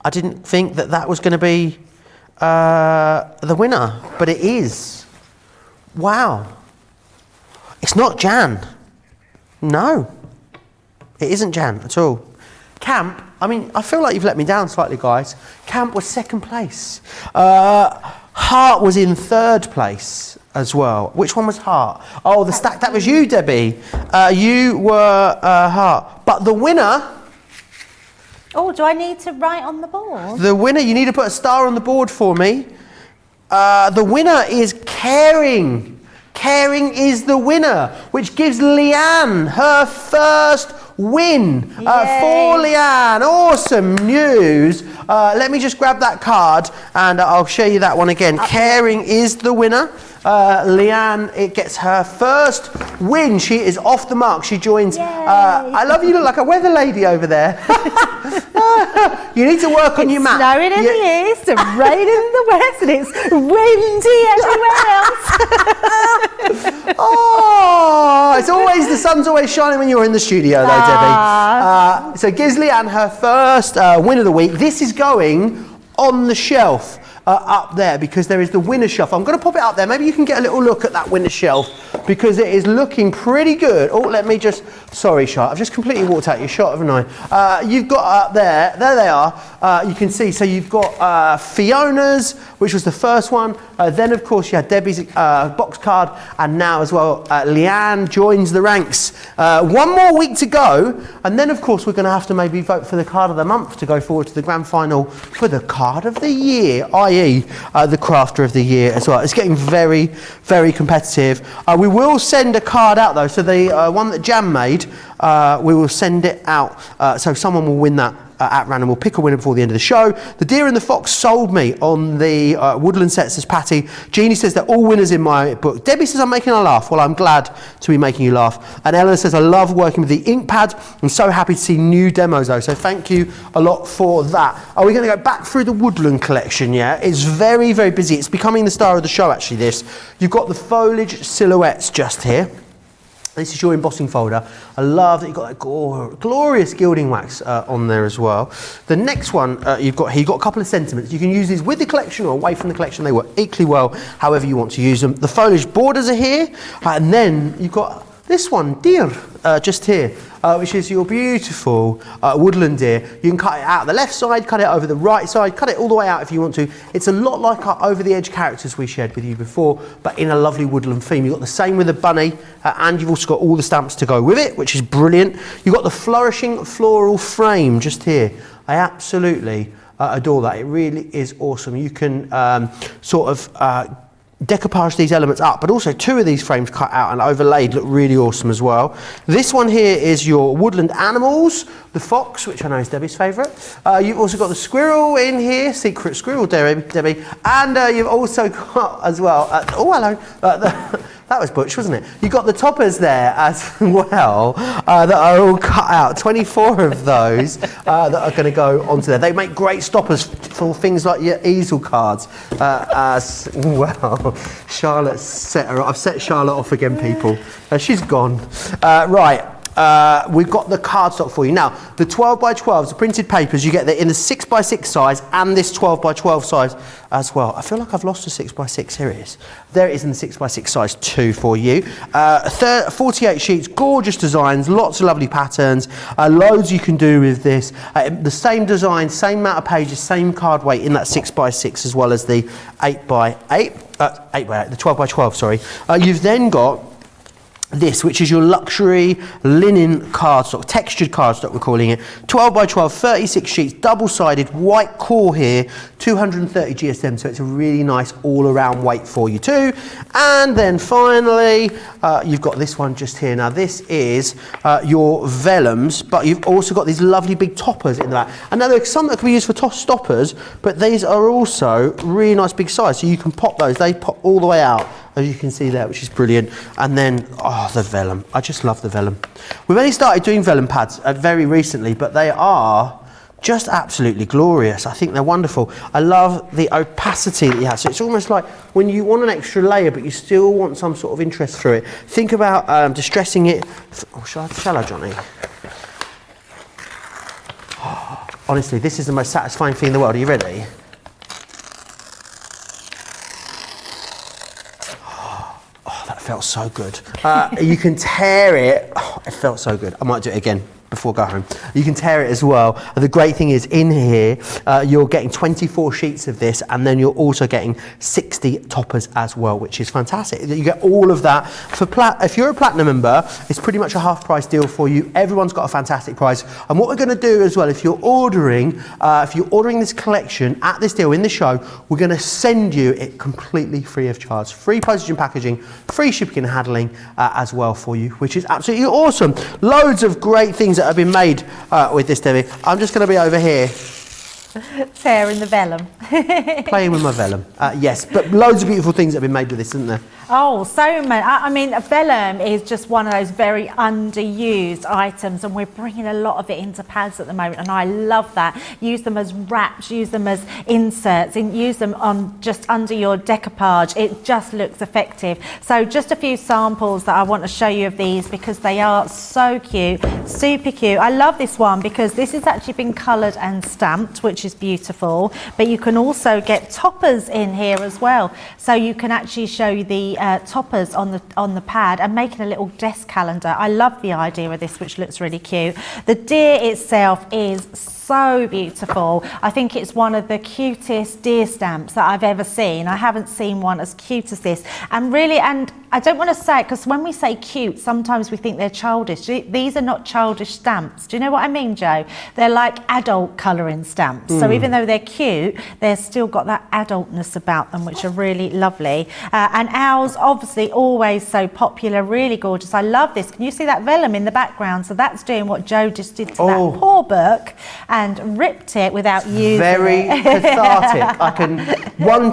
I didn't think that was going to be the winner, but it is. Wow. It's not Jan. No, it isn't Jan at all. Camp, I mean, I feel like you've let me down slightly, guys. Camp was second place. Heart was in third place as well. Which one was Heart? Oh, the stack, that was you, Debbie. You were Heart. But the winner... Oh, do I need to write on the board? The winner, you need to put a star on the board for me. The winner is Caring. Caring is the winner, which gives Leanne her first win. For Leanne, awesome news. Let me just grab that card and I'll show you that one again. Caring is the winner. Leanne, it gets her first win. She is off the mark. She joins. I love you. Look like a weather lady over there. You need to work on your map. It's snowing in the east and raining in the west, and it's windy everywhere else. Oh, it's always, the sun's always shining when you're in the studio, though, Debbie. So gives Leanne her first win of the week. This is going on the shelf. Up there, because there is the winner shelf. I'm going to pop it up there. Maybe you can get a little look at that winner shelf, because it is looking pretty good. Oh, let me just, sorry, Charlotte, I've just completely walked out your shot, haven't I? You've got up there they are. You can see, so you've got Fiona's, which was the first one. Then, of course, you had Debbie's box card, and now as well, Leanne joins the ranks. One more week to go, and then, of course, we're going to have to maybe vote for the card of the month to go forward to the grand final for the card of the year, i.e. The crafter of the year as well. It's getting very, very competitive. We will send a card out though, so the one that Jan made, we will send it out, so someone will win that at random. We'll pick a winner before the end of the show. The Deer and the Fox sold me on the Woodland sets, says Patty. Jeannie says they're all winners in my book. Debbie says I'm making her laugh. Well, I'm glad to be making you laugh. And Ellen says I love working with the ink pad. I'm so happy to see new demos though, so thank you a lot for that. Are we going to go back through the Woodland collection? Yeah, it's very, very busy. It's becoming the star of the show actually, this. You've got the foliage silhouettes just here. This is your embossing folder. I love that you've got that glorious gilding wax on there as well. The next one you've got here, you've got a couple of sentiments. You can use these with the collection or away from the collection. They work equally well, however you want to use them. The foliage borders are here. And then you've got this one, Deer, just here, which is your beautiful woodland deer. You can cut it out the left side, cut it over the right side, cut it all the way out if you want to. It's a lot like our over-the-edge characters we shared with you before, but in a lovely woodland theme. You've got the same with the bunny, and you've also got all the stamps to go with it, which is brilliant. You've got the flourishing floral frame just here. I absolutely adore that. It really is awesome. You can sort of decoupage these elements up, but also two of these frames cut out and overlaid look really awesome as well. This one here is your woodland animals, the fox, which I know is Debbie's favourite. You've also got the squirrel in here, secret squirrel, Debbie, and you've also got as well, oh hello, that was Butch, wasn't it? You've got the toppers there as well that are all cut out. 24 of those that are going to go onto there. They make great stoppers for things like your easel cards as well. Charlotte's set her. I've set Charlotte off again, people. She's gone. Right. We've got the cardstock for you. Now, the 12x12s, the printed papers, you get in the 6x6 size and this 12x12 size as well. I feel like I've lost a 6x6. Here it is. There it is in the 6x6 size too for you. 48 sheets, gorgeous designs, lots of lovely patterns, loads you can do with this. The same design, same amount of pages, same card weight in that 6x6 as well as the 8x8, the 12x12, sorry. You've then got this, which is your luxury linen cardstock, textured cardstock we're calling it, 12x12, 36 sheets, double-sided, white core here, 230 GSM, so it's a really nice all-around weight for you too. And then finally, you've got this one just here. Now this is your vellums, but you've also got these lovely big toppers in that. And now there's some that can be used for stoppers, but these are also really nice big size, so you can pop those, they pop all the way out, as you can see there, which is brilliant. And then, oh, the vellum. I just love the vellum. We've only started doing vellum pads very recently, but they are just absolutely glorious. I think they're wonderful. I love the opacity that you have. So it's almost like when you want an extra layer, but you still want some sort of interest through it. Think about distressing it. Oh, shall I, Johnny? Honestly, this is the most satisfying thing in the world. Are you ready? Oh, that felt so good. You can tear it. Oh, it felt so good. I might do it again before I go home. You can tear it as well. And the great thing is in here, you're getting 24 sheets of this, and then you're also getting 60 toppers as well, which is fantastic. You get all of that. If you're a Platinum member, it's pretty much a half price deal for you. Everyone's got a fantastic price. And what we're going to do as well, if you're ordering this collection at this deal in the show, we're going to send you it completely free of charge. Free postage and packaging, free shipping and handling as well for you, which is absolutely awesome. Loads of great things that have been made with this, Debbie. I'm just going to be over here tearing the vellum. playing with my vellum. Yes, but loads of beautiful things that have been made with this, isn't there? Oh, so many. I mean, vellum is just one of those very underused items, and we're bringing a lot of it into pads at the moment, and I love that. Use them as wraps, use them as inserts, and use them on just under your decoupage. It just looks effective. So just a few samples that I want to show you of these because they are so cute, super cute. I love this one because this has actually been coloured and stamped, which is beautiful, but you can also get toppers in here as well. So you can actually show the toppers on the pad and making a little desk calendar. I love the idea of this, which looks really cute. The deer itself is so beautiful. I think it's one of the cutest deer stamps that I've ever seen. I haven't seen one as cute as this. And really, and I don't want to say it because when we say cute, sometimes we think they're childish. These are not childish stamps. Do you know what I mean, Joe? They're like adult colouring stamps. So even though they're cute, they've still got that adultness about them, which are really lovely. And owls, obviously, always so popular, really gorgeous. I love this. Can you see that vellum in the background? So that's doing what Joe just did to that poor book and ripped it without using Very it. cathartic. I can one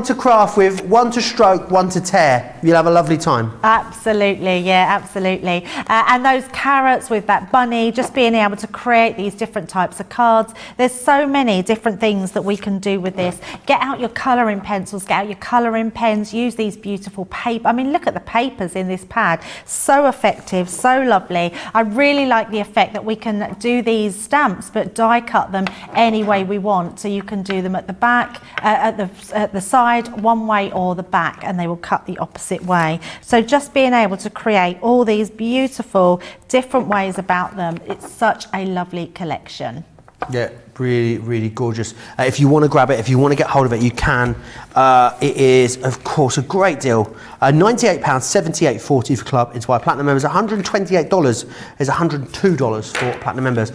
to craft with, one to stroke, one to tear. You'll have a lovely time. Absolutely, yeah, absolutely. And those carrots with that bunny, just being able to create these different types of cards. There's so many different things that we can do with this. Get out your colouring pencils, get out your colouring pens, use these beautiful paper. I mean, look at the papers in this pad. So effective, so lovely. I really like the effect that we can do these stamps, but die cut them any way we want. So you can do them at the back, at the side, one way, or the back, and they will cut the opposite way. So just being able to create all these beautiful different ways about them, it's such a lovely collection. Yeah, really, really gorgeous. If you want to grab it, if you want to get hold of it, you can. It is, of course, a great deal. £98, $78.40 for club. It's by Platinum members. $128 is $102 for Platinum members.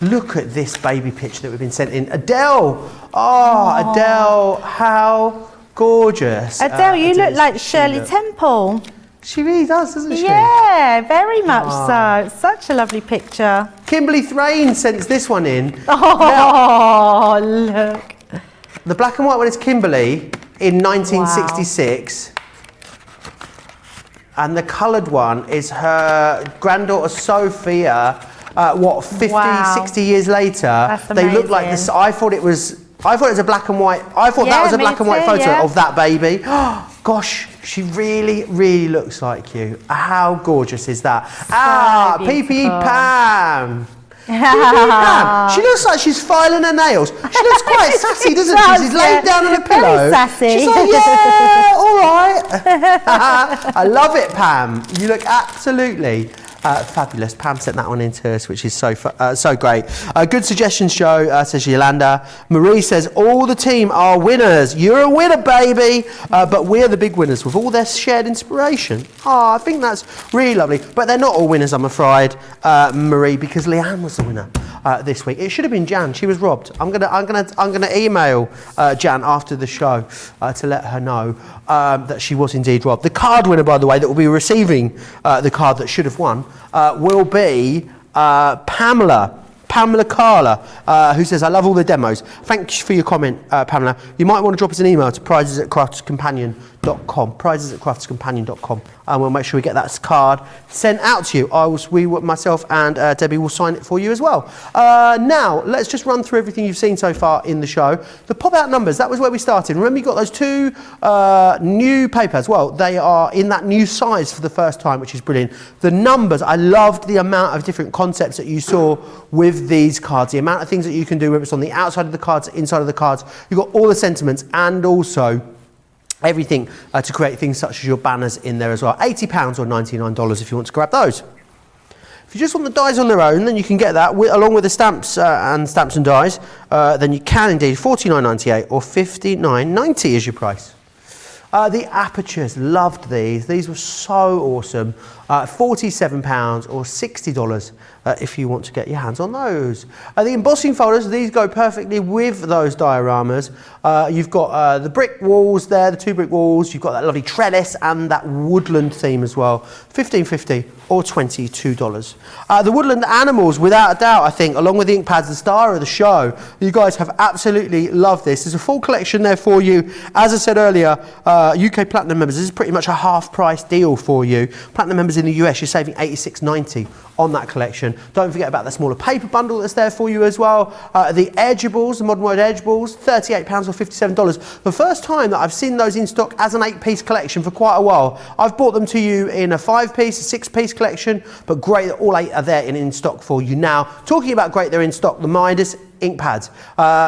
Look at this baby picture that we've been sent in. Adele! Oh, Adele, how gorgeous. Adele, you look like Shirley Temple. She really does, doesn't she? Yeah, very much so. Such a lovely picture. Kimberly Thrain sends this one in. Oh, look. The black and white one is Kimberly in 1966. Wow. And the coloured one is her granddaughter Sophia, 50, 60 years later. That's they look like this. I thought it was a black and white. I thought that was a black and white photo of that baby. Gosh, she really, really looks like you. How gorgeous is that? PPE Pam. Pam. She looks like she's filing her nails. She looks quite sassy, doesn't she? She's laid down on a pillow. Very sassy. She's like, yeah, all right. I love it, Pam. You look absolutely fabulous. Pam sent that one in to us, which is so great. Good suggestions, Joe, says Yolanda. Marie says, all the team are winners. You're a winner, baby. But we're the big winners with all their shared inspiration. I think that's really lovely. But they're not all winners, I'm afraid, Marie, because Leanne was the winner this week. It should have been Jan. She was robbed. I'm gonna email Jan after the show to let her know that she was indeed robbed. The card winner, by the way, that will be receiving the card that should have won will be Pamela Carla, who says, I love all the demos. Thanks for your comment, Pamela. You might want to drop us an email to prizes@craftscompanion.com, prizes@craftscompanion.com, and we'll make sure we get that card sent out to you. Myself and Debbie will sign it for you as well. Now, let's just run through everything you've seen so far in the show. The pop-out numbers, that was where we started. Remember, you got those two new papers. Well, they are in that new size for the first time, which is brilliant. The numbers, I loved the amount of different concepts that you saw with with these cards. The amount of things that you can do, whether it's on the outside of the cards, inside of the cards, you've got all the sentiments and also everything to create things such as your banners in there as well. £80 or $99 if you want to grab those. If you just want the dies on their own, then you can get that along with the stamps and dies. Then you can indeed. $49.98 or $59.90 is your price. The apertures, loved these. These were so awesome. £47 or $60 if you want to get your hands on those. The embossing folders, these go perfectly with those dioramas. You've got the brick walls there, the 2 brick walls. You've got that lovely trellis and that woodland theme as well. $15.50 or $22. The woodland animals, without a doubt, I think, along with the ink pads, the star of the show. You guys have absolutely loved this. There's a full collection there for you. As I said earlier, UK Platinum members, this is pretty much a half price deal for you. Platinum members in the US, you're saving $86.90 on that collection. Don't forget about the smaller paper bundle that's there for you as well. The edgeables, the Modern World edgeables, £38 or $57. The first time that I've seen those in stock as an 8-piece collection for quite a while. I've bought them to you in a 5-piece, a 6-piece collection, but great that all 8 are there in stock for you now. Talking about great, they're in stock, the Midas ink pads.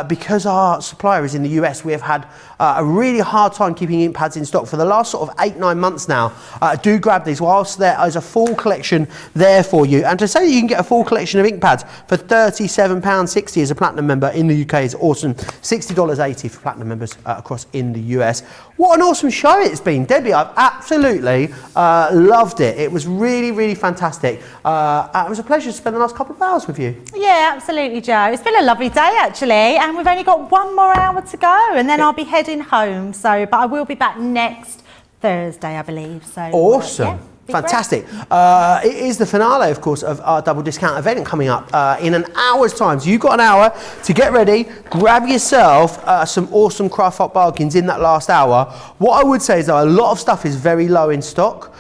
Because our supplier is in the US, we have had a really hard time keeping ink pads in stock for the last sort of 8-9 months now. Do grab these whilst there is a full collection there for you. And to say that you can get a full collection of ink pads for £37.60 as a Platinum member in the UK is awesome. $60.80 for Platinum members across in the US. What an awesome show it's been. Debbie, I've absolutely loved it. It was really, really fantastic. It was a pleasure to spend the last couple of hours with you. Yeah, absolutely, Joe. It's been a lovely day actually, and we've only got 1 more hour to go, and then I'll be heading home. So, but I will be back next Thursday, I believe. So awesome. Yeah, fantastic. It is the finale, of course, of our double discount event coming up in an hour's time. So you've got an hour to get ready, grab yourself some awesome Craftwork bargains in that last hour. What I would say is that a lot of stuff is very low in stock.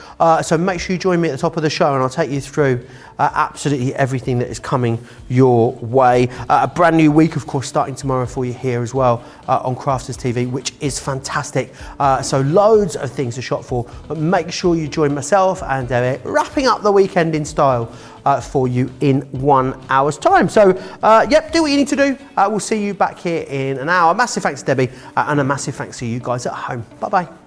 So make sure you join me at the top of the show and I'll take you through absolutely everything that is coming your way. A brand new week, of course, starting tomorrow for you here as well on Crafters TV, which is fantastic. So loads of things to shop for, but make sure you join myself and wrapping up the weekend in style for you in 1 hour's time. So, yep, do what you need to do. We'll see you back here in an hour. Massive thanks to Debbie and a massive thanks to you guys at home. Bye-bye.